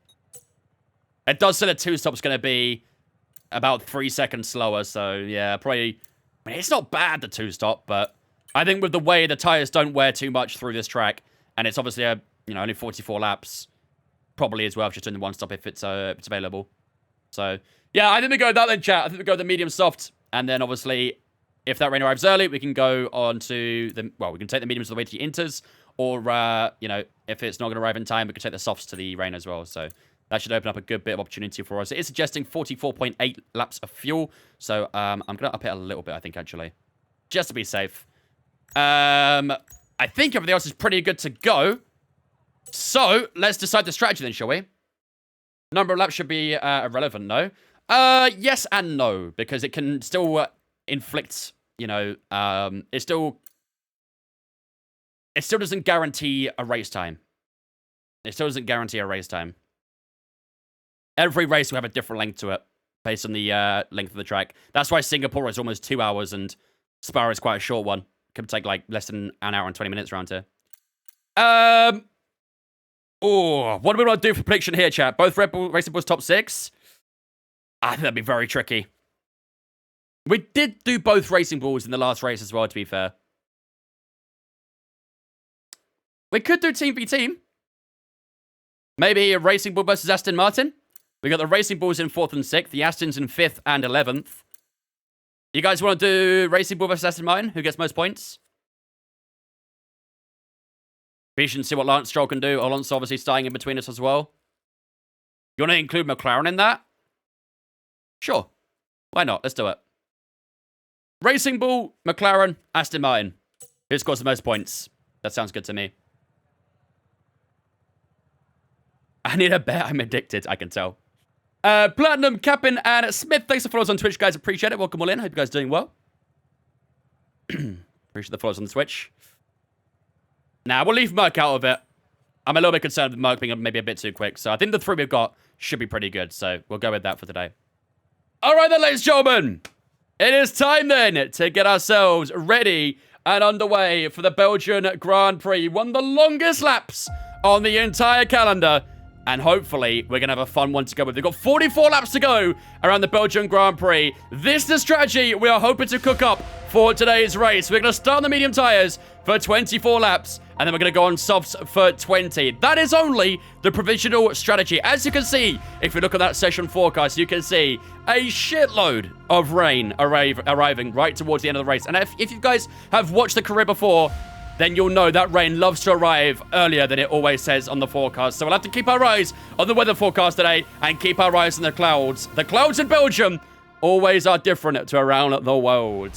It does say the two-stop's going to be about 3 seconds slower. So yeah, probably... I mean, it's not bad, the two-stop, but I think with the way the tires don't wear too much through this track, and it's obviously only 44 laps, probably as well just doing the one-stop if it's available. So, yeah, I think we go with that then, chat. I think we go with the medium soft. And then, obviously, if that rain arrives early, we can go on to the... Well, we can take the mediums all the way to the inters. Or, if it's not going to arrive in time, we can take the softs to the rain as well. So, that should open up a good bit of opportunity for us. It is suggesting 44.8 laps of fuel. So, I'm going to up it a little bit, I think, actually. Just to be safe. I think everything else is pretty good to go. So, let's decide the strategy then, shall we? Number of laps should be irrelevant, no? Yes and no, because it can still inflict, it's still it still doesn't guarantee a race time. It still doesn't guarantee a race time. Every race will have a different length to it based on the length of the track. That's why Singapore is almost 2 hours and Spa is quite a short one. Could take like less than an hour and 20 minutes around here. Oh, what do we want to do for prediction here, chat? Both Red Bull Racing Bulls top 6? I think that'd be very tricky. We did do both Racing Bulls in the last race as well, to be fair. We could do team v team. Maybe a Racing Bull versus Aston Martin. We got the Racing Bulls in 4th and 6th, the Astons in 5th and 11th. You guys want to do Racing Bull versus Aston Martin? Who gets most points? We should see what Lance Stroll can do. Alonso obviously starting in between us as well. You want to include McLaren in that? Sure. Why not? Let's do it. Racing Bull, McLaren, Aston Martin. Who scores the most points? That sounds good to me. I need a bet. I'm addicted, I can tell. Platinum, Capin, and Smith. Thanks for following us on Twitch, guys. Appreciate it. Welcome all in. Hope you guys are doing well. Appreciate the follows on the Twitch. Nah, we'll leave Merc out of it. I'm a little bit concerned with Merc being maybe a bit too quick. So I think the 3 we've got should be pretty good. So we'll go with that for today. All right then, ladies and gentlemen. It is time then to get ourselves ready and underway for the Belgian Grand Prix. One of the longest laps on the entire calendar. And hopefully, we're going to have a fun one to go with. We've got 44 laps to go around the Belgian Grand Prix. This is the strategy we are hoping to cook up for today's race. We're going to start on the medium tyres for 24 laps, and then we're going to go on softs for 20. That is only the provisional strategy. As you can see, if you look at that session forecast, you can see a shitload of rain arriving right towards the end of the race. And if you guys have watched the career before, then you'll know that rain loves to arrive earlier than it always says on the forecast. So we'll have to keep our eyes on the weather forecast today and keep our eyes on the clouds. The clouds in Belgium always are different to around the world.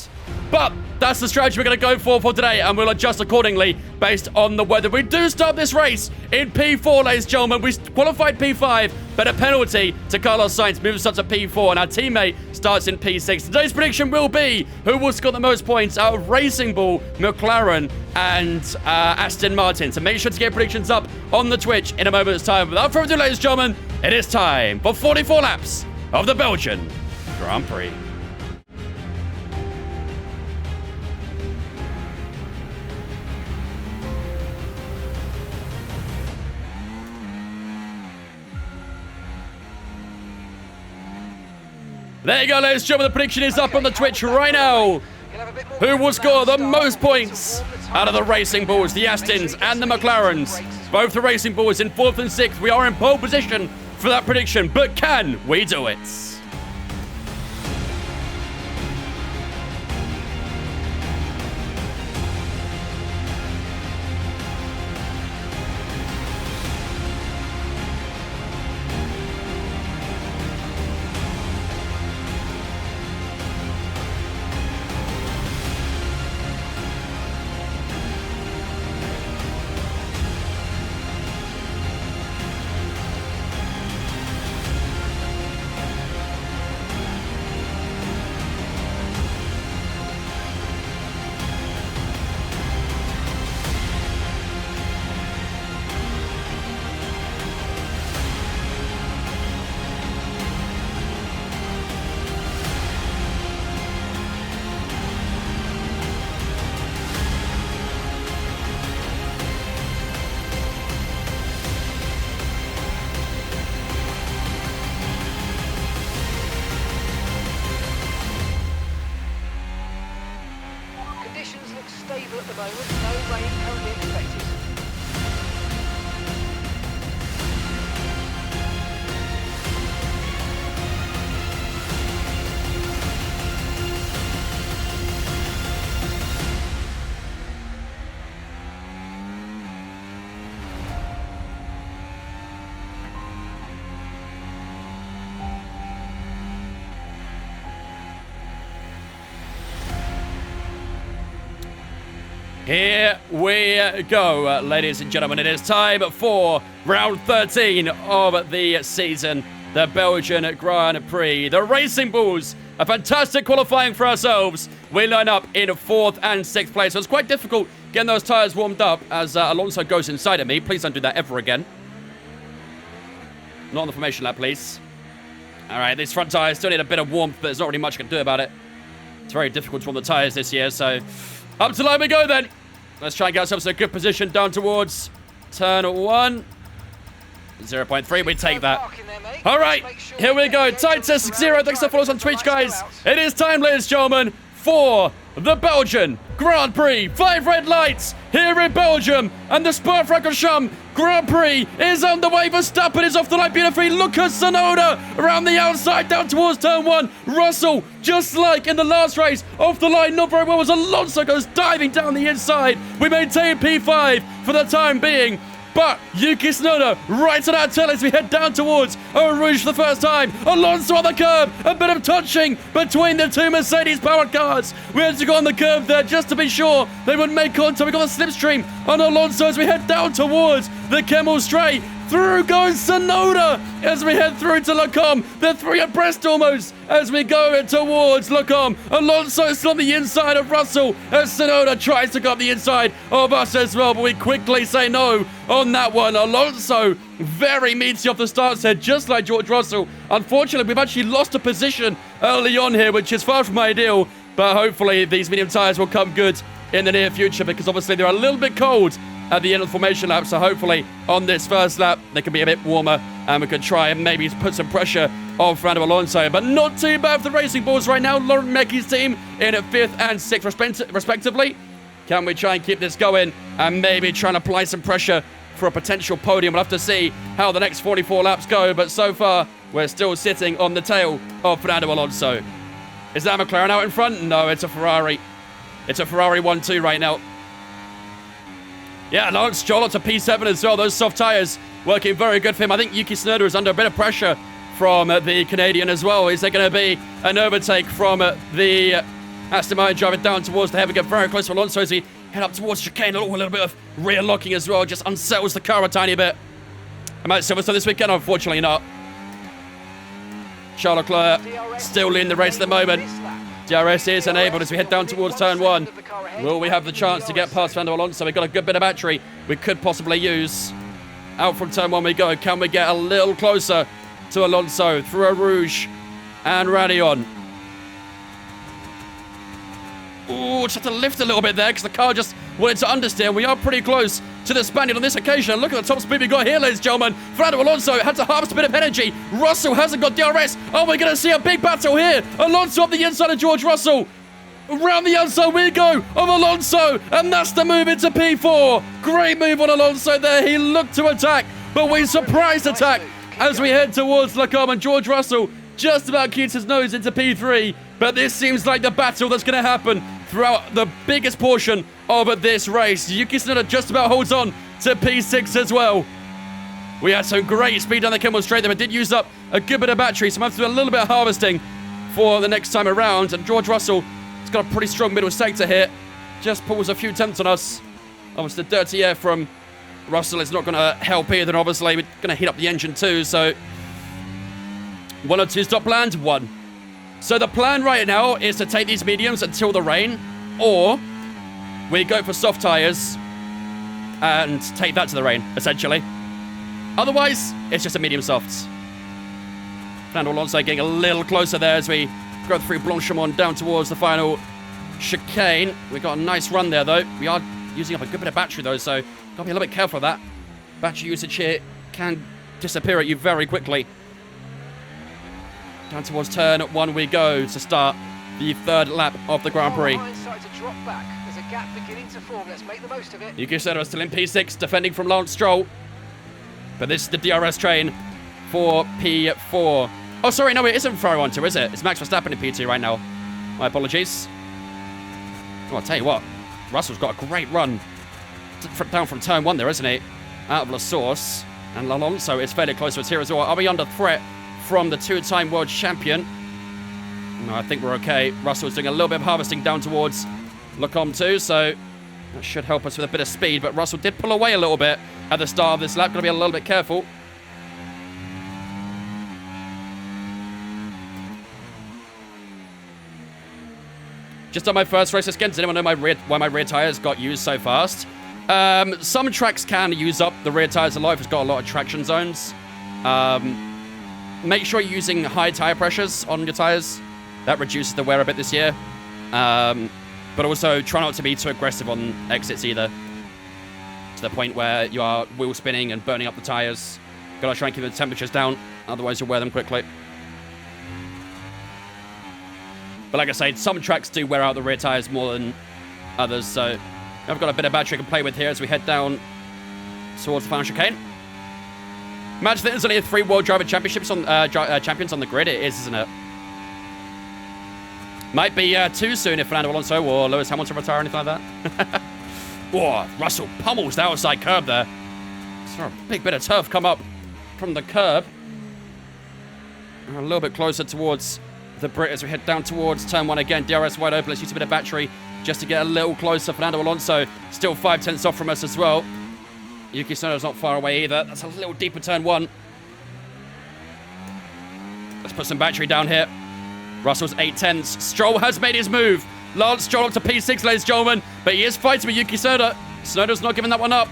But that's the strategy we're going to go for today, and we'll adjust accordingly based on the weather. We do start this race in P4, ladies and gentlemen. We qualified P5, but a penalty to Carlos Sainz moves us up to P4, and our teammate starts in P6. Today's prediction will be who will score the most points out of Racing Bull, McLaren, and Aston Martin. So make sure to get predictions up on the Twitch in a moment's time. Without further ado, ladies and gentlemen, it is time for 44 laps of the Belgian Grand Prix. There you go, ladies and gentlemen. The prediction is up on the Twitch right now. Who will score the most points out of the Racing Bulls, the Astons, and the McLarens? Both the Racing Bulls in 4th and 6th. We are in pole position for that prediction, but can we do it?
Stable at the moment, no rain currently expected.
Here we go, ladies and gentlemen. It is time for round 13 of the season. the Belgian Grand Prix. The Racing Bulls, a fantastic qualifying for ourselves. We line up in 4th and 6th place. So it's quite difficult getting those tyres warmed up as Alonso goes inside of me. Please don't do that ever again. Not on the formation lap, please. All right, these front tyres still need a bit of warmth, but there's not really much I can do about it. It's very difficult to warm the tyres this year, so up to line we go then. Let's try and get ourselves in a good position down towards turn 1. 0.3, we take that. All right, here we go. Time test 0. Thanks for following us on Twitch, guys. It is time, ladies and gentlemen, for the Belgian Grand Prix. 5 red lights here in Belgium, and the Spa-Francorchamps Grand Prix is on the way. Verstappen is off the line beautifully. Lucas Tsunoda around the outside down towards turn 1. Russell, just like in the last race, off the line not very well as Alonso goes diving down the inside. We maintain P5 for the time being. But Yuki Tsunoda right on our tail as we head down towards Eau Rouge for the first time. Alonso on the curb. A bit of touching between the two Mercedes-powered cars. We had to go on the curb there just to be sure they wouldn't make contact. We got the slipstream on Alonso as we head down towards the Kemmel Straight. Through goes Tsunoda as we head through to Lecombe. They're 3 abreast almost as we go towards Lecombe. Alonso is still on the inside of Russell as Tsunoda tries to go up the inside of us as well, but we quickly say no on that one. Alonso very meaty off the start set, just like George Russell. Unfortunately, we've actually lost a position early on here, which is far from ideal, but hopefully these medium tyres will come good in the near future because obviously they're a little bit cold at the end of the formation lap, so hopefully on this first lap they can be a bit warmer and we can try and maybe put some pressure on Fernando Alonso. But not too bad for the Racing Bulls right now. Laurent Mecky's team in at 5th and 6th respectively. Can we try and keep this going and maybe try and apply some pressure for a potential podium? We'll have to see how the next 44 laps go, but so far we're still sitting on the tail of Fernando Alonso. Is that McLaren out in front? No, it's a Ferrari. It's a Ferrari 1-2 right now. Yeah, Lance Stroll to P7 as well. Those soft tyres working very good for him. I think Yuki Tsunoda is under a bit of pressure from the Canadian as well. Is there going to be an overtake from the Aston Martin driver down towards the heavy? Get very close to Alonso as he head up towards chicane. A little bit of rear locking as well. Just unsettles the car a tiny bit. Am I at Silverstone this weekend? Unfortunately not. Charles Leclerc still leading the race at the moment. DRS is enabled as we head down towards turn 1. Will we have the chance to get past Fernando Alonso? We've got a good bit of battery we could possibly use. Out from turn 1 we go. Can we get a little closer to Alonso through Eau Rouge and Radion? Ooh, just have to lift a little bit there because the car just wanted to understeer. We are pretty close to the Spaniard on this occasion. Look at the top speed we got here, ladies and gentlemen. Fernando Alonso had to harvest a bit of energy. Russell hasn't got DRS. Oh, we're going to see a big battle here. Alonso up the inside of George Russell. Around the outside we go of Alonso, and that's the move into P4. Great move on Alonso there. He looked to attack, but we surprise attack as we head towards Lecombe, and George Russell just about keeps his nose into P3. But this seems like the battle that's going to happen throughout the biggest portion of this race. Yuki Tsunoda just about holds on to P6 as well. We had some great speed down the Kemmel Straight there, but did use up a good bit of battery, so I'm going to have to do a little bit of harvesting for the next time around. And George Russell has got a pretty strong middle sector here. Just pulls a few tenths on us. Obviously, the dirty air from Russell is not going to help either. Obviously, we're going to heat up the engine too, so 1 or 2 stop planned? 1. So the plan right now is to take these mediums until the rain, or we go for soft tyres and take that to the rain, essentially. Otherwise, it's just a medium softs. Fernando Alonso getting a little closer there as we go through Blanchimont down towards the final chicane. We got a nice run there, though. We are using up a good bit of battery, though, so got to be a little bit careful of that. Battery usage here can disappear at you very quickly. Down towards turn 1 we go to start the 3rd lap of the Grand Prix.
There's a gap beginning to form. Let's make the most of it.
Yuki Tsunoda still in P6, defending from Lance Stroll. But this is the DRS train for P4. Oh, sorry, no, it isn't Ferrari 1-2, is it? It's Max Verstappen in P2 right now. My apologies. Oh, I'll tell you what, Russell's got a great run down from turn 1 there, isn't he? Out of La Source. And Alonso is fairly close to us here as well. Are we under threat from the 2-time world champion? No, I think we're okay. Russell's doing a little bit of harvesting down towards Lecombe too, so that should help us with a bit of speed. But Russell did pull away a little bit at the start of this lap. Got to be a little bit careful. Just on my first race this weekend, does anyone know why my rear tires got used so fast? Some tracks can use up the rear tires a lot if it's got a lot of traction zones. Make sure you're using high tire pressures on your tires. That reduces the wear a bit this year. But also try not to be too aggressive on exits either. To the point where you are wheel spinning and burning up the tires. Gotta try and keep the temperatures down, otherwise you'll wear them quickly. But like I said, some tracks do wear out the rear tires more than others, so I've got a bit of battery I can play with here as we head down towards the final chicane. Imagine that there's only 3 World Driver Championships on champions on the grid. It is, isn't it? Might be too soon if Fernando Alonso or Lewis Hamilton retire or anything like that. Whoa, Russell pummels the outside curb there. Saw a big bit of turf come up from the curb. A little bit closer towards the Brit as we head down towards turn 1 again. DRS wide open. Let's use a bit of battery just to get a little closer. Fernando Alonso still 5/10 off from us as well. Yuki Tsunoda's not far away either. That's a little deeper turn 1. Let's put some battery down here. Russell's 8/10. Stroll has made his move. Lance Stroll up to P6, ladies and gentlemen. But he is fighting with Yuki Tsunoda. Tsunoda's not giving that one up.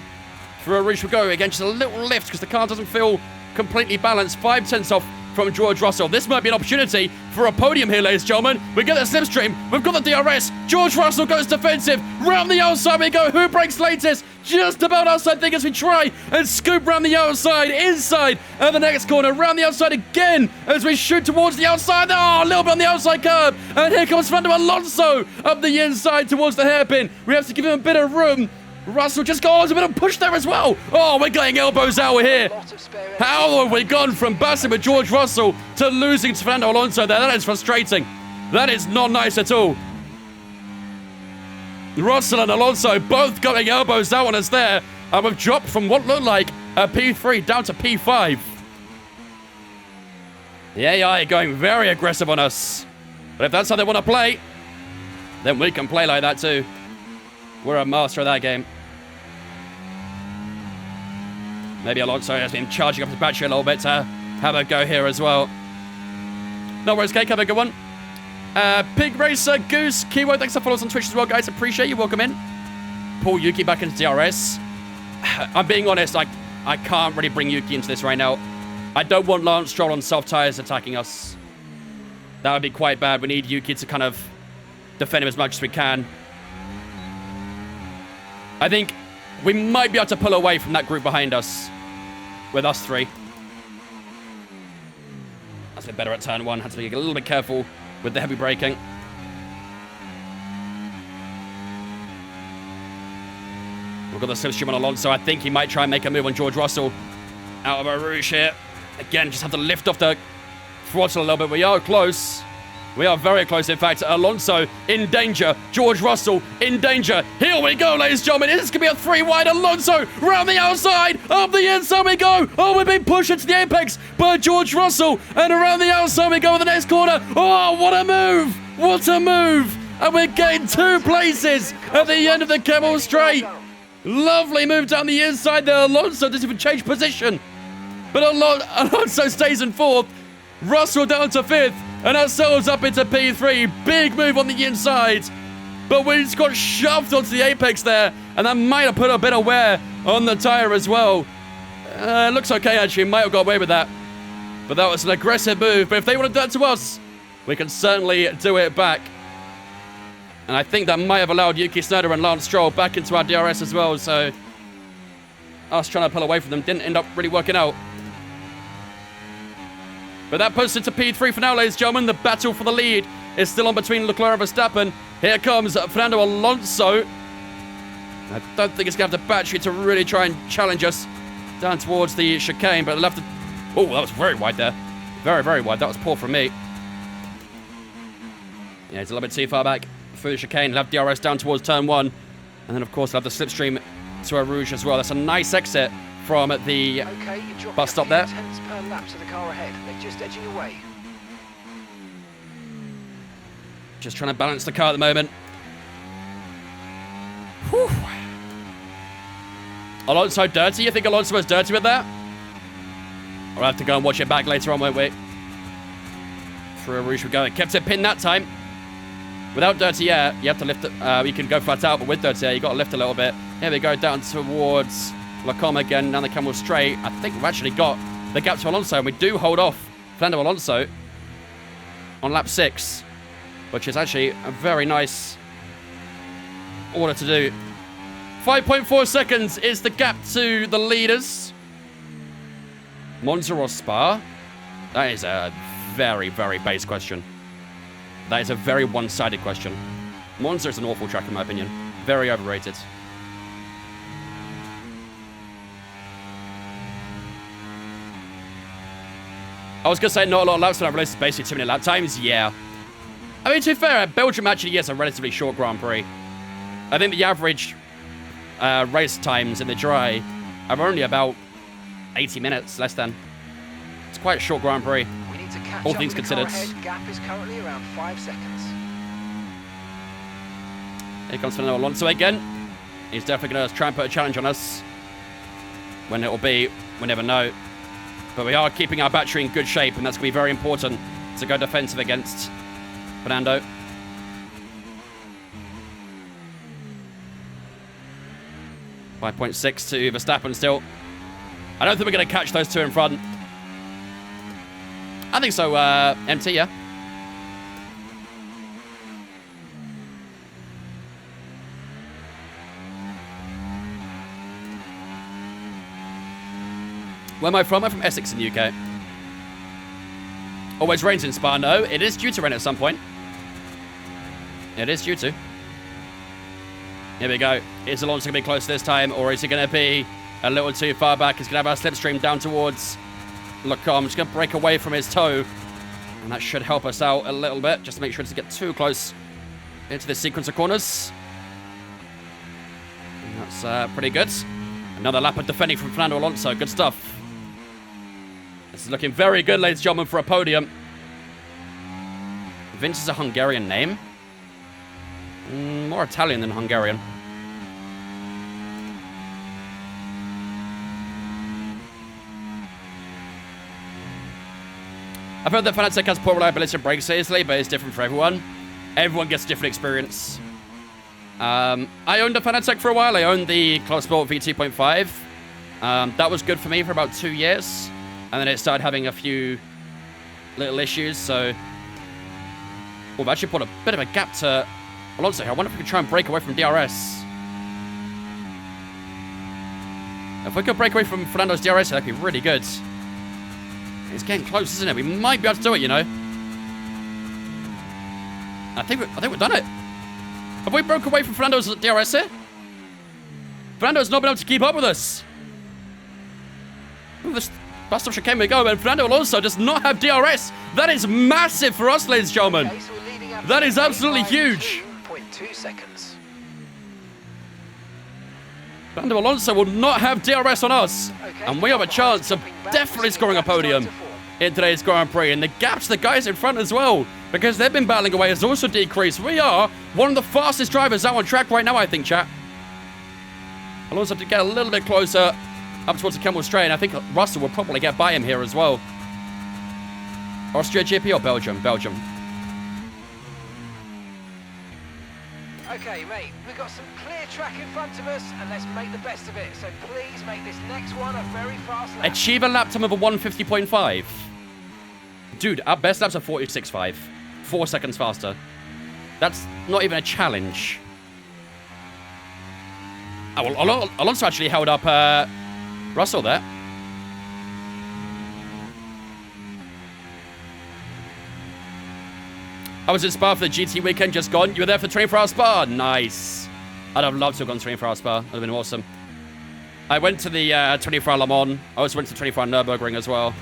For a Rouge we go. Again, just a little lift because the car doesn't feel completely balanced. 5/10 off from George Russell. This might be an opportunity for a podium here, ladies and gentlemen. We get the slipstream. We've got the DRS. George Russell goes defensive. Round the outside we go. Who breaks latest? Just about outside thing as we try and scoop round the outside. Inside at the next corner. Round the outside again as we shoot towards the outside. Oh, a little bit on the outside curb. And here comes Fernando Alonso up the inside towards the hairpin. We have to give him a bit of room. Russell just goes a bit of push there as well. Oh, we're getting elbows out here. How have we gone from battling with George Russell to losing to Fernando Alonso there? That is frustrating. That is not nice at all. Russell and Alonso both going elbows out on us there. And we've dropped from what looked like a P3 down to P5. The AI going very aggressive on us. But if that's how they want to play, then we can play like that too. We're a master of that game. Maybe Alonso has been charging up his battery a little bit to have a go here as well. No worries, Cake. Have a good one. Pig Racer Goose Kiwo, thanks for following us on Twitch as well, guys. Appreciate you. Welcome in. Pull Yuki back into DRS. I'm being honest, I can't really bring Yuki into this right now. I don't want Lance Stroll on soft tires attacking us. That would be quite bad. We need Yuki to kind of defend him as much as we can. I think we might be able to pull away from that group behind us with us 3. That's a bit better at turn 1. Had to be a little bit careful with the heavy braking. We've got the slipstream on Alonso. I think he might try and make a move on George Russell out of a Rouge here. Again, just have to lift off the throttle a little bit. We are close. We are very close, in fact. Alonso in danger. George Russell in danger. Here we go, ladies and gentlemen. This is going to be a 3-wide. Alonso round the outside. Up the inside we go. Oh, we've been pushed into the apex by George Russell. And around the outside we go in the next corner. Oh, what a move. What a move. And we're getting 2 places at the end of the Kemmel Straight. Lovely move down the inside there. Alonso doesn't even change position. But Alonso stays in 4th. Russell down to 5th. And ourselves up into P3. Big move on the inside. But we just got shoved onto the apex there. And that might have put a bit of wear on the tyre as well. Looks okay, actually. Might have got away with that. But that was an aggressive move. But if they want to do that to us, we can certainly do it back. And I think that might have allowed Yuki Tsunoda and Lance Stroll back into our DRS as well. So us trying to pull away from them didn't end up really working out. But that puts it to P3 for now, ladies and gentlemen. The battle for the lead is still on between Leclerc and Verstappen. Here comes Fernando Alonso. I don't think it's going to have the battery to really try and challenge us down towards the chicane, but they'll have to... Oh, that was very wide there. Very, very wide. That was poor from me. Yeah, it's a little bit too far back through the chicane. They'll have DRS down towards turn 1. And then, of course, they'll have the slipstream to a Rouge as well. That's a nice exit from the bus stop there.
Tenths per lap to the car ahead. They're just edging away.
Just trying to balance the car at the moment. Whew. Alonso dirty? You think Alonso was dirty with that? We'll have to go and watch it back later on, won't we? Through a Rouge we go. It kept it pinned that time. Without dirty air, you have to lift it. You can go flat out, but with dirty air, you got to lift a little bit. Here we go, down towards Huckleheim again, down the Camel straight. I think we've actually got the gap to Alonso, and we do hold off Fernando Alonso on lap 6, which is actually a very nice order to do. 5.4 seconds is the gap to the leaders. Monza or Spa? That is a very, very base question. That is a very one-sided question. Monza is an awful track, in my opinion. Very overrated. I was going to say not a lot of laps when I realized it's basically too many lap times. Yeah. I mean, to be fair, Belgium actually is a relatively short Grand Prix. I think the average race times in the dry are only about 80 minutes, less than. It's quite a short Grand Prix.
We need to catch
all
up
things
with the car
considered.
ahead. Gap is currently around 5 seconds.
Here comes Fernando Alonso again. He's definitely going to try and put a challenge on us. When it will be, we never know. But we are keeping our battery in good shape, and that's going to be very important to go defensive against Fernando. .6 to Verstappen still. I don't think we're going to catch those two in front. I think so, MT, yeah. Where am I from? I'm from Essex in the UK. Always rains in Spa. No, it is due to rain at some point. It is due to. Here we go. Is Alonso going to be close this time, or is he going to be a little too far back? He's going to have our slipstream down towards Huckleheim. Just going to break away from his toe. And that should help us out a little bit, just to make sure to get too close into this sequence of corners. And that's pretty good. Another lap of defending from Fernando Alonso. Good stuff. This is looking very good, ladies and gentlemen, for a podium. Vince is a Hungarian name. More Italian than Hungarian. I've heard that Fanatec has poor reliability and brakes easily, but it's different for everyone. Everyone gets a different experience. I owned a Fanatec for a while. I owned the Club Sport V2.5. That was good for me for about 2 years. And then it started having a few little issues, so... We've actually put a bit of a gap to Alonso here. I wonder if we can try and break away from DRS. If we could break away from Fernando's DRS, that'd be really good. It's getting close, isn't it? We might be able to do it, you know. I think we've done it. Have we broke away from Fernando's DRS here? Fernando's not been able to keep up with us. Ooh, this bus stop chicane we go, and Fernando Alonso does not have DRS. That is massive for us, ladies and gentlemen.
Okay, so we're leading up
That
to
is absolutely
8.2
huge.
0.2 seconds.
Fernando Alonso will not have DRS on us.
Okay,
And we have a chance of definitely scoring a podium in today's Grand Prix. And the gap to the guys in front as well, because they've been battling away, has also decreased. We are one of the fastest drivers out on track right now, I think, chat. Alonso have to get a little bit closer up towards the Kemmel Straight, and I think Russell will probably get by him here as well. Austria GP or Belgium? Belgium.
Okay, mate, we've got some clear track in front of us, and let's make the best of it. So please make this next one a very fast lap.
Achieve a lap time of a 150.5. Dude, our best laps are 46.5. 4 seconds faster. That's not even a challenge. Oh, well, Alonso actually held up Russell there. I was in Spa for the GT weekend just gone. You were there for 24-hour Spa? Nice. I'd have loved to have gone to 24-hour Spa. That would have been awesome. I went to the 24-hour Le Mans. I also went to the 24-hour Nürburgring as well.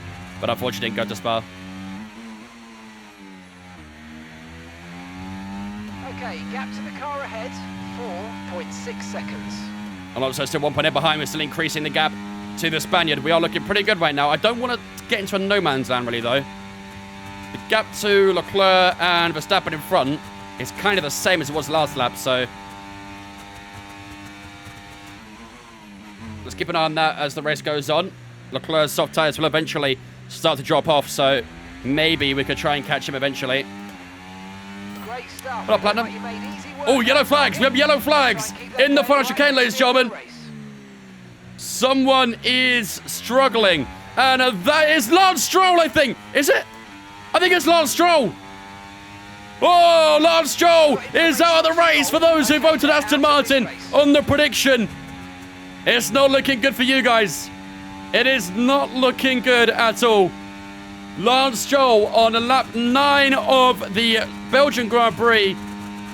But unfortunately didn't go to Spa.
Okay, gap to the car ahead, 4.6 seconds.
Alonso still 1.8 behind. We're still increasing the gap to the Spaniard. We are looking pretty good right now. I don't want to get into a no man's land really though. The gap to Leclerc and Verstappen in front is kind of the same as it was last lap, so let's keep an eye on that as the race goes on. Leclerc's soft tyres will eventually start to drop off, so maybe we could try and catch him eventually.
Great Great stuff.
What up, Platinum?
You made easy work.
Oh, yellow flags. We have yellow flags in the final chicane, ladies and gentlemen. Someone is struggling. And that is Lance Stroll, I think. Is it? I think it's Lance Stroll. Oh, Lance Stroll is out of the race for those who voted Aston Martin on the prediction. It's not looking good for you guys. It is not looking good at all. Lance Stroll on lap 9 of the Belgian Grand Prix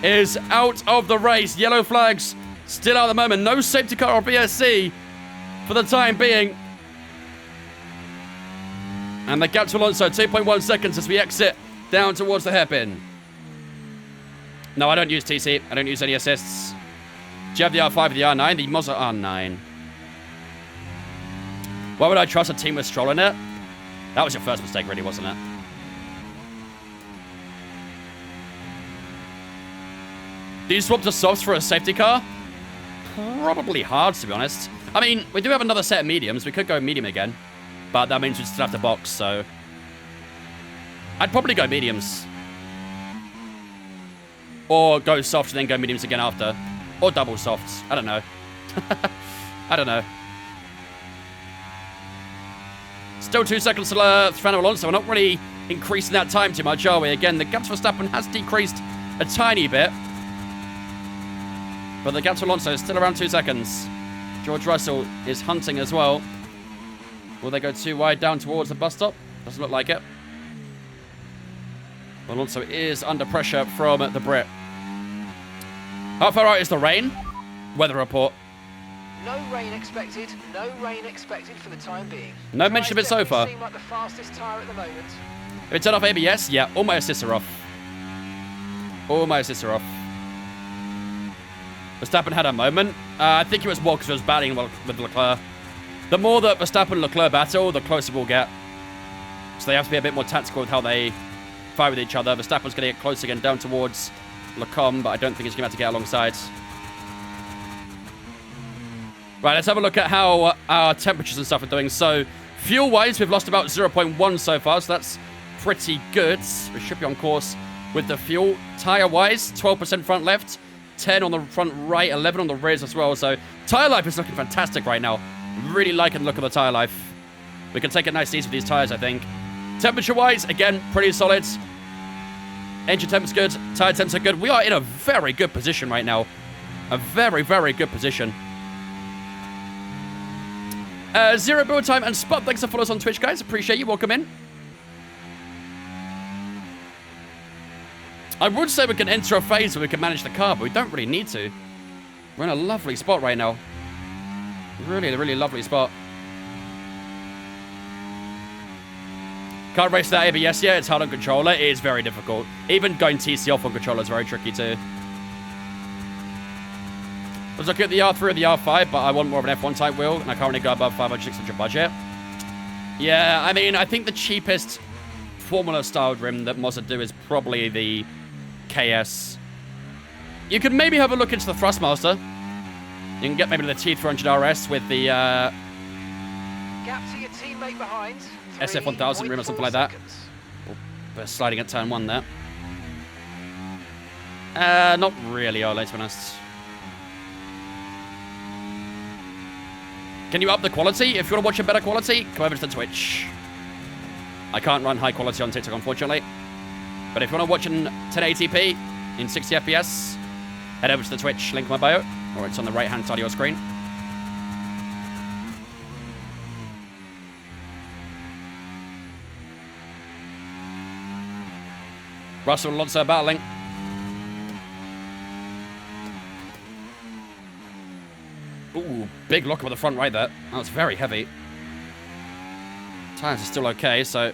is out of the race. Yellow flags still out at the moment. No safety car or BSC for the time being. And the gap to Alonso, 2.1 seconds as we exit down towards the hairpin. No, I don't use TC. I don't use any assists. Do you have the R5 or the R9? The Mazda R9. Why would I trust a team with Stroll in it? That was your first mistake, really, wasn't it? Do you swap to softs for a safety car? Probably hard, to be honest. I mean, we do have another set of mediums. We could go medium again. But that means we still have to box, so... I'd probably go mediums. Or go softs and then go mediums again after. Or double softs. I don't know. I don't know. Still 2 seconds to Fernando Alonso. We're not really increasing that time too much, are we? Again, the gap to Verstappen has decreased a tiny bit. But the gap to Alonso is still around 2 seconds. George Russell is hunting as well. Will they go too wide down towards the bus stop? Doesn't look like it. Alonso is under pressure from the Brit. How far out is the rain? Weather report.
No rain expected. No rain expected for the time being.
No mention of it so far.
Seem like the fastest tyre at the moment.
If we turn off ABS, yeah, all my assists are off. All my assists are off. Verstappen had a moment. I think it was more because he was battling with Leclerc. The more that Verstappen and Leclerc battle, the closer we'll get. So they have to be a bit more tactical with how they fight with each other. Verstappen's going to get close again down towards Leclerc, but I don't think he's going to have to get alongside. Right, let's have a look at how our temperatures and stuff are doing. So, fuel-wise, we've lost about 0.1 so far, so that's pretty good. We should be on course with the fuel. Tyre-wise, 12% front left, 10 on the front right, 11 on the rears as well. So, tyre life is looking fantastic right now. Really liking the look of the tyre life. We can take it nice and easy with these tyres, I think. Temperature-wise, again, pretty solid. Engine temp's good. Tyre temps are good. We are in a very good position right now. A very, very good position. Zero build time and Spot. Thanks for following us on Twitch, guys. Appreciate you. Welcome in. I would say we can enter a phase where we can manage the car, but we don't really need to. We're in a lovely spot right now. Really, really lovely spot. Can't race that ABS yet. It's hard on controller. It is very difficult. Even going TC off on controller is very tricky too. I was looking at the R3 or the R5, but I want more of an F1 type wheel, and I can't really go above 500, 600 budget. Yeah, I mean, I think the cheapest Formula-styled rim that Mazda do is probably the KS. You could maybe have a look into the Thrustmaster. You can get maybe the T300 RS with the
Gap to your teammate behind.
SF1000 rim or something like that. We're sliding at turn 1 there. Not really, let's be honest. Can you up the quality? If you want to watch a better quality, come over to Twitch. I can't run high quality on TikTok, unfortunately. But if you want to watch in 1080p in 60 FPS, head over to the Twitch, link in my bio, or it's on the right-hand side of your screen. Russell and Alonso battling. Ooh, big lock with the front right there. That was very heavy. Tires are still okay, so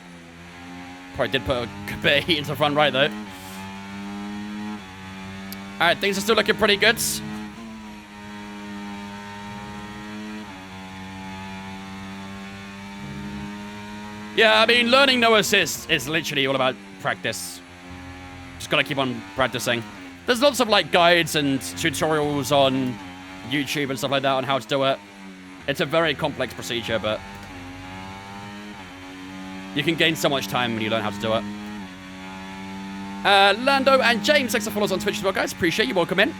probably did put a good bit of heat into the front right though. Alright, things are still looking pretty good. Yeah, I mean, learning no assist is literally all about practice. Just gotta keep on practicing. There's lots of like guides and tutorials on YouTube and stuff like that on how to do it. It's a very complex procedure, but you can gain so much time when you learn how to do it. Lando and James, thanks for follows on Twitch as well, guys. Appreciate you. Welcome in.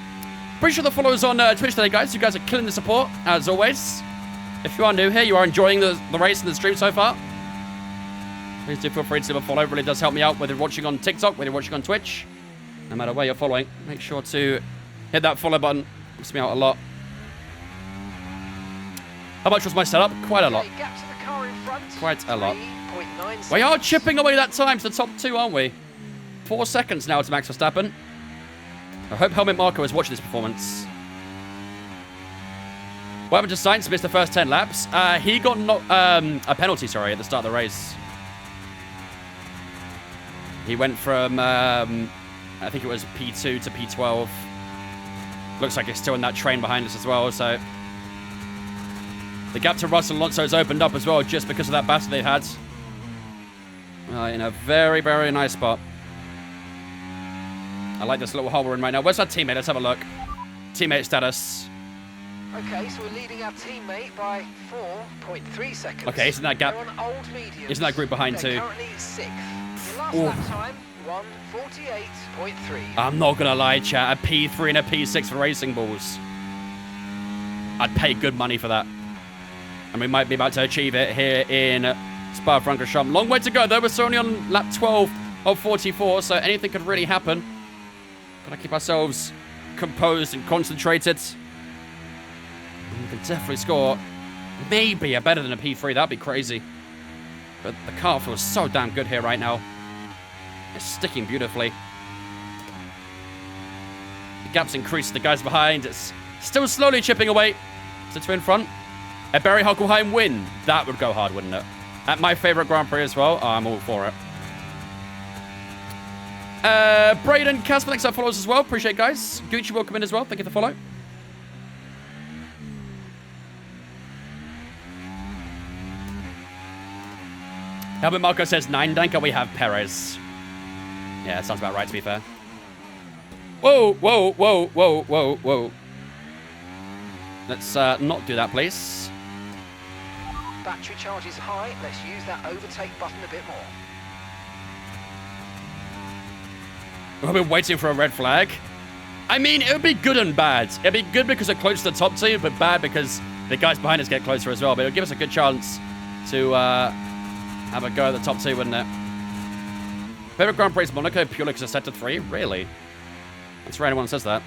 Appreciate the follows on Twitch today, guys. You guys are killing the support, as always. If you are new here, you are enjoying the race and the stream so far, please do feel free to leave a follow. It really does help me out, whether you're watching on TikTok, whether you're watching on Twitch. No matter where you're following, make sure to hit that follow button. Helps me out a lot. How much was my setup? Quite a lot. Quite a lot. We are chipping away that time to the top 2, aren't we? 4 seconds now to Max Verstappen. I hope Helmut Marko is watching this performance. What happened to Sainz? Missed the first 10 laps. He got a penalty, sorry, at the start of the race. He went from, I think it was P2 to P12. Looks like he's still in that train behind us as well, so... The gap to Russell Alonso has opened up as well, just because of that battle they had. In a very, very nice spot. I like this little hole we're in right now. Where's our teammate? Let's have a look. Teammate status.
Okay, so we're leading our teammate by 4.3 seconds.
Okay, isn't that gap? Isn't that group behind too?
Currently 6th. Last lap time, 1:48.3.
I'm not gonna lie, chat. A P3 and a P6 for Racing Bulls. I'd pay good money for that. And we might be about to achieve it here in Spa-Francorchamps. Long way to go, though. We're still only on lap 12 of 44, so anything could really happen. Gotta keep ourselves composed and concentrated. We can definitely score maybe a better than a P3. That'd be crazy. But the car feels so damn good here right now. It's sticking beautifully. The gap's increased. The guys behind. It's still slowly chipping away. To 2 in front. A Barry Huckleheim win. That would go hard, wouldn't it? At my favorite Grand Prix as well. Oh, I'm all for it. Braden Casper, thanks for follows as well. Appreciate it, guys. Gucci, welcome in as well. Thank you for the follow. Helmut Marko says 9 Danker. We have Perez. Yeah, that sounds about right, to be fair. Whoa, whoa, whoa, whoa, whoa, whoa. Let's not do that, please.
Battery charge is high. Let's use that overtake button a bit more.
We've been waiting for a red flag. I mean, it would be good and bad. It'd be good because we're close to the top 2, but bad because the guys behind us get closer as well. But it would give us a good chance to have a go at the top 2, wouldn't it? Favorite Grand Prix is Monaco purely because it's set to 3? Really? That's rare anyone says that.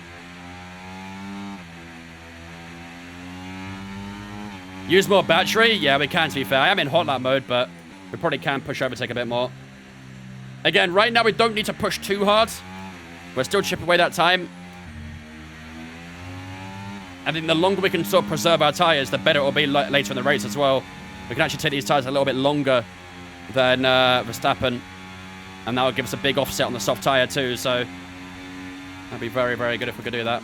Use more battery? Yeah, we can, to be fair. I am in hot lap mode, but we probably can push overtake a bit more. Again, right now we don't need to push too hard. We're still chipping away that time. I think the longer we can sort of preserve our tyres, the better it will be later in the race as well. We can actually take these tyres a little bit longer than Verstappen. And that will give us a big offset on the soft tyre too, so that'd be very, very good if we could do that.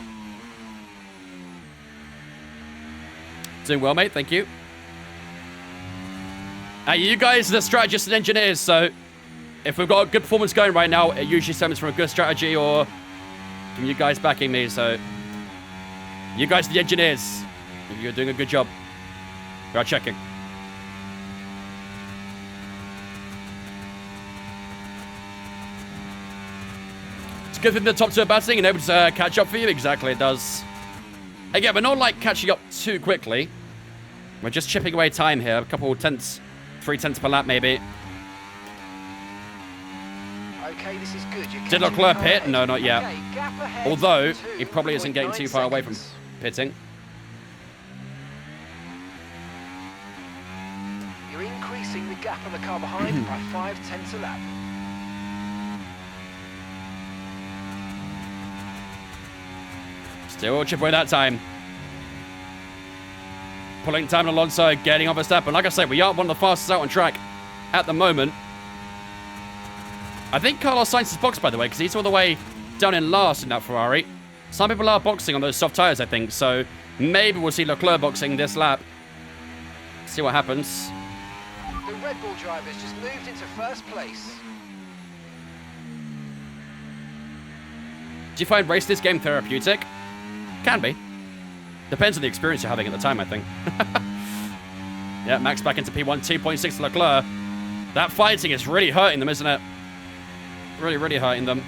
Doing well, mate. Thank you. You guys are the strategists and engineers, so if we've got a good performance going right now, it usually stems from a good strategy or from you guys backing me, so you guys are the engineers. You're doing a good job. We are checking. It's good thing the top 2 are batting and able to catch up for you. Exactly, it does. Again, we're not like catching up too quickly. We're just chipping away time here. A couple tenths, 3 tenths per lap maybe.
Okay, this is good.
Did Leclerc pit? No, not yet. Although, he probably isn't getting too far away from pitting.
You're increasing the gap on the car behind by 5 tenths a lap.
Still chip away that time. Pulling time on Alonso, getting off Verstappen. Like I said, we are one of the fastest out on track at the moment. I think Carlos Sainz is boxed, by the way, because he's all the way down in last in that Ferrari. Some people are boxing on those soft tyres, I think, so maybe we'll see Leclerc boxing this lap. See what happens.
The Red Bull drivers just moved into first place.
Do you find race this game therapeutic? Can be. Depends on the experience you're having at the time, I think. Yeah, Max back into P1, 2.6 to Leclerc. That fighting is really hurting them, isn't it? Really, really hurting them.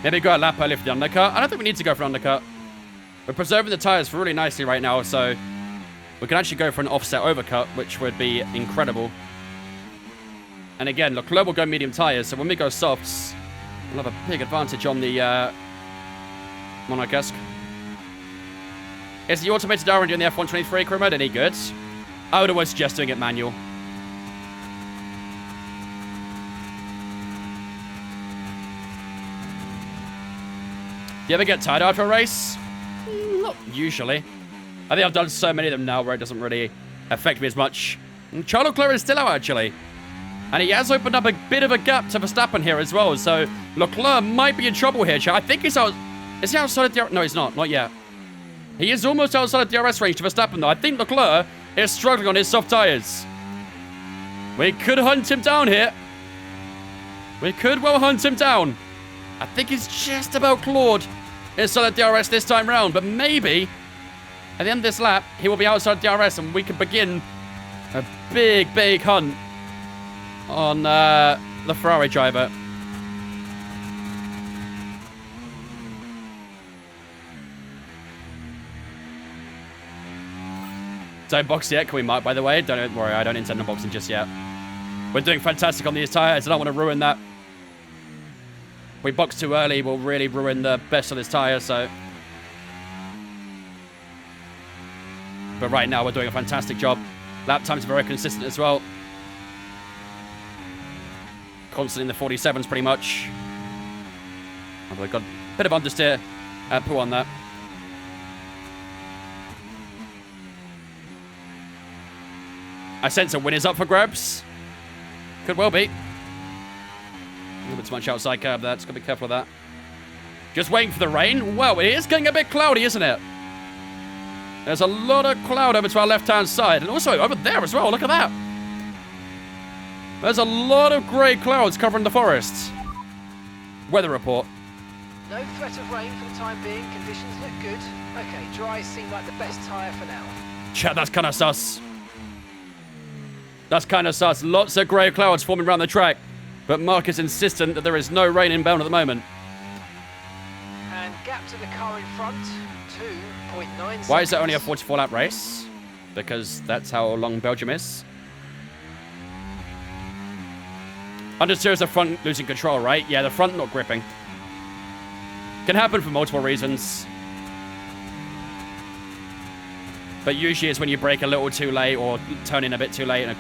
Maybe go a lap early for the undercut. I don't think we need to go for an undercut. We're preserving the tires really nicely right now, so we can actually go for an offset overcut, which would be incredible. And again, Leclerc will go medium tires, so when we go softs, we'll have a big advantage on the Monegasque. Is the automated R&D in the F123 crew mode any good? I would always suggest doing it manual. Do you ever get tired after a race? Not usually. I think I've done so many of them now where it doesn't really affect me as much. And Charles Leclerc is still out, actually. And he has opened up a bit of a gap to Verstappen here as well. So Leclerc might be in trouble here, I think he's out. Is he outside of the... No, he's not. Not yet. He is almost outside of DRS range to Verstappen, though. I think Leclerc is struggling on his soft tyres. We could hunt him down here. We could well hunt him down. I think he's just about clawed inside of DRS this time round, but maybe at the end of this lap, he will be outside DRS and we can begin a big, big hunt on the Ferrari driver. Don't box yet, can we, Mark, by the way? Don't worry, I don't intend on boxing just yet. We're doing fantastic on these tyres. I don't want to ruin that. If we box too early, we'll really ruin the best of this tyre, so... But right now, we're doing a fantastic job. Lap times are very consistent as well. Constantly in the 47s, pretty much. Oh, we've got a bit of understeer pull on that. I sense a win is up for grabs. Could well be. A little bit too much outside curb there. Just got to be careful of that. Just waiting for the rain. Well, it is getting a bit cloudy, isn't it? There's a lot of cloud over to our left-hand side. And also over there as well. Look at that. There's a lot of grey clouds covering the forest. Weather report.
No threat of rain for the time being. Conditions look good. Okay, dries seem like the best tyre for now.
Chat, that's kind of sus. That's kind of sus. Lots of grey clouds forming around the track. But Mark is insistent that there is no rain inbound at the moment.
And gap to the car in front, 2.9 seconds.
Why is it only a 44-lap race? Because that's how long Belgium is. Understeer is the front losing control, right? Yeah, the front not gripping. Can happen for multiple reasons. But usually it's when you brake a little too late or turn in a bit too late and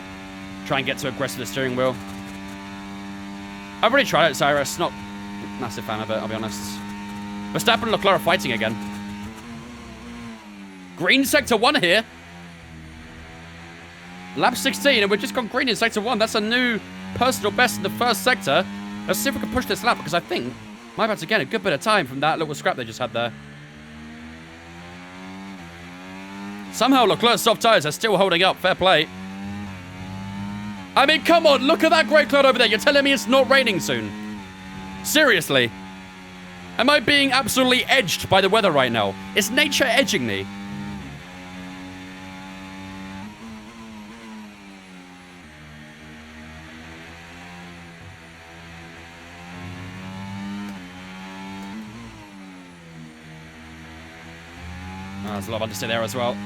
try and get too aggressive with the steering wheel. I've already tried it, Cyrus. Not a massive fan of it, I'll be honest. Verstappen and Leclerc are fighting again. Green Sector 1 here. Lap 16, and we've just gone green in Sector 1. That's a new personal best in the first sector. Let's see if we can push this lap, because I think my bad's again a good bit of time from that little scrap they just had there. Somehow Leclerc's soft tyres are still holding up. Fair play. I mean, come on, look at that grey cloud over there. You're telling me it's not raining soon? Seriously? Am I being absolutely edged by the weather right now? Is nature edging me? Oh, there's a lot of understeer there as well.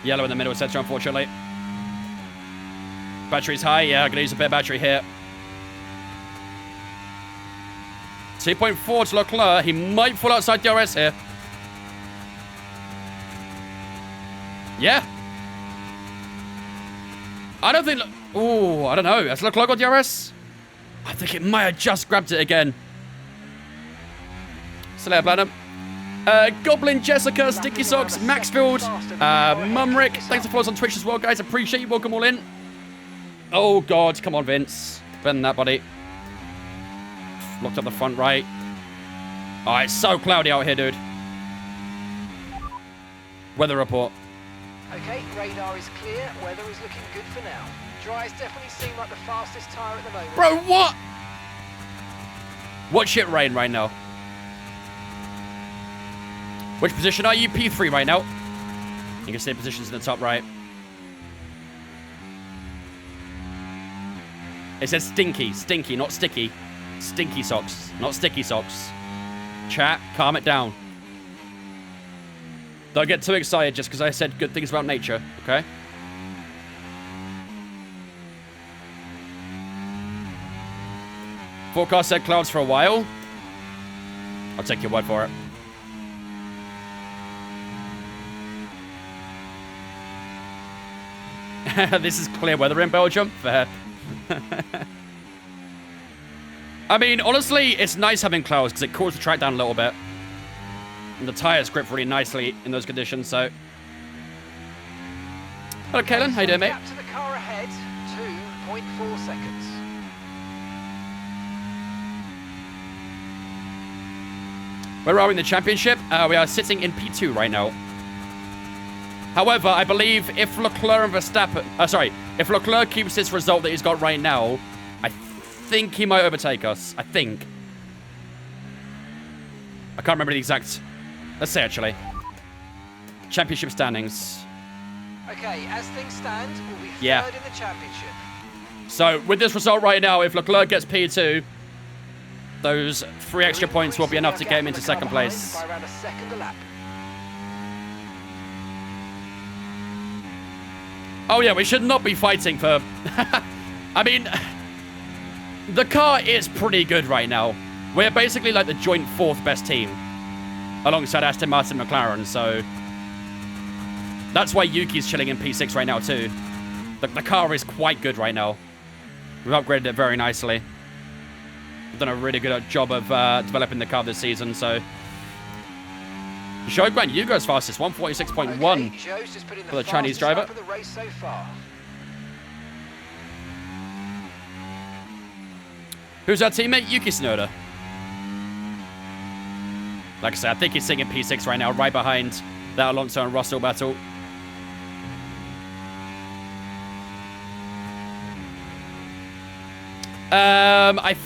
Yellow in the middle sector, unfortunately. Battery's high. Yeah, I'm going to use a bit of battery here. 2.4 to Leclerc. He might fall outside DRS here. Yeah. I don't think... Ooh, I don't know. Has Leclerc got DRS? I think it might have just grabbed it again. Slayer Platinum. Goblin, Jessica, Sticky Socks, Maxfield, Mumrick. Thanks for following us on Twitch as well, guys. Appreciate you. Welcome all in. Oh, God. Come on, Vince. Better than that, buddy. Locked up the front right. Oh, it's so cloudy out here, dude. Weather report.
Okay, radar is clear. Weather is looking good for now. Dries definitely seem like the fastest tyre at the moment.
Bro, what? Watch it rain right now. Which position are you? P3 right now. You can see positions in the top right. It says stinky. Stinky, not sticky. Stinky socks, not sticky socks. Chat, calm it down. Don't get too excited just because I said good things about nature, okay? Forecast said clouds for a while. I'll take your word for it. This is clear weather in Belgium. Fair. I mean, honestly, it's nice having clouds because it cools the track down a little bit. And the tires grip really nicely in those conditions, so... Hello, Kalen. How you doing, mate?
Gap to the car ahead, 2.4 seconds.
Where are we in the championship? We are sitting in P2 right now. However, I believe if Leclerc and Verstappen... if Leclerc keeps this result that he's got right now, I think he might overtake us. I think. I can't remember the exact... Let's say, actually. Championship standings.
Okay, as things stand, we'll be third in the championship.
So, with this result right now, if Leclerc gets P2, those 3 extra points will be enough to get him into second place.
By around a second a lap.
Oh yeah, we should not be fighting for... I mean, the car is pretty good right now. We're basically like the joint 4th best team, alongside Aston Martin and McLaren, so... That's why Yuki's chilling in P6 right now too. The car is quite good right now. We've upgraded it very nicely. We've done a really good job of developing the car this season, so... Zhou Guan Yugo's fastest, 146.1 for the Chinese driver.
For the race so far.
Who's our teammate? Yuki Tsunoda. Like I said, I think he's sitting in P6 right now, right behind that Alonso and Russell battle. I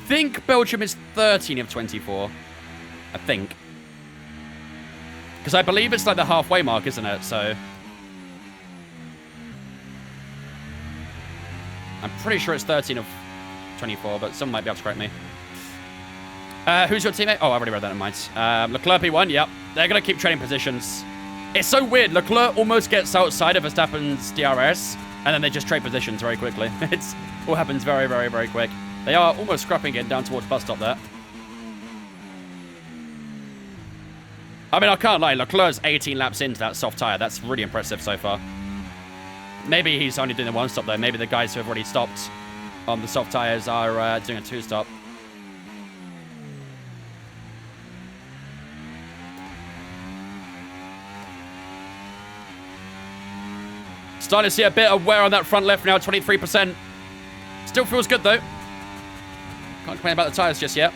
think Belgium is 13 of 24. I think. Because I believe it's like the halfway mark, isn't it? So... I'm pretty sure it's 13 of 24, but someone might be able to correct me. Who's your teammate? Oh, I already read that in mine. Leclerc P1, yep. They're going to keep trading positions. It's so weird. Leclerc almost gets outside of Verstappen's DRS, and then they just trade positions very quickly. It's all happens very, very, very quick. They are almost scrapping it down towards bus stop there. I mean, I can't lie. Leclerc's 18 laps into that soft tyre. That's really impressive so far. Maybe he's only doing the 1-stop, though. Maybe the guys who have already stopped on the soft tyres are doing a 2-stop. Starting to see a bit of wear on that front left now, 23%. Still feels good, though. Can't complain about the tyres just yet.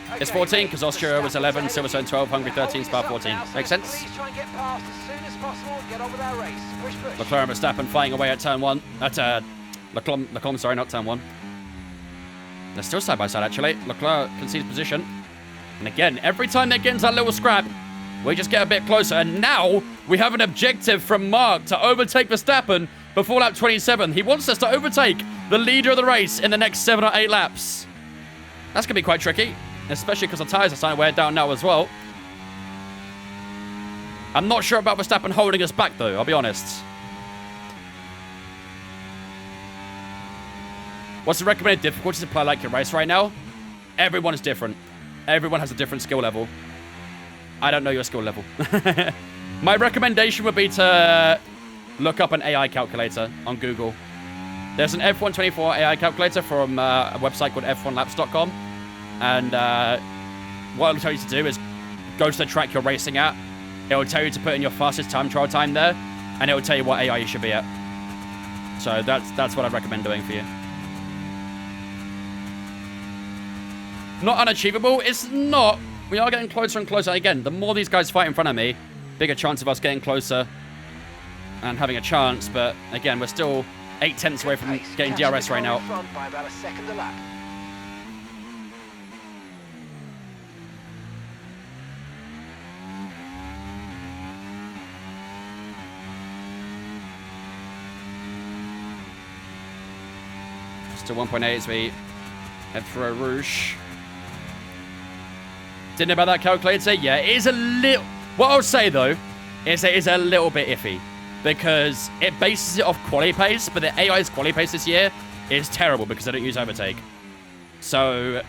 Okay,
It's 14 because Austria was 11, Silverstone 12, Hungary 13, Spa 14. Makes sense?
Please try and get past as soon as possible and get on with our race. Push, push.
Leclerc and Verstappen fighting away at turn 1. At Leclerc, sorry, not turn 1. They're still side by side, actually. Leclerc concedes position. And again, every time they get into that little scrap, we just get a bit closer. And now we have an objective from Mark to overtake Verstappen before lap 27. He wants us to overtake the leader of the race in the next 7 or 8 laps. That's going to be quite tricky. Especially because the tyres are starting to wear down now as well. I'm not sure about Verstappen holding us back, though, I'll be honest. What's the recommended difficulty to play like your race right now? Everyone is different. Everyone has a different skill level. I don't know your skill level. My recommendation would be to look up an AI calculator on Google. There's an F124 AI calculator from a website called f1laps.com. And what it'll tell you to do is go to the track you're racing at. It'll tell you to put in your fastest time trial time there, and it'll tell you what AI you should be at. So that's what I'd recommend doing for you. Not unachievable. It's not. We are getting closer and closer. Again, the more these guys fight in front of me, bigger chance of us getting closer and having a chance. But again, we're still 8 tenths away from getting DRS right now.
By about a second a lap.
Still 1.8 as we Head for a Rouge. Didn't know about that calculator? Yeah, it is a little... What I would say, though, is it is a little bit iffy. Because it bases it off quality pace, but the AI's quality pace this year is terrible because they don't use overtake. So,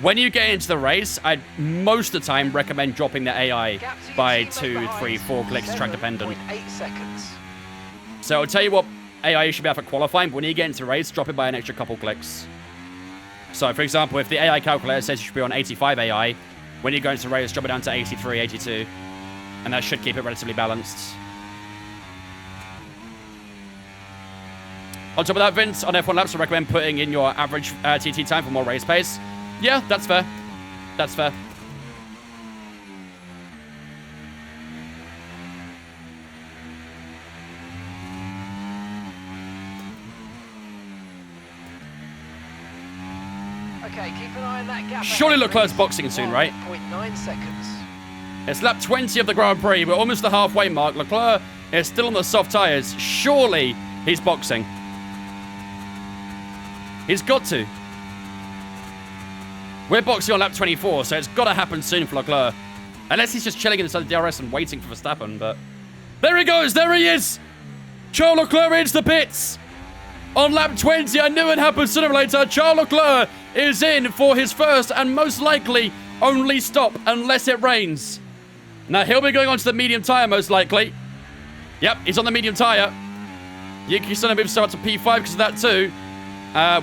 when you get into the race, I'd most of the time recommend dropping the AI by 2, 3, 4 clicks, track dependent.
8 seconds.
So I'll tell you what AI you should be able for qualifying, but when you get into the race, drop it by an extra couple clicks. So, for example, if the AI calculator says you should be on 85 AI, when you go into the race, drop it down to 83, 82. And that should keep it relatively balanced. On top of that, Vince, on F1 laps, I recommend putting in your average TT time for more race pace. Yeah, that's fair. That's fair.
Okay, keep an eye on that gap.
Surely Leclerc's boxing soon, right?
0.9 seconds.
It's lap 20 of the Grand Prix. We're almost the halfway mark. Leclerc is still on the soft tyres. Surely he's boxing. He's got to. We're boxing on lap 24, so it's got to happen soon for Leclerc. Unless he's just chilling inside the DRS and waiting for Verstappen, but... There he goes! There he is! Charles Leclerc into the pits! On lap 20, I knew it happened sooner or later. Charles Leclerc is in for his first and most likely only stop unless it rains. Now, he'll be going on to the medium tyre, most likely. Yep, he's on the medium tyre. Yuki Tsunoda moves up to P5 because of that too.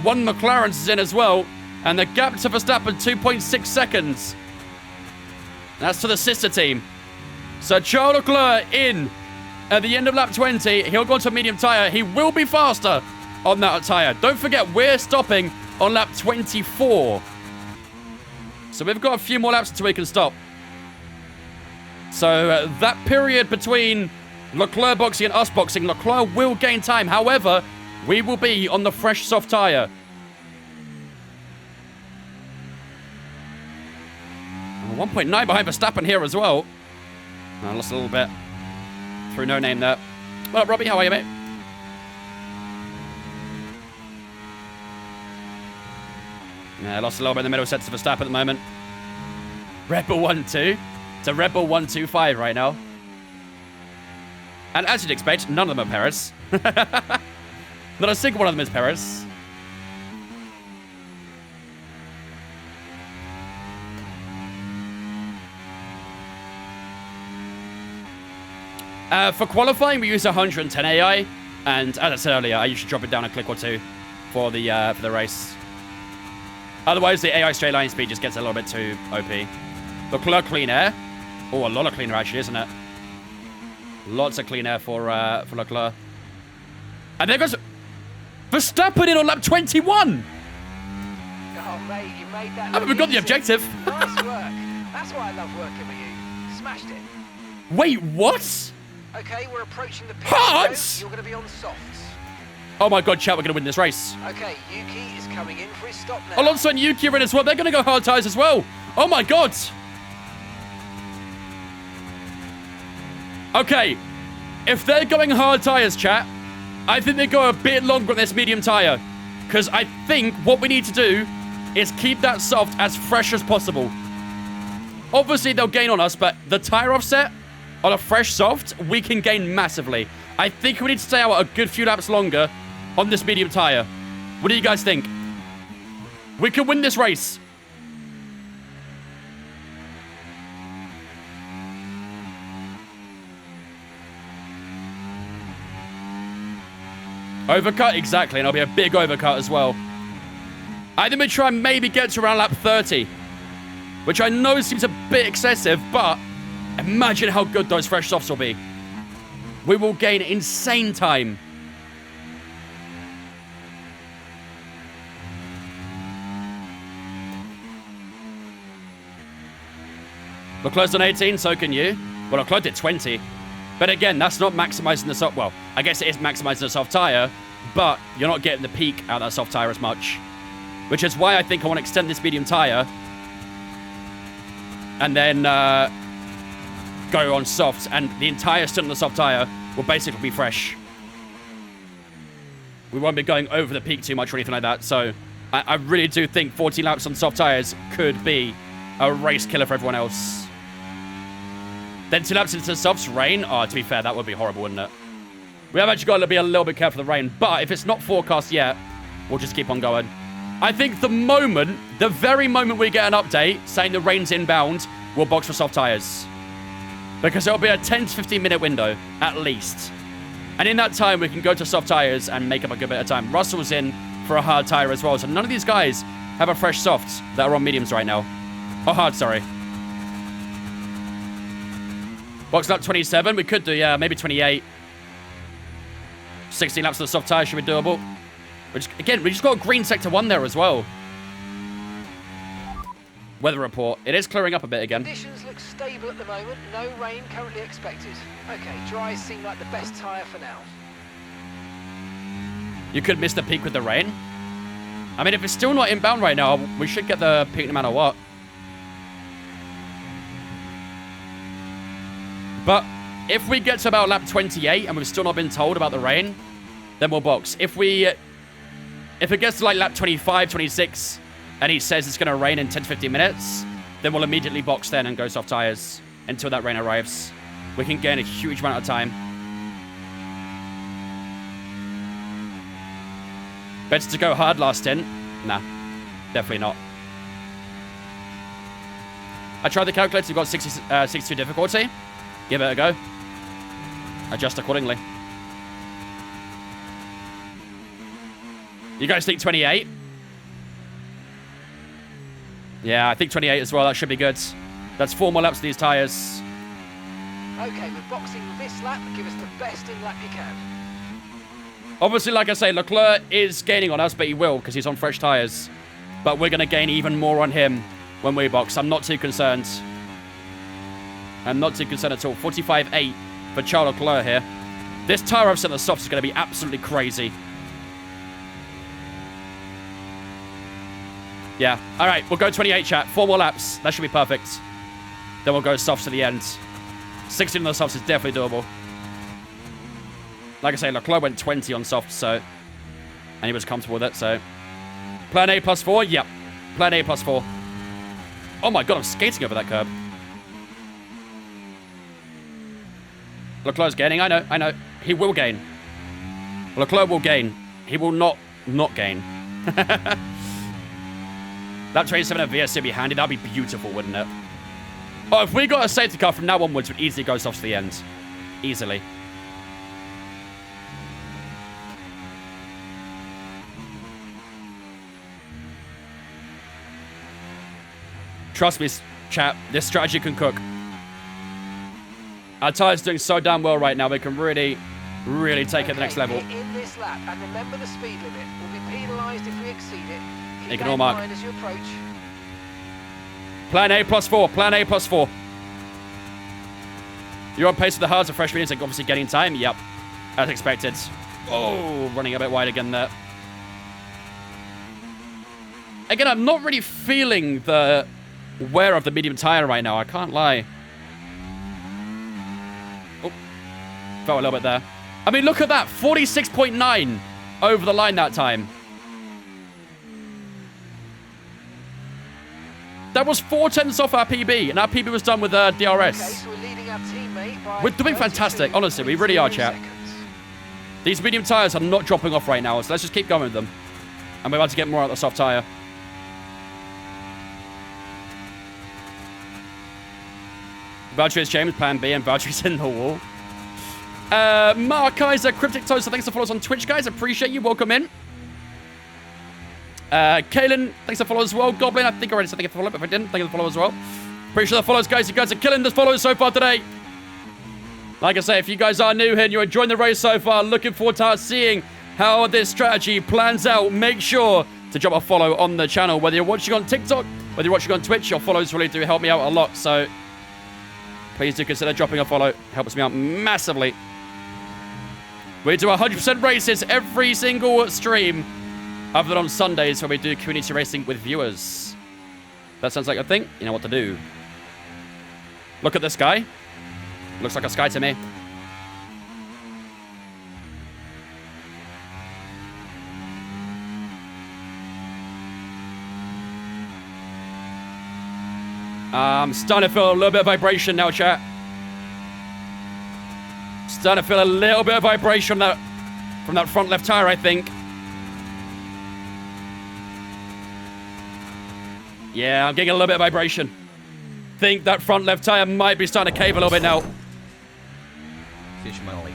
One McLaren's is in as well. And the gap to Verstappen, 2.6 seconds. That's to the sister team. So Charles Leclerc in at the end of lap 20. He'll go on to a medium tyre. He will be faster on that tyre. Don't forget, we're stopping on lap 24. So we've got a few more laps until we can stop. So that period between Leclerc boxing and us boxing, Leclerc will gain time. However, we will be on the fresh soft tyre. 1.9 behind Verstappen here as well. I lost a little bit through no name there. Well, Robbie, how are you, mate? Yeah, I lost a little bit in the middle set to Verstappen at the moment. Red Bull 1-2. It's a Red Bull 1-2-5 right now. And as you'd expect, none of them are Perez. Not a single one of them is Perez. For qualifying, we use 110 AI, and as I said earlier, I usually drop it down a click or two for the race. Otherwise, the AI straight line speed just gets a little bit too OP. Leclerc clean air. Oh, a lot of clean air actually, isn't it? Lots of clean air for Leclerc. And there goes Verstappen in on lap 21.
Oh, mate, you made that.
I mean, we've got the objective.
Nice work. That's why I love working with you. Smashed it.
Wait, what?
Okay, we're approaching the pit.
What?
You're going to be on softs.
Oh my god, chat, we're going to win this race.
Okay, Yuki is coming in for his stop now.
Alonso and Yuki are in as well. They're going to go hard tyres as well. Oh my god. Okay, if they're going hard tyres, chat, I think they go a bit longer on this medium tyre. Because I think what we need to do is keep that soft as fresh as possible. Obviously, they'll gain on us, but the tyre offset on a fresh soft, we can gain massively. I think we need to stay out a good few laps longer on this medium tyre. What do you guys think? We can win this race. Overcut, exactly, and it'll be a big overcut as well. I think we try and maybe get to around lap 30, which I know seems a bit excessive, but imagine how good those fresh softs will be. We will gain insane time. Leclerc's on 18, so can you. Well, Leclerc did 20. But again, that's not maximizing the soft... Well, I guess it is maximizing the soft tyre, but you're not getting the peak out of that soft tyre as much. Which is why I think I want to extend this medium tyre. And then go on soft. And the entire stint on the soft tyre will basically be fresh. We won't be going over the peak too much or anything like that. So I really do think 14 laps on soft tyres could be a race killer for everyone else. Then 2 laps into the softs, rain. Oh, to be fair, that would be horrible, wouldn't it? We have actually got to be a little bit careful of the rain, but if it's not forecast yet, we'll just keep on going. I think the very moment we get an update saying the rain's inbound, we'll box for soft tyres. Because it'll be a 10 to 15 minute window, at least. And in that time, we can go to soft tyres and make up a good bit of time. Russell's in for a hard tyre as well, so none of these guys have a fresh soft that are on mediums right now. Oh, hard, sorry. Box lap 27, we could do, yeah, maybe 28. 16 laps of the soft tyre should be doable. Again, we just got a green sector 1 there as well. Weather report. It is clearing up a bit again.
Conditions look stable at the moment. No rain currently expected. Okay, dries seem like the best tyre for now.
You could miss the peak with the rain. I mean, if it's still not inbound right now, we should get the peak no matter what. But if we get to about lap 28 and we've still not been told about the rain, then we'll box. If it gets to like lap 25, 26, and he says it's going to rain in 10 to 15 minutes, then we'll immediately box then and go soft tyres until that rain arrives. We can gain a huge amount of time. Better to go hard last stint? Nah, definitely not. I tried the calculator, we've got 62 difficulty. Give it a go. Adjust accordingly. You guys think 28? Yeah, I think 28 as well. That should be good. That's 4 more laps of these tyres.
Okay, we're boxing this lap. Give us the best in lap you can.
Obviously, like I say, Leclerc is gaining on us, but he will because he's on fresh tyres. But we're going to gain even more on him when we box. I'm not too concerned. I'm not too concerned at all. 45.8 for Charles Leclerc here. This tyre I've set the softs is going to be absolutely crazy. Yeah. All right, we'll go 28, chat. 4 more laps. That should be perfect. Then we'll go softs to the end. 16 on the softs is definitely doable. Like I say, Leclerc went 20 on softs, so... And he was comfortable with it, so... Plan A plus 4? Yep. Plan A plus 4. Oh my god, I'm skating over that curb. Leclerc's gaining. I know. He will gain. Leclerc will gain. He will not gain. That 27 at VSC would be handy. That'd be beautiful, wouldn't it? Oh, if we got a safety car from now onwards, we'd easily go softs to the end. Easily. Trust me, chat. This strategy can cook. Our tyre's doing so damn well right now. We can really, really take it to the next level.
In this lap, and remember the speed limit. We'll be penalised if we exceed it.
Ignore mark.
As you approach.
Plan A plus 4. Plan A plus 4. You're on pace with the hards of fresh mediums, like obviously getting time. Yep. As expected. Oh, running a bit wide again there. Again, I'm not really feeling the wear of the medium tire right now. I can't lie. Oh, felt a little bit there. I mean, look at that. 46.9 over the line that time. That was 4/10 off our PB, and our PB was done with DRS.
Okay, so we're leading our teammate by
We're doing fantastic. Honestly, we really are, chat. These medium tyres are not dropping off right now, so let's just keep going with them. And we're about to get more out of the soft tyre. Valtteri James, plan B, and Valtteri's in the wall. Mark Kaiser, Cryptic Toaster, thanks for following us on Twitch, guys. Appreciate you. Welcome in. Kalen, thanks for following as well. Goblin, I think I already said thank you for following, but if I didn't, thank you for following as well. Appreciate the follows, guys. You guys are killing the followers so far today. Like I say, if you guys are new here and you're enjoying the race so far, looking forward to seeing how this strategy plans out, make sure to drop a follow on the channel. Whether you're watching on TikTok, whether you're watching on Twitch, your follows really do help me out a lot. So please do consider dropping a follow. It helps me out massively. We do 100% races every single stream, other than on Sundays where we do community racing with viewers. That sounds like a thing. You know what to do. Look at this guy. Looks like a sky to me. I'm starting to feel a little bit of vibration now, chat. Starting to feel a little bit of vibration from that front left tire, I think. Yeah, I'm getting a little bit of vibration. Think that front left tire might be starting to cave a little bit now.
Fish Molly.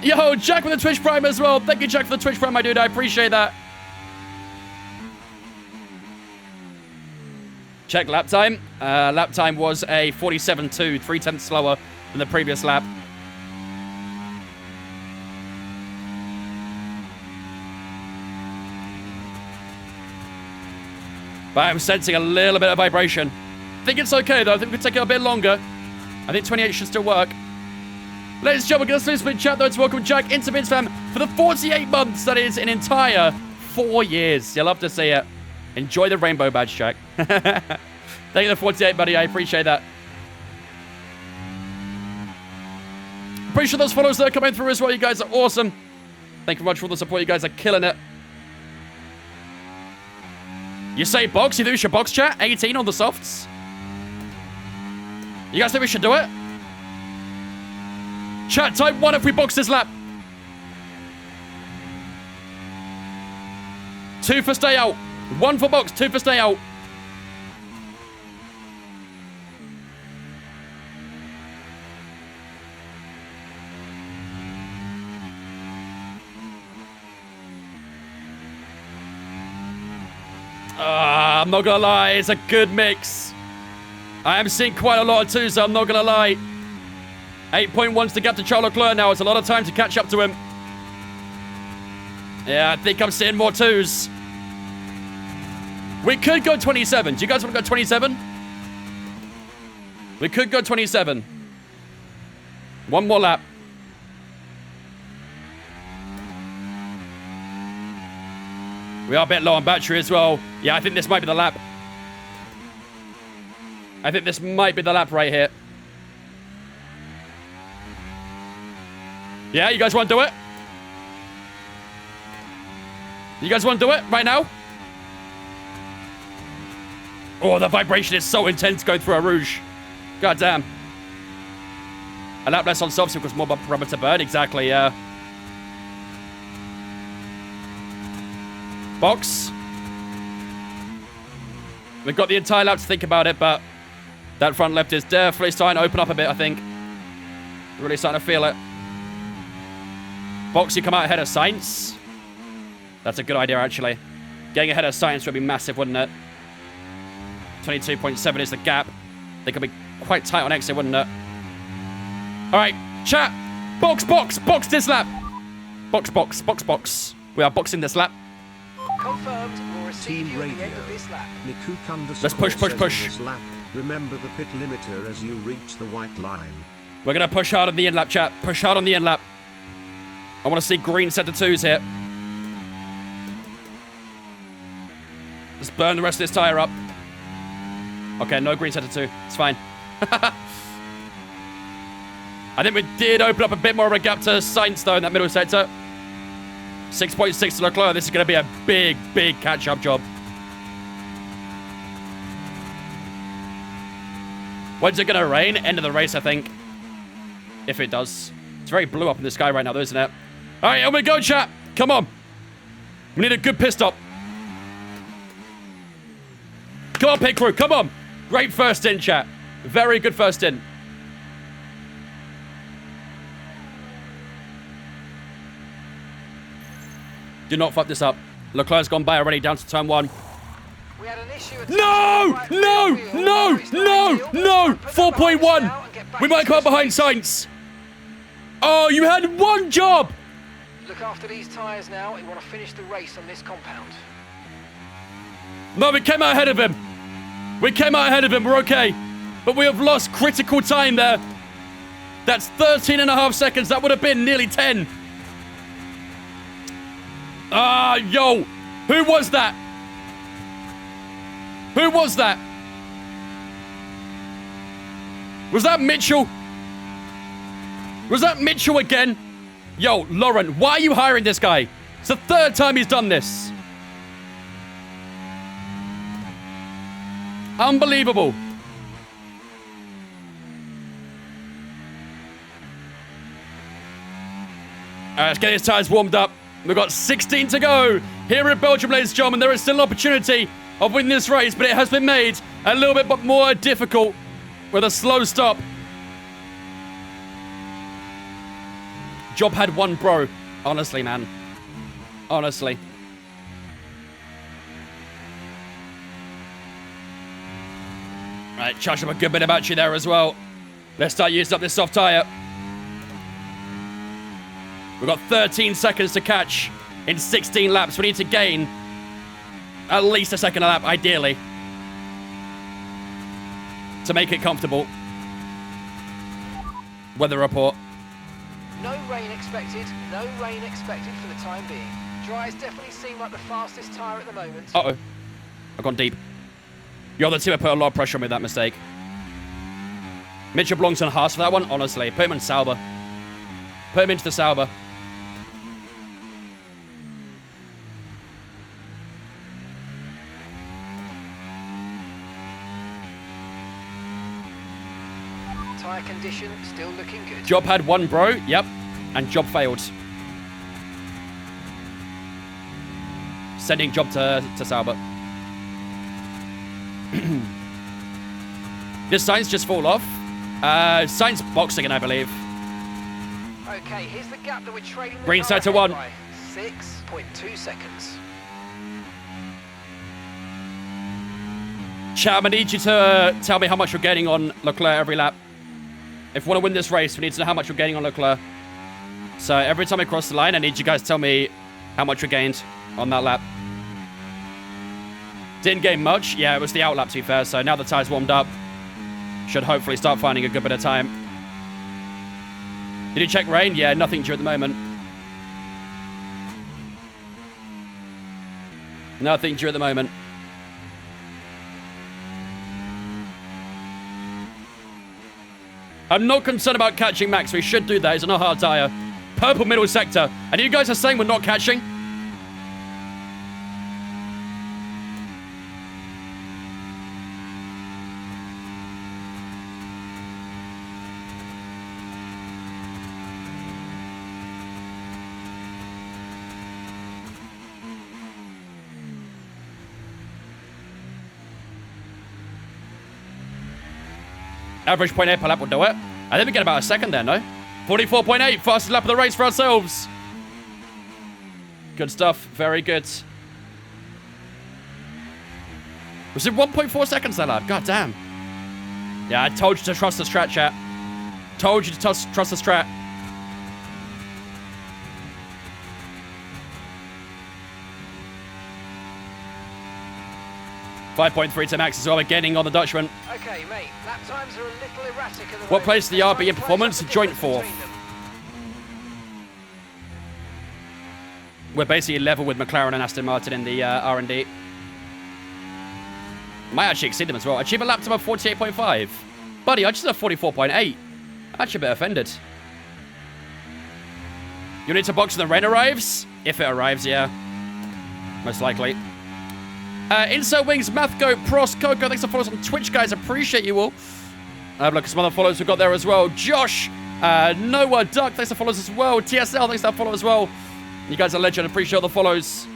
Yo, Jack with the Twitch Prime as well. Thank you, Jack, for the Twitch Prime, my dude. I appreciate that. Check lap time. Lap time was a 47.2, 3/10 slower than the previous lap. But I'm sensing a little bit of vibration. I think it's okay, though. I think we could take it a bit longer. I think 28 should still work. Ladies and gentlemen, get a split chat, though, to welcome Jack into Vince Fam for the 48 months. That is an entire 4 years. You'll love to see it. Enjoy the rainbow badge, Jack. Thank you for 48, buddy. I appreciate that. Appreciate those follows that are coming through as well. You guys are awesome. Thank you very much for all the support. You guys are killing it. You say box? You think we should box, chat? 18 on the softs? You guys think we should do it? Chat, type 1 if we box this lap. 2 for stay out. 1 for box, 2 for stay out. I'm not gonna lie, it's a good mix. I am seeing quite a lot of 2s, so I'm not gonna lie. 8.1's the gap to Charles Leclerc now. It's a lot of time to catch up to him. Yeah, I think I'm seeing more 2s. We could go 27. Do you guys want to go 27? We could go 27. 1 more lap. We are a bit low on battery as well. Yeah, I think this might be the lap. I think this might be the lap right here. Yeah, you guys want to do it? You guys want to do it right now? Oh, the vibration is so intense going through a Rouge. God damn. A lap less on softs equals more rubber to burn. Exactly, yeah. Box. We've got the entire lap to think about it, but that front left is definitely starting to open up a bit, I think. Really starting to feel it. Box, you come out ahead of Sainz. That's a good idea, actually. Getting ahead of Sainz would be massive, wouldn't it? 22.7 is the gap. They could be quite tight on exit, wouldn't it? All right, chat. Box, box, box this lap. Box, box, box, box. We are boxing this lap.
Confirmed. We'll receive you at the end of this lap.
Let's push, push, push.
Lap. Remember the pit limiter as you reach the white line.
We're going to push hard on the end lap, chat. Push hard on the end lap. I want to see green set of 2s here. Let's burn the rest of this tire up. Okay, no green set of 2. It's fine. I think we did open up a bit more of a gap to Sainz, though, in that middle sector. 6.6 to Leclerc. This is going to be a big, big catch-up job. When's it going to rain? End of the race, I think. If it does. It's very blue up in the sky right now, though, isn't it? All right, here we go, chat. Come on. We need a good pit stop. Come on, pit crew. Come on. Great first in, chat. Very good first in. Do not fuck this up. Leclerc's gone by already, down to turn 1.
We had an issue at
No! No! No! No! No! 4.1! We might come up behind Sainz. Oh, you had 1 job!
Look after these tyres now. We want to finish the race on this compound.
No, we came out ahead of him. We came out ahead of him. We're okay. But we have lost critical time there. That's 13.5 seconds. That would have been nearly 10. Ah, yo. Who was that? Who was that? Was that Mitchell? Was that Mitchell again? Yo, Lauren, why are you hiring this guy? It's the 3rd time he's done this. Unbelievable. Let's get his tyres warmed up. We've got 16 to go. Here in Belgium, ladies and gentlemen, there is still an opportunity of winning this race, but it has been made a little bit more difficult with a slow stop. Job had one, bro. Honestly, man. Honestly. Right, charge up a good bit of battery there as well. Let's start using up this soft tyre. We've got 13 seconds to catch in 16 laps. We need to gain at least a second a lap, ideally, to make it comfortable. Weather report.
No rain expected. No rain expected for the time being. Dries definitely seem like the fastest tyre at the moment.
Uh-oh. I've gone deep. Yo, the team have put a lot of pressure on me with that mistake. Mitchell belongs on Haas for that one, honestly. Put him in Sauber. Put him into the Sauber.
Tyre condition still looking good.
Job had one, bro. Yep. And job failed. Sending job to Sauber. Did Sainz just fall off? Sainz boxing, I believe.
Okay, here's the gap that we're trading.
Green side to one.
6.2 seconds.
Cham, I need you to tell me how much you're gaining on Leclerc every lap. If we want to win this race, we need to know how much you're gaining on Leclerc. So every time I cross the line, I need you guys to tell me how much you gained on that lap. Didn't gain much. Yeah, it was the out lap, to be fair. So now the tyre's warmed up. Should hopefully start finding a good bit of time. Did you check rain? Yeah, nothing due at the moment. Nothing due at the moment. I'm not concerned about catching Max. We should do that. It's not a hard tyre. Purple middle sector. And you guys are saying we're not catching? Average 0.8 per lap will do it. I think we get about a second there, no? 44.8, fastest lap of the race for ourselves. Good stuff, very good. Was it 1.4 seconds that lap? God damn. Yeah, I told you to trust the strat, chat. Told you to trust the strat. .3 to Max as well, we're getting on the Dutchman.
Okay, mate, lap times are a little erratic at the
What place the RB in performance? Joint fourth. We're basically level with McLaren and Aston Martin in the R&D. Might actually exceed them as well. Achieve a lap time of 48.5. Buddy, I just had 44.8. Actually a bit offended. You need to box when the rain arrives? If it arrives, yeah. Most likely. Insert Wings, Mathgo, Pros, Coco, thanks for following us on Twitch, guys. Appreciate you all. Have a look at some other followers we've got there as well. Josh, Noah, Duck, thanks for following us as well. TSL, thanks for that follow as well. You guys are legend. Appreciate all the follows.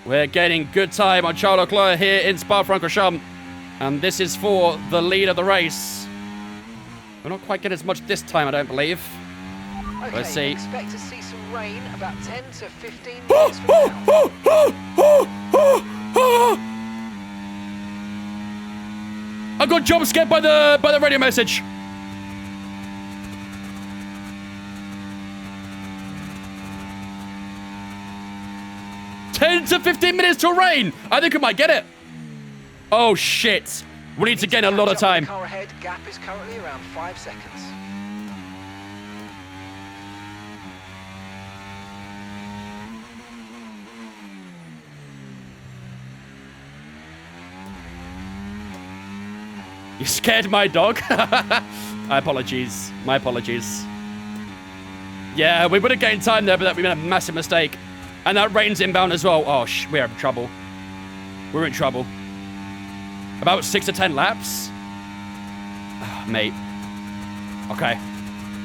We're getting good time on Charles Leclerc here in Spa-Francorchamps. And this is for the lead of the race. We're not quite getting as much this time, I don't believe.
Okay,
Let's see.
Expect to see some rain about 10 to 15 minutes from now.
I got jump scared by the radio message. $10 to 15 minutes till rain. I think we might get it. Oh shit. We need to gain a lot of time.
Car ahead, gap is currently around 5 seconds.
You scared my dog? My apologies. My apologies. Yeah, we would have gained time there, but we made a massive mistake. And that rain's inbound as well. Oh, we're in trouble. We're in trouble. About 6 to 10 laps? Oh, mate. Okay.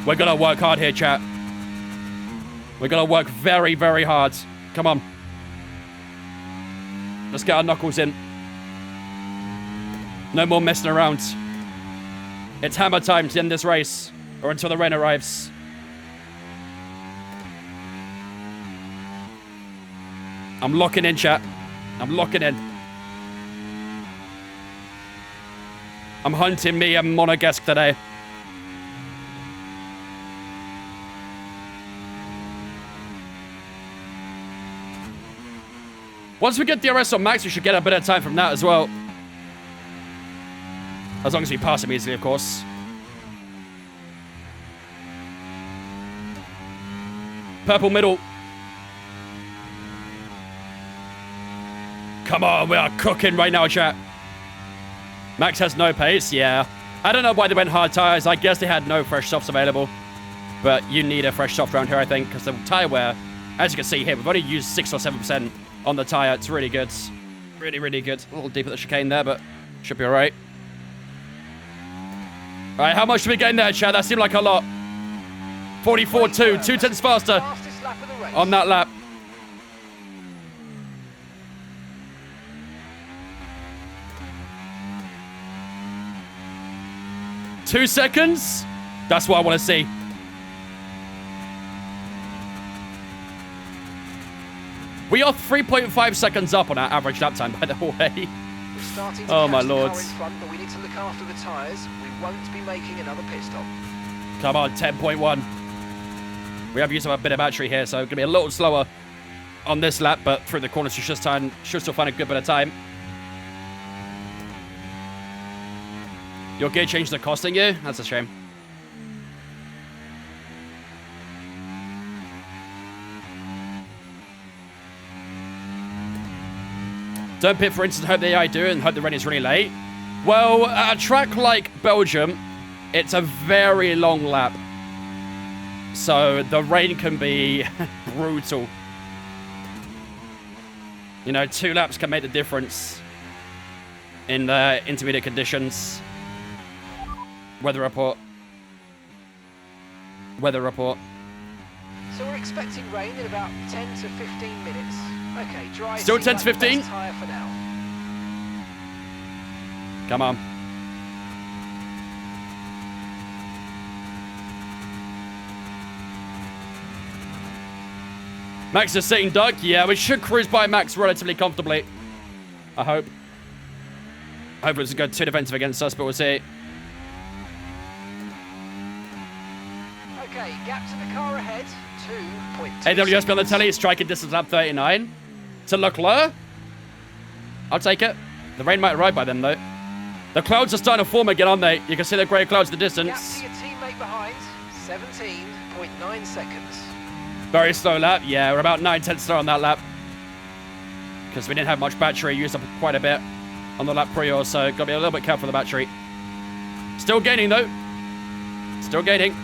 We're gonna work hard here, chat. We're going to work very, very hard. Come on. Let's get our knuckles in. No more messing around. It's hammer time to end this race. Or until the rain arrives. I'm locking in, chat. I'm locking in. I'm hunting me a Monegasque today. Once we get DRS on Max, we should get a bit of time from that as well. As long as we pass him easily, of course. Purple middle. Come on, we are cooking right now, chat. Max has no pace, yeah. I don't know why they went hard tires. I guess they had no fresh softs available. But you need a fresh soft around here, I think, because the tire wear, as you can see here, we've only used 6 or 7% on the tire. It's really good. Really, really good. A little deep at the chicane there, but should be all right. All right, how much should we get in there, chat? That seemed like a lot. 44.2, 2 tenths faster on that lap. Two seconds? That's what I want to see. We are 3.5 seconds up on our average lap time, by the way. Oh, my lord.
But we need to look after the tyres. We won't be making another pit stop.
Come on, 10.1. We have used up a bit of battery here, so going to be a little slower on this lap, but through the corners, you should still find a good bit of time. Your gear changes are costing you? That's a shame. Don't pit, for instance, hope the AI do and hope the rain is really late. Well, at a track like Belgium, it's a very long lap. So the rain can be brutal. You know, 2 laps can make the difference in the intermediate conditions. Weather report. Weather report.
So we're expecting rain in about 10 to 15 minutes. Okay, dry.
Still 10 to 15?
Tire for now.
Come on. Max is sitting duck. Yeah, we should cruise by Max relatively comfortably. I hope. Hopefully it's a good 2 defensive against us, but we'll see.
Okay, gap to the car ahead, 2.2.
AWS on the telly, striking distance lap 39. To Leclerc. I'll take it. The rain might arrive by then, though. The clouds are starting to form again, aren't they? You can see the grey clouds in the distance.
Gap to your teammate behind, 17.9 seconds.
Very slow lap. Yeah, we're about 9 tenths slow on that lap. Because we didn't have much battery. Used up quite a bit on the lap prior, so got to be a little bit careful with the battery. Still gaining, though. Still gaining.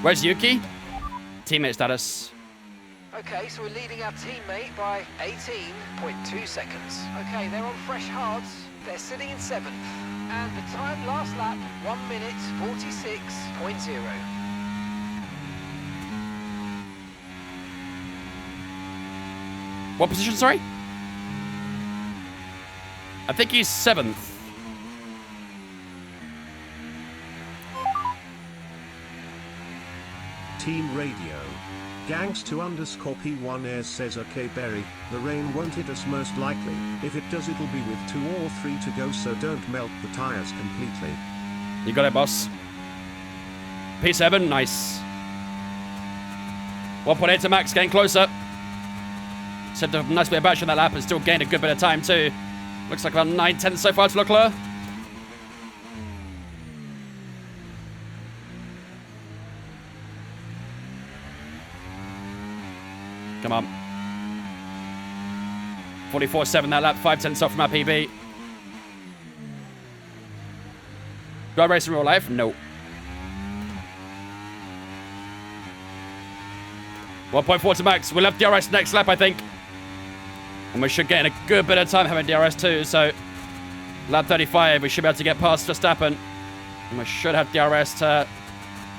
Where's Yuki? Teammate status.
Okay, so we're leading our teammate by 18.2 seconds. Okay, they're on fresh hards. They're sitting in 7th. And the time last lap, 1 minute 46.0.
What position, sorry? I think he's 7th.
Team Radio. Gangs2_P1 Airs says okay Berry, the rain won't hit us most likely. If it does it'll be with 2 or 3 to go, so don't melt the tires completely.
You got it, boss. P7, nice. 1.8 to Max, getting closer. Said a nice bit of battery on that lap and still gained a good bit of time too. Looks like about 9 tenths so far to Leclerc. Come on. 44.7 that lap, 5 tenths off from our PB. Do I race in real life? No. 1.4 to Max. We'll have DRS next lap, I think. And we should get in a good bit of time having DRS too, so lap 35, we should be able to get past Verstappen. And we should have DRS to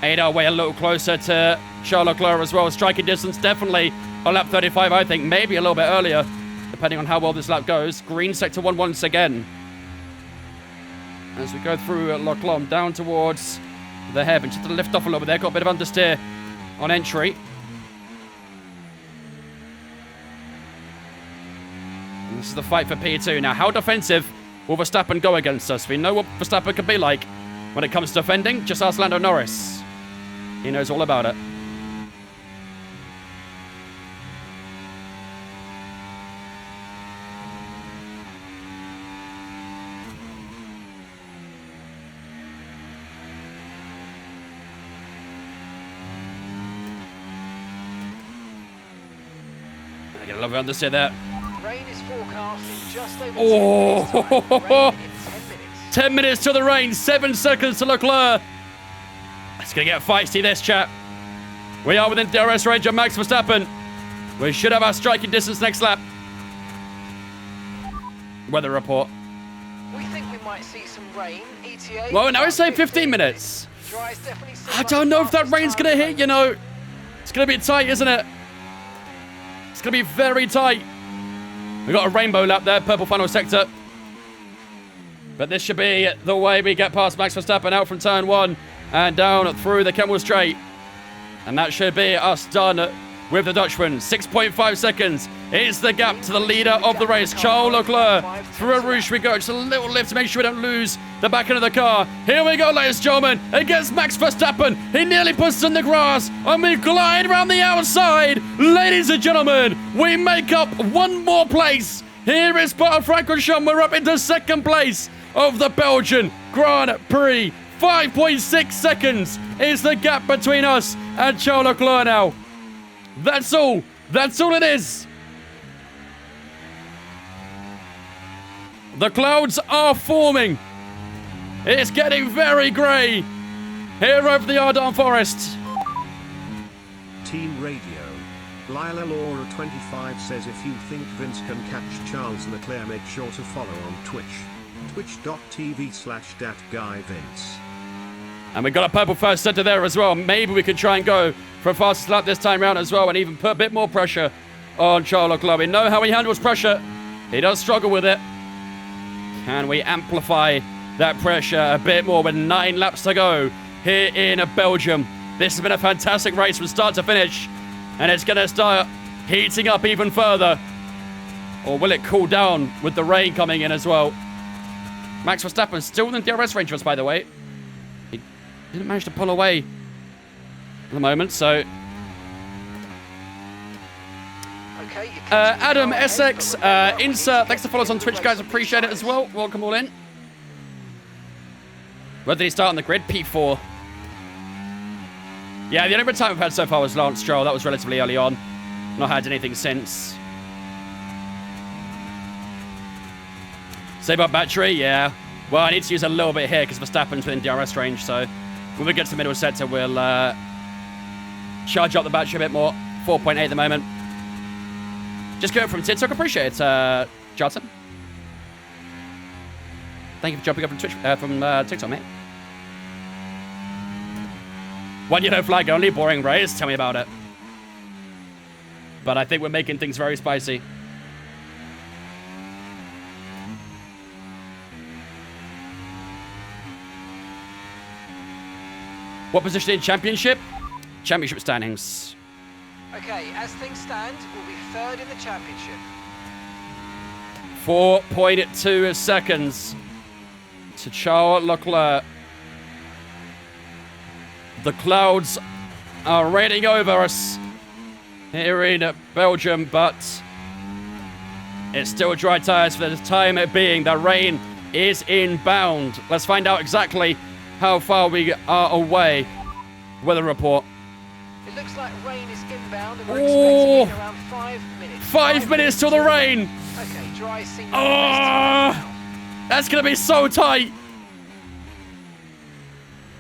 aid our way a little closer to Charles Leclerc as well. Striking distance definitely on lap 35, I think. Maybe a little bit earlier, depending on how well this lap goes. Green sector 1 once again. As we go through Leclerc down towards the hairpin. Just to lift off a little bit there. Got a bit of understeer on entry. And this is the fight for P2. Now, how defensive will Verstappen go against us? We know what Verstappen can be like when it comes to defending. Just ask Lando Norris. He knows all about it. I get a little bit understeer there.
Rain is forecast in just over 10
Oh,
minutes. Rain in 10 minutes.
10 minutes to the rain, 7 seconds to Leclerc. It's going to get feisty, this chap. We are within DRS range of Max Verstappen. We should have our striking distance next lap. Weather report.
We think we might see some rain. ETA.
Well, now it's saying 15 minutes. I don't know if that rain's going to hit, you know. It's going to be tight, isn't it? It's going to be very tight. We got a rainbow lap there, purple final sector. But this should be the way we get past Max Verstappen out from turn 1 and down through the Kemmel Straight. And that should be us done with the Dutchman. 6.5 seconds is the gap to the leader of the race, Charles Leclerc. Through a Rouge we go. Just a little lift to make sure we don't lose the back end of the car. Here we go, ladies and gentlemen, against Max Verstappen. He nearly puts us in the grass, and we glide around the outside. Ladies and gentlemen, we make up one more place. Here is Spa-Francorchamps. We're up into second place of the Belgian Grand Prix. 5.6 seconds is the gap between us and Charles Leclerc now. That's all. That's all it is. The clouds are forming. It's getting very grey here over the Ardennes Forest.
Team Radio. Lila Laura 25 says if you think Vince can catch Charles Leclerc, make sure to follow on Twitch. Twitch.tv/datguyvince.
And we got a purple first center there as well. Maybe we could try and go for a fastest lap this time round as well and even put a bit more pressure on Charles Leclerc. We know how he handles pressure. He does struggle with it. Can we amplify that pressure a bit more with 9 laps to go here in Belgium? This has been a fantastic race from start to finish. And it's going to start heating up even further. Or will it cool down with the rain coming in as well? Max Verstappen still in the DRS range of us, by the way. He didn't manage to pull away at the moment, so...
Okay,
Adam SX, insert. Thanks for follow us on Twitch, guys. Appreciate it as well. Welcome all in. Where did he start on the grid? P4. Yeah, the only time we've had so far was Lance Stroll. That was relatively early on. Not had anything since. Save up battery, yeah. Well, I need to use a little bit here because Verstappen's within DRS range, so when we get to the middle sector, we'll charge up the battery a bit more. 4.8 at the moment. Just going from TikTok. Appreciate it, Johnson. Thank you for jumping up from Twitch, from TikTok, mate. 1 yellow flag only, boring race. Tell me about it. But I think we're making things very spicy. What position in championship? Championship standings.
Okay, as things stand, we'll be 3rd in the championship.
4.2 seconds to Charles Leclerc. The clouds are raining over us here in Belgium, but it's still dry tyres for the time being. The rain is inbound. Let's find out exactly how far we are away. Weather report.
It looks like rain is inbound and we're expecting it around 5 minutes.
5 minutes till the rain.
Okay, dry seems
that's going to be so tight.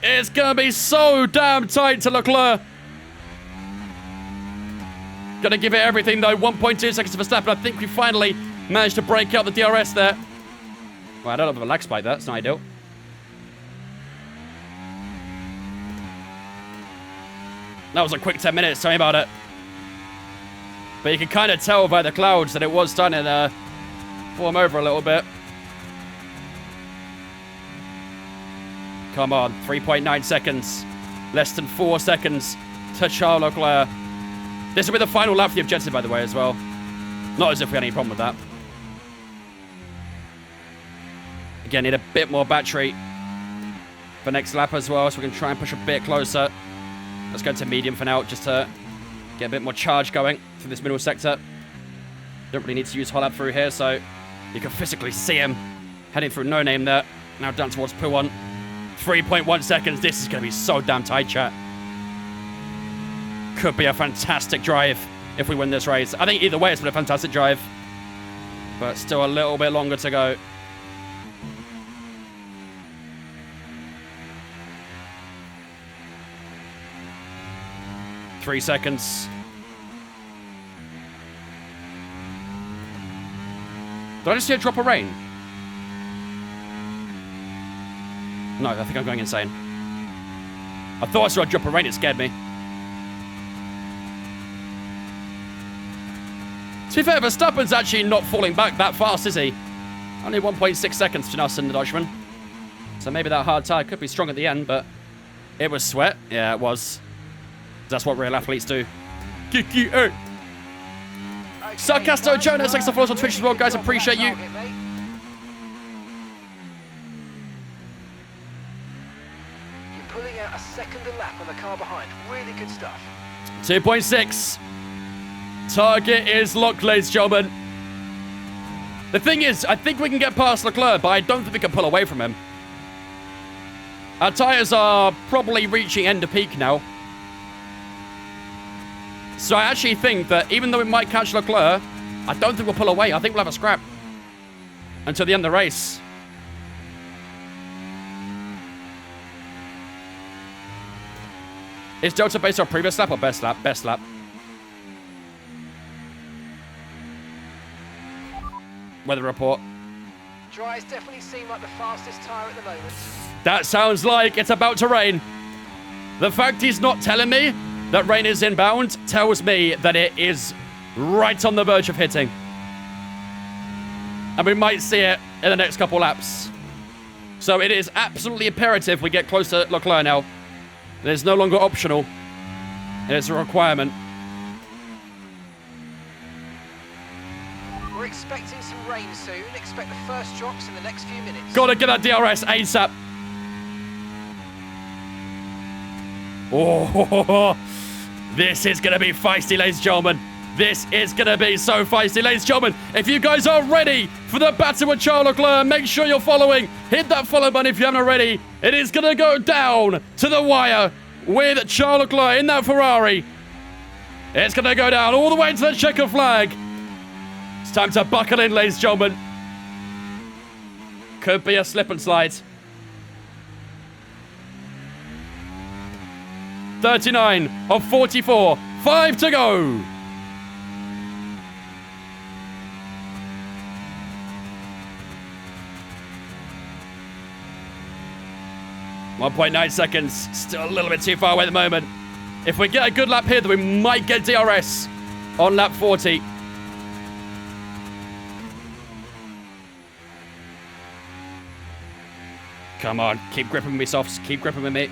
It's going to be so damn tight to Leclerc. Gonna give it everything, though. 1.2 seconds to Verstappen. I think we finally managed to break out the DRS there. Well, I don't have a lag spike there. That's not ideal. That was a quick 10 minutes. Tell me about it. But you can kind of tell by the clouds that it was starting to form over a little bit. Come on. 3.9 seconds. Less than 4 seconds to Charles Leclerc. This will be the final lap for the objective, by the way, as well. Not as if we had any problem with that. Again, need a bit more battery for next lap as well, so we can try and push a bit closer. Let's go to medium for now, just to get a bit more charge going through this middle sector. Don't really need to use hot lap through here, so you can physically see him heading through no name there. Now down towards P1. 3.1 seconds. This is going to be so damn tight, chat. Could be a fantastic drive if we win this race. I think either way it's been a fantastic drive. But still a little bit longer to go. Three seconds. Did I just see a drop of rain? No, I think I'm going insane. I thought I saw a drop of rain, it scared me. To be fair, Verstappen's actually not falling back that fast, is he? Only 1.6 seconds between us and the Dutchman. So maybe that hard tire could be strong at the end, but it was sweat. Yeah, it was. That's what real athletes do. Kiki, Sarcasto Jonas, thanks for following us on Twitch as well, guys. Appreciate you.
You're pulling out a second a lap on the car behind. Really good stuff.
2.6. Target is locked, ladies and gentlemen. The thing is, I think we can get past Leclerc, but I don't think we can pull away from him. Our tyres are probably reaching end of peak now. So I actually think that even though we might catch Leclerc, I don't think we'll pull away. I think we'll have a scrap until the end of the race. Is Delta based on previous lap or best lap? Best lap. Weather report.
Dries definitely seem like the fastest tyre at the moment.
That sounds like it's about to rain. The fact he's not telling me that rain is inbound tells me that it is right on the verge of hitting. And we might see it in the next couple laps. So it is absolutely imperative we get close to Leclerc now. It is no longer optional. It is a requirement.
We're expecting some rain soon. Expect the first drops in the next few minutes.
Gotta get that DRS ASAP. Oh, this is gonna be feisty, ladies and gentlemen. This is gonna be so feisty, ladies and gentlemen. If you guys are ready for the battle with Charles Leclerc, make sure you're following. Hit that follow button if you haven't already. It is gonna go down to the wire with Charles Leclerc in that Ferrari. It's gonna go down all the way to the checker flag. It's time to buckle in, ladies and gentlemen. Could be a slip and slide. 39 of 44. 5 to go. .9 seconds. Still a little bit too far away at the moment. If we get a good lap here, then we might get DRS on lap 40. Come on. Keep gripping with me, Softs. Keep gripping with me.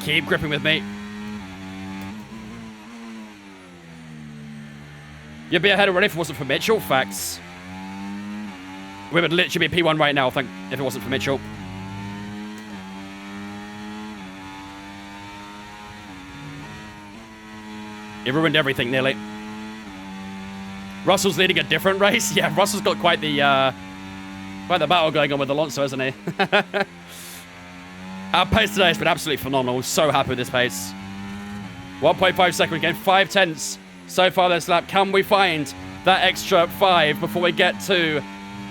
Keep gripping with me. You'd be ahead already if it wasn't for Mitchell. Facts. We would literally be P1 right now, if it wasn't for Mitchell. He ruined everything, nearly. Russell's leading a different race. Yeah, Russell's got quite the battle going on with Alonso, hasn't he? Our pace today has been absolutely phenomenal. So happy with this pace. 1.5 second again, 5 tenths so far this lap. Can we find that extra 5 before we get to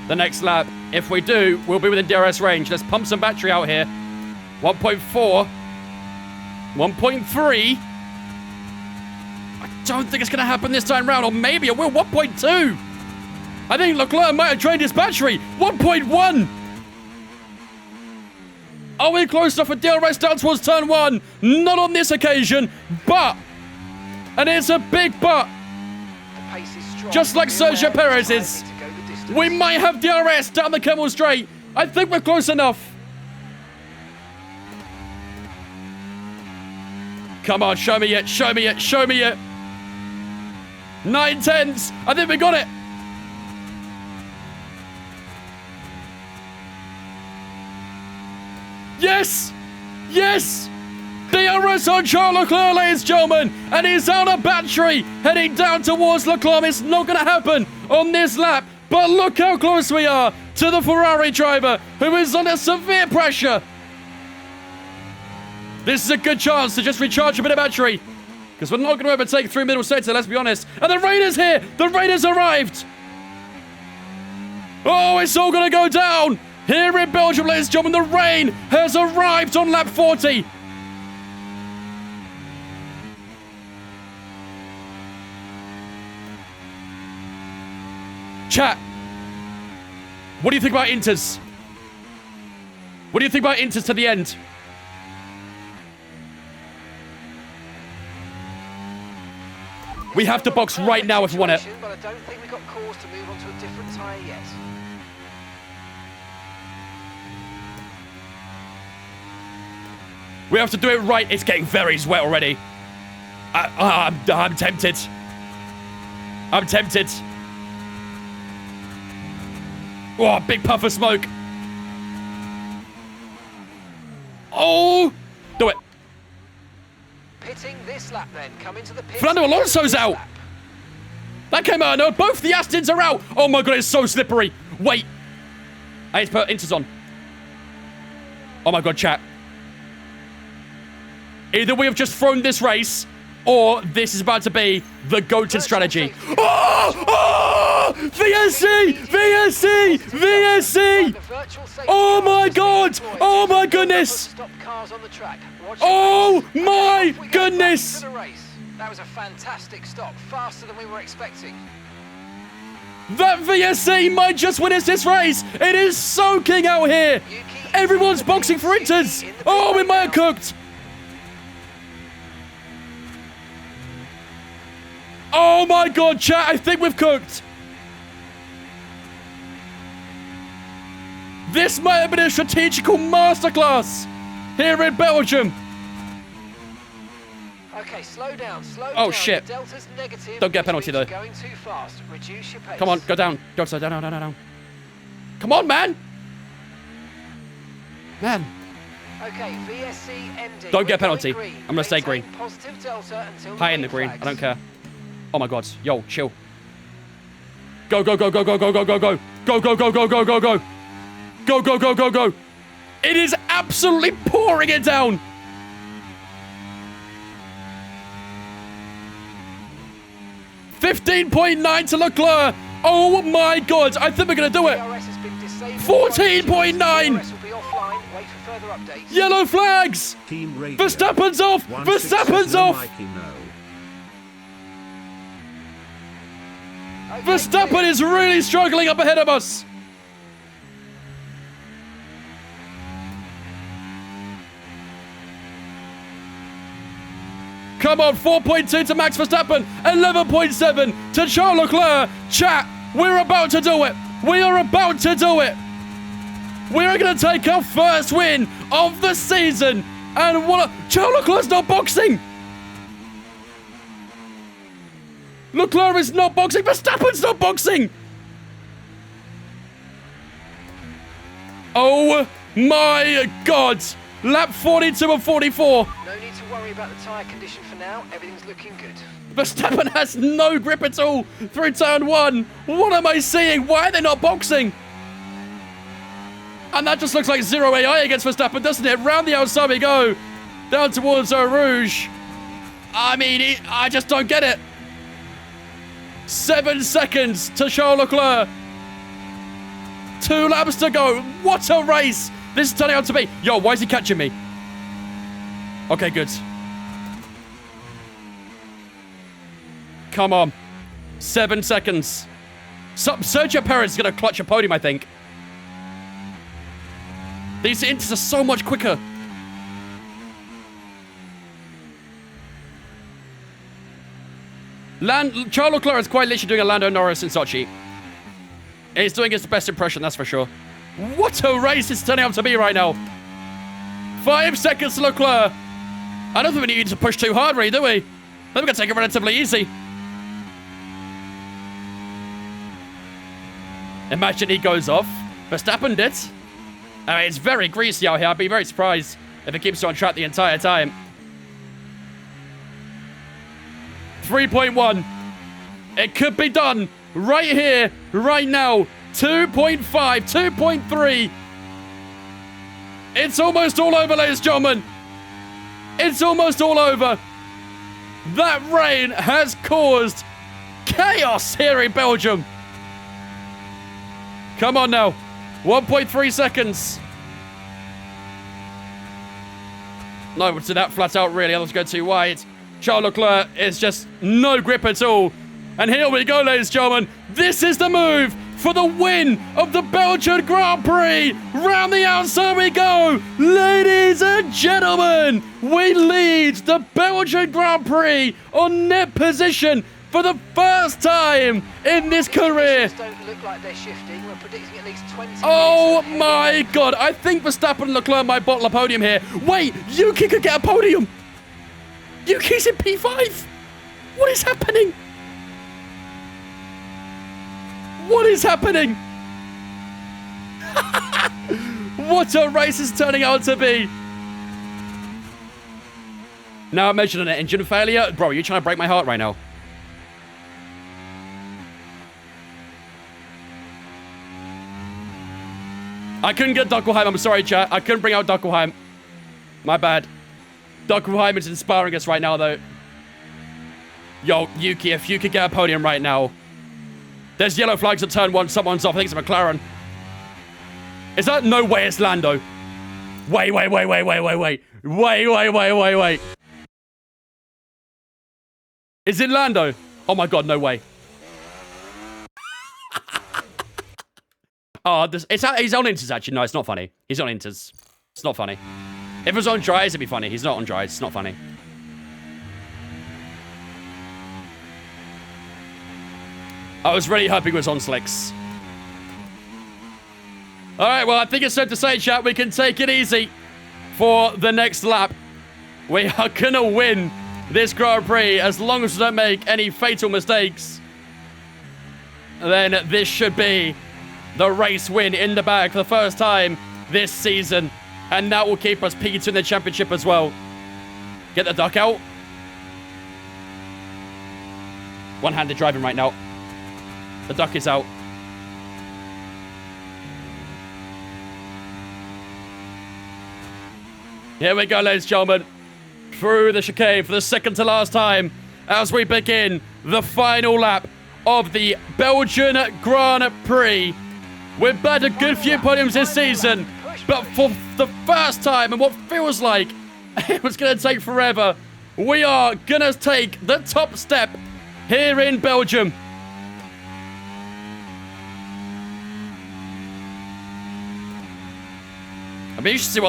the next lap? If we do, we'll be within DRS range. Let's pump some battery out here. 1.4. 1.3. I don't think it's going to happen this time round. Or maybe it will. 1.2. I think Leclerc might have drained his battery. 1.1. Are we close enough for DRS down towards turn 1? Not on this occasion, but, and it's a big but, just like Sergio Perez's, we might have DRS down the Kemmel Straight. I think we're close enough. Come on, show me it, show me it, show me it. 9/10. I think we got it. Yes! Yes! DRS on Charles Leclerc, ladies and gentlemen, and he's out of battery, heading down towards Leclerc. It's not going to happen on this lap, but look how close we are to the Ferrari driver, who is under severe pressure. This is a good chance to just recharge a bit of battery, because we're not going to overtake through middle sector, let's be honest. And the rain is here! The rain has arrived! Oh, it's all going to go down! Here in Belgium, ladies and gentlemen, the rain has arrived on lap 40. Chat, what do you think about Inters? What do you think about Inters to the end? We have to box right now if we want it.
But I don't think we got cause to move on to a different tyre yet.
We have to do it right. It's getting very wet already. I'm tempted. I'm tempted. Oh, big puff of smoke. Oh, do it.
Pitting this lap then. Come into the pit.
Fernando Alonso's out. That came out of nowhere. Both the Astons are out. Oh my god, it's so slippery. Wait. I need to put Inters on. Oh my god, chat. Either we have just thrown this race, or this is about to be the goated strategy. Oh! Oh! VSC! VSC! VSC! Oh my god! Oh my goodness! Oh my goodness!
That was a fantastic stop, faster than we were expecting.
That VSC might just win us this race! It is soaking out here! Everyone's boxing for Inters! Oh, we might have cooked! Oh my god, chat, I think we've cooked. This might have been a strategical masterclass here in Belgium.
Okay, slow down, slow down.
Oh shit.
Delta's negative.
Don't get a penalty though.
Going too fast. Reduce your pace.
Come on, go down. Go down, down, down, down, down. Come on, man. Man.
Okay, VSC ending.
Don't get a penalty. I'm gonna stay green.
Positive delta until
High in the green. I don't care. Oh my god. Yo, chill. Go, go, go, go, go, go, go, go, go. Go, go, go, go, go, go, go. Go, go, go, go, go. It is absolutely pouring it down. $15.9 to Leclerc. Oh my god. I think we're going to do it. 14.9. Yellow flags. Verstappen's off. Verstappen's off. Verstappen is really struggling up ahead of us. Come on, 4.2 to Max Verstappen, 11.7 to Charles Leclerc. Chat, we're about to do it. We are about to do it. We are going to take our first win of the season. And what? Charles Leclerc's not boxing. Leclerc is not boxing. Verstappen's not boxing. Oh my god. Lap 42 and 44.
No need to worry about the tyre condition for now. Everything's looking good.
Verstappen has no grip at all through turn 1. What am I seeing? Why are they not boxing? And that just looks like zero AI against Verstappen, doesn't it? Round the outside we go. Down towards Eau Rouge. I mean, I just don't get it. 7 seconds to Charles Leclerc. 2 laps to go. What a race this is turning out to be. Yo, why is he catching me? Okay, good. come on. 7 seconds. Sergio Perez is going to clutch a podium, I think. These inters are so much quicker. Charles Leclerc is quite literally doing a Lando Norris in Sochi. He's doing his best impression, that's for sure. What a race it's turning out to be right now. 5 seconds to Leclerc. I don't think we need to push too hard, really, do we? I think we're going to take it relatively easy. Imagine he goes off. Verstappen did. I mean, it's very greasy out here. I'd be very surprised if it keeps on track the entire time. 3.1. It could be done right here, right now. 2.5, 2.3. It's almost all over, ladies and gentlemen. It's almost all over. That rain has caused chaos here in Belgium. Come on now. 1.3 seconds. No, to that flat out, really. Let's go too wide. Charles Leclerc is just no grip at all. And here we go, ladies and gentlemen. This is the move for the win of the Belgian Grand Prix. Round the outside we go. Ladies and gentlemen, we lead the Belgian Grand Prix on net position for the first time in this career.
Don't look like they're shifting. We're predicting at least 20
Oh my God. I think Verstappen and Leclerc might bottle a podium here. Wait, Yuki could get a podium. Yuki's in P5. What is happening? What is happening? What a race is turning out to be. Now I mentioned an engine failure. Bro, you're trying to break my heart right now. I couldn't get Huckleheim. I'm sorry, chat. I couldn't bring out Huckleheim. My bad. Huckleheim is inspiring us right now, though. Yo, Yuki, if you could get a podium right now. There's yellow flags at turn 1. Someone's off. I think it's a McLaren. Is that? No way, it's Lando. Wait. Wait. Is it Lando? Oh my God, no way. Oh, he's on inters, actually. No, it's not funny. He's on inters. It's not funny. If it was on dries, it'd be funny. He's not on dries. It's not funny. I was really hoping it was on slicks. All right, well, I think it's safe to say, chat, we can take it easy for the next lap. We are going to win this Grand Prix as long as we don't make any fatal mistakes. Then this should be the race win in the bag for the first time this season. And that will keep us P2 in the championship as well. Get the duck out. One-handed driving right now. The duck is out. Here we go, ladies and gentlemen. Through the chicane for the second to last time as we begin the final lap of the Belgian Grand Prix. We've had a good few podiums this season, but for the first time, and what feels like it was going to take forever, we are going to take the top step here in Belgium. I'm interested to see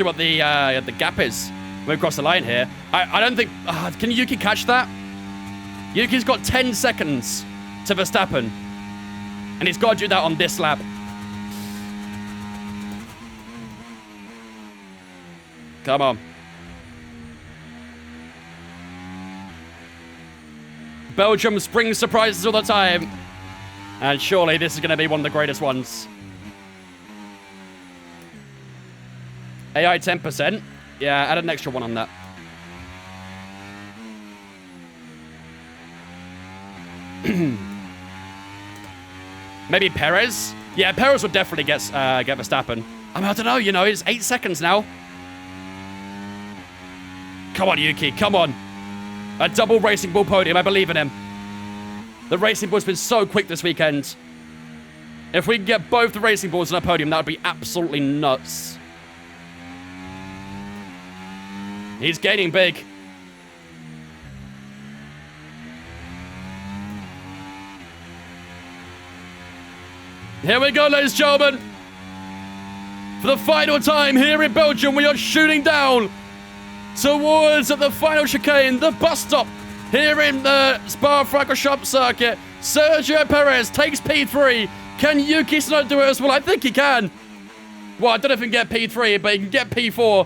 what the gap is when we cross the line here. I don't think... can Yuki catch that? Yuki's got 10 seconds to Verstappen. And he's got to do that on this lap. Come on. Belgium springs surprises all the time. And surely this is going to be one of the greatest ones. AI 10%. Yeah, add an extra one on that. Maybe Perez? Yeah, Perez would definitely get Verstappen. I mean, I don't know, you know, it's 8 seconds now. Come on, Yuki, come on. A double Racing Bull podium, I believe in him. The Racing Bull's been so quick this weekend. If we can get both the Racing Bulls on a podium, that would be absolutely nuts. He's gaining big. Here we go, ladies and gentlemen. For the final time here in Belgium, we are shooting down towards the final chicane, the bus stop here in the Spa-Francorchamps circuit. Sergio Perez takes P3. Can Yuki Tsunoda do it as well? I think he can. Well, I don't know if he can get P3, but he can get P4.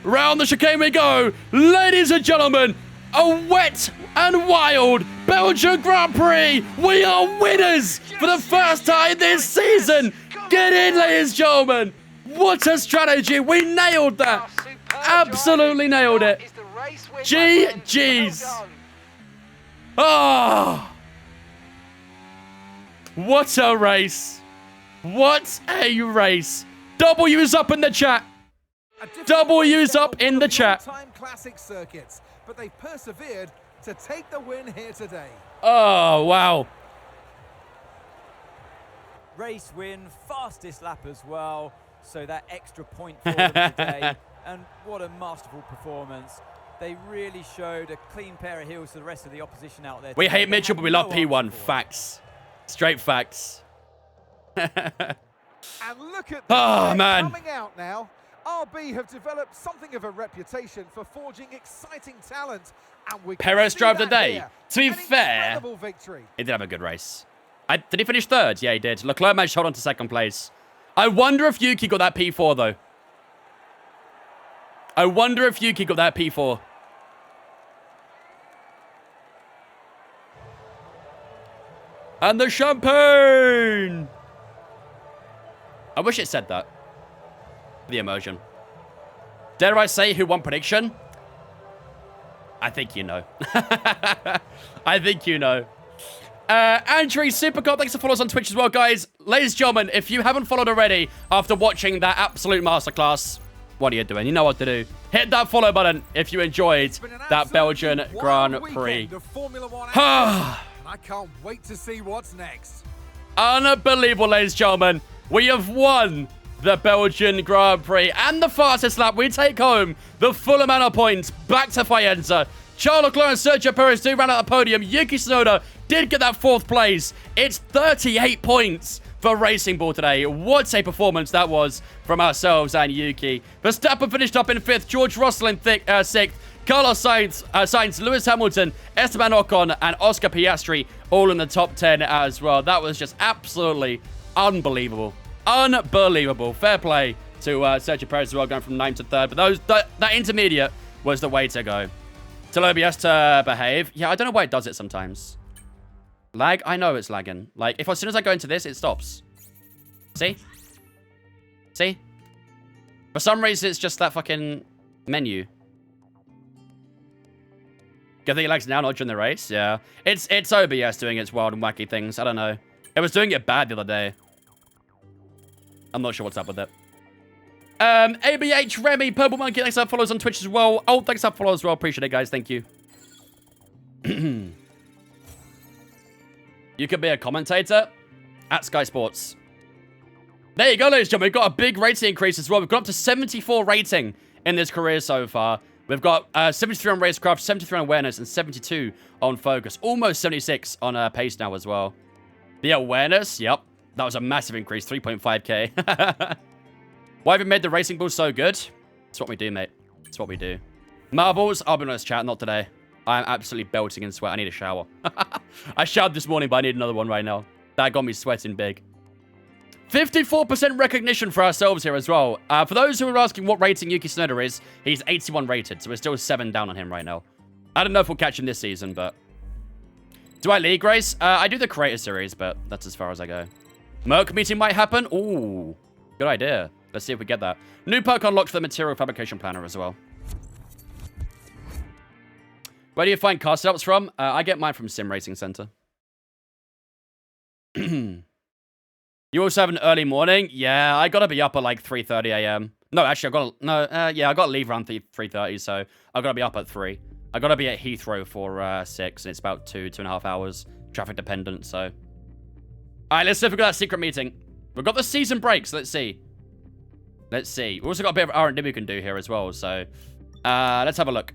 Round the chicane we go. Ladies and gentlemen, a wet and wild Belgian Grand Prix. We are winners for the first time this season. Get in, ladies and gentlemen. What a strategy. We nailed that. Absolutely nailed it. GG's. Ah. What a race. What a race. W's up in the chat. W's up in the chat.
Classic circuits, but they persevered to take the win here today.
Oh, wow.
Race win, fastest lap as well. So that extra point for them today. And what a masterful performance. They really showed a clean pair of heels to the rest of the opposition out there.
We hate Mitchell, but we love P1. Facts. Straight facts.
And look at
man.
coming out now. RB have developed something of a reputation for forging exciting talent. And we
Perez drove the day.
Here.
To be
An
fair,
incredible victory.
he did have a good race. Did he finish third? Yeah, he did. Leclerc managed to hold on to second place. I wonder if Yuki got that P4, though. I wonder if Yuki got that P4. And the champagne! I wish it said that. The emotion. Dare I say who won prediction? I think you know. I think you know. Andrew Supercard, thanks for following us on Twitch as well, guys. Ladies and gentlemen, if you haven't followed already after watching that absolute masterclass, what are you doing? You know what to do. Hit that follow button if you enjoyed that Belgian Grand Prix.
I can't wait to see what's next.
Unbelievable, ladies and gentlemen. We have won the Belgian Grand Prix and the fastest lap. We take home the full amount of points back to Faenza. Charles Leclerc and Sergio Perez do round out the podium. Yuki Tsunoda did get that fourth place. It's 38 points for Racing Ball today. What a performance that was from ourselves and Yuki. Verstappen finished up in 5th. George Russell in 6th. Carlos Sainz, Lewis Hamilton, Esteban Ocon, and Oscar Piastri all in the top 10 as well. That was just absolutely unbelievable. Unbelievable. Fair play to Sergio Perez as well, going from 9th to 3rd. But that intermediate was the way to go. Tell OBS to behave. Yeah, I don't know why it does it sometimes. Lag? I know it's lagging. Like, if as soon as I go into this, it stops. See? See? For some reason, it's just that fucking menu. Good thing it lags now, not during the race. Yeah. It's OBS doing its wild and wacky things. I don't know. It was doing it bad the other day. I'm not sure what's up with it. ABH, Remy, Purple Monkey, thanks for follows on Twitch as well. Oh, thanks for follows as well. Appreciate it, guys. Thank you. You could be a commentator at Sky Sports. There you go, ladies and gentlemen. We've got a big rating increase as well. We've got up to 74 rating in this career so far. We've got 73 on Racecraft, 73 on Awareness, and 72 on Focus. Almost 76 on Pace now as well. The Awareness, yep. That was a massive increase, 3.5k. Why have we made the Racing Bulls so good? It's what we do, mate. It's what we do. Marbles, I'll be honest, chat, not today. I'm absolutely belting in sweat. I need a shower. I showered this morning, but I need another one right now. That got me sweating big. 54% recognition for ourselves here as well. For those who are asking what rating Yuki Tsunoda is, he's 81 rated, so we're still 7 down on him right now. I don't know if we'll catch him this season, but... Do I league race? I do the Creator Series, but that's as far as I go. Merc meeting might happen. Ooh, good idea. Let's see if we get that. New perk unlocked for the Material Fabrication Planner as well. Where do you find car setups from? I get mine from Sim Racing Center. You also have an early morning? Yeah, I gotta be up at like 3:30 a.m. No, actually, I gotta leave around 3:30, so I gotta be up at 3. I gotta be at Heathrow for 6, and it's about 2.5 hours, traffic dependent, so. All right, let's see if we got that secret meeting. We've got the season breaks, let's see. Let's see. We've also got a bit of R&D we can do here as well, so. Let's have a look.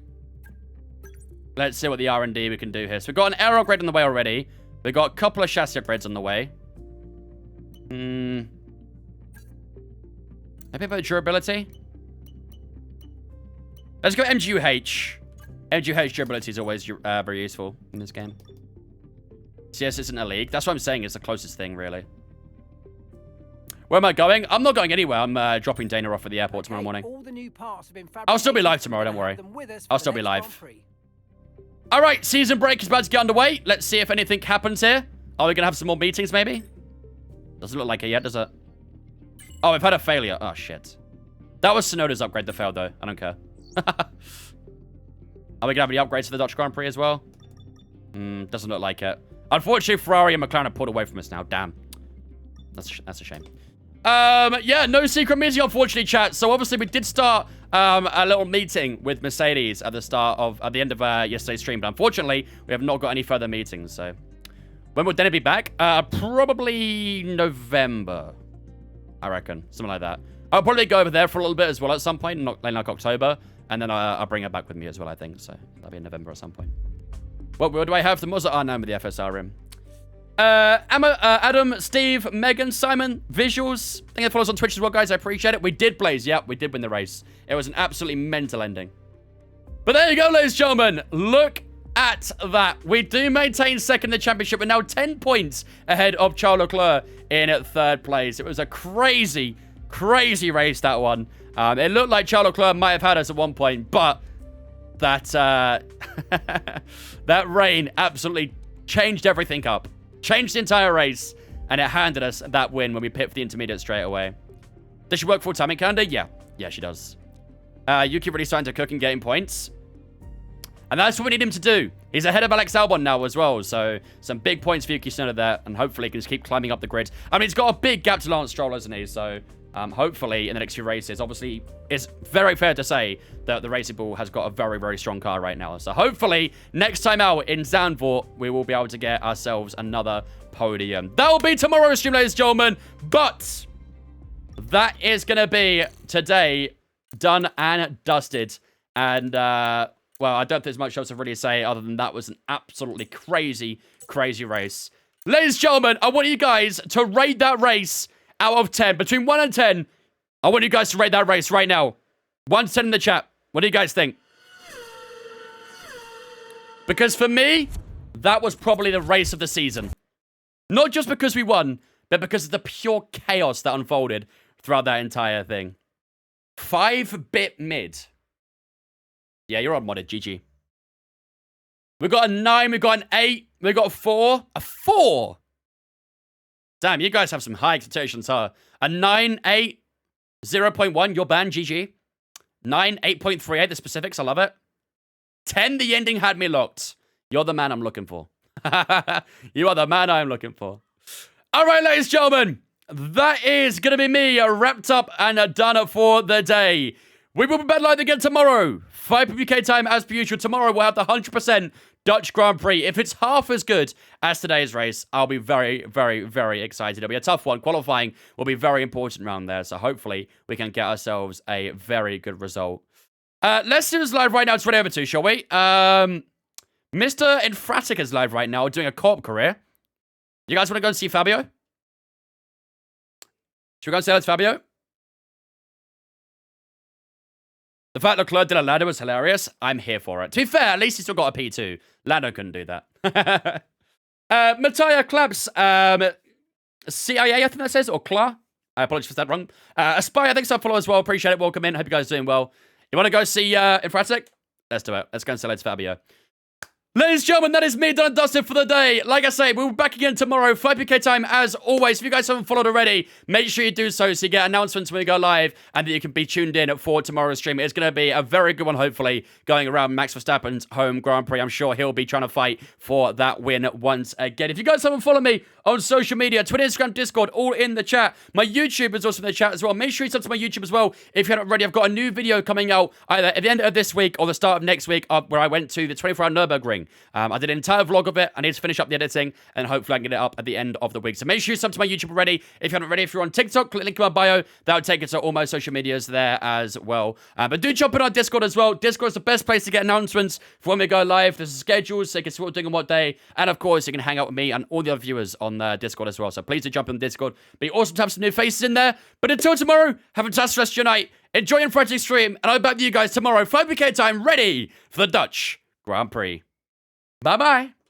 Let's see what the R&D we can do here. So we've got an aero upgrade on the way already. We've got a couple of chassis upgrades on the way. Maybe about durability. Let's go MGUH. MGUH durability is always very useful in this game. CS isn't a league. That's what I'm saying. It's the closest thing, really. Where am I going? I'm not going anywhere. I'm dropping Dana off at the airport tomorrow morning.
All the new parts have been
I'll still be live tomorrow, don't worry. I'll still be live. All right, season break is about to get underway. Let's see if anything happens here. Are we going to have some more meetings, maybe? Doesn't look like it yet, does it? Oh, we've had a failure. Oh, shit. That was Sonoda's upgrade that failed, though. I don't care. Are we going to have any upgrades for the Dutch Grand Prix as well? Doesn't look like it. Unfortunately, Ferrari and McLaren have pulled away from us now. Damn. That's a shame. Yeah, no secret meeting, unfortunately, chat. So obviously we did start a little meeting with Mercedes at the end of yesterday's stream, but unfortunately we have not got any further meetings. So when will Denny be back? Probably November, I reckon, something like that. I'll probably go over there for a little bit as well at some point, not like October, and then I'll bring her back with me as well, I think. So that'll be in November at some point. What do I have? The Muzza R9 with the FSR rim. Adam, Steve, Megan, Simon, Visuals. I think they follow us on Twitch as well, guys. I appreciate it. We did blaze. Yep, we did win the race. It was an absolutely mental ending. But there you go, ladies and gentlemen. Look at that. We do maintain second in the championship. We're now 10 points ahead of Charles Leclerc in third place. It was a crazy, crazy race, that one. It looked like Charles Leclerc might have had us at one point, but that, that rain absolutely changed everything up. Changed the entire race, and it handed us that win when we pit for the intermediate straight away. Does she work full-time in Canada? Yeah. Yeah, she does. Yuki really starting to cook and getting points. And that's what we need him to do. He's ahead of Alex Albon now as well, so some big points for Yuki Tsunoda there, and hopefully he can just keep climbing up the grid. I mean, he's got a big gap to Lance Stroll, hasn't he? So hopefully in the next few races, obviously it's very fair to say that the Racing Bull has got a very, very strong car right now. So hopefully next time out in Zandvoort, we will be able to get ourselves another podium. That will be tomorrow's stream, ladies and gentlemen. But that is going to be today done and dusted. And, well, I don't think there's much else to really say other than that was an absolutely crazy, crazy race. Ladies and gentlemen, I want you guys to rate that race out of 10. Between 1 and 10, I want you guys to rate that race right now. 1 to 10 in the chat. What do you guys think? Because for me, that was probably the race of the season. Not just because we won, but because of the pure chaos that unfolded throughout that entire thing. 5-bit mid. Yeah, you're on modded, GG. We got a 9, we got an 8, we got a 4. A 4? Damn, you guys have some high expectations, huh? A 9, 8, 0.1, you're banned, GG. 9, 8.38, the specifics, I love it. 10, the ending had me locked. You're the man I'm looking for. You are the man I'm looking for. All right, ladies and gentlemen, that is going to be me wrapped up and done for the day. We will be back live again tomorrow. 5 UK time as per usual. Tomorrow we'll have the 100% Dutch Grand Prix. If it's half as good as today's race, I'll be very, very, very excited. It'll be a tough one. Qualifying will be very important around there. So hopefully we can get ourselves a very good result. Let's do this live right now. It's ready over to, shall we? Mr. Infratic is live right now doing a co-op career. You guys want to go and see Fabio? Should we go and say hello to Fabio? The fact that Leclerc did a ladder was hilarious. I'm here for it. To be fair, at least he still got a P2. Lando couldn't do that. Mattia Claps, CIA, I think that says, or Cla. I apologize for that wrong. Aspire, thanks for follow as well. Appreciate it. Welcome in. Hope you guys are doing well. You want to go see Infratic? Let's do it. Let's go and say hello to Fabio. Ladies and gentlemen, that is me done and dusted for the day. Like I say, we'll be back again tomorrow, 5 UK time as always. If you guys haven't followed already, make sure you do so you get announcements when we go live and that you can be tuned in for tomorrow's stream. It's going to be a very good one, hopefully, going around Max Verstappen's home Grand Prix. I'm sure he'll be trying to fight for that win once again. If you guys haven't followed me on social media, Twitter, Instagram, Discord, all in the chat. My YouTube is also in the chat as well. Make sure you sub to my YouTube as well if you haven't already. I've got a new video coming out either at the end of this week or the start of next week where I went to the 24-hour Nürburgring. editing. I did an entire vlog of it. I need to finish up the editing, and hopefully I can get it up at the end of the week. So make sure you sub to my YouTube already. If you haven't already, if you're on TikTok, click the link in my bio. That'll take you to all my social medias there as well. But do jump in our Discord as well. Discord is the best place to get announcements for when we go live. There's schedules, so you can see what we're doing on what day. And of course, you can hang out with me and all the other viewers on Discord as well. So please do jump in Discord. Be awesome to have some new faces in there. But until tomorrow, have a fantastic rest of your night. Enjoy your Friday stream. And I'll be back with you guys tomorrow, 5 UK time, ready for the Dutch Grand Prix. Bye-bye.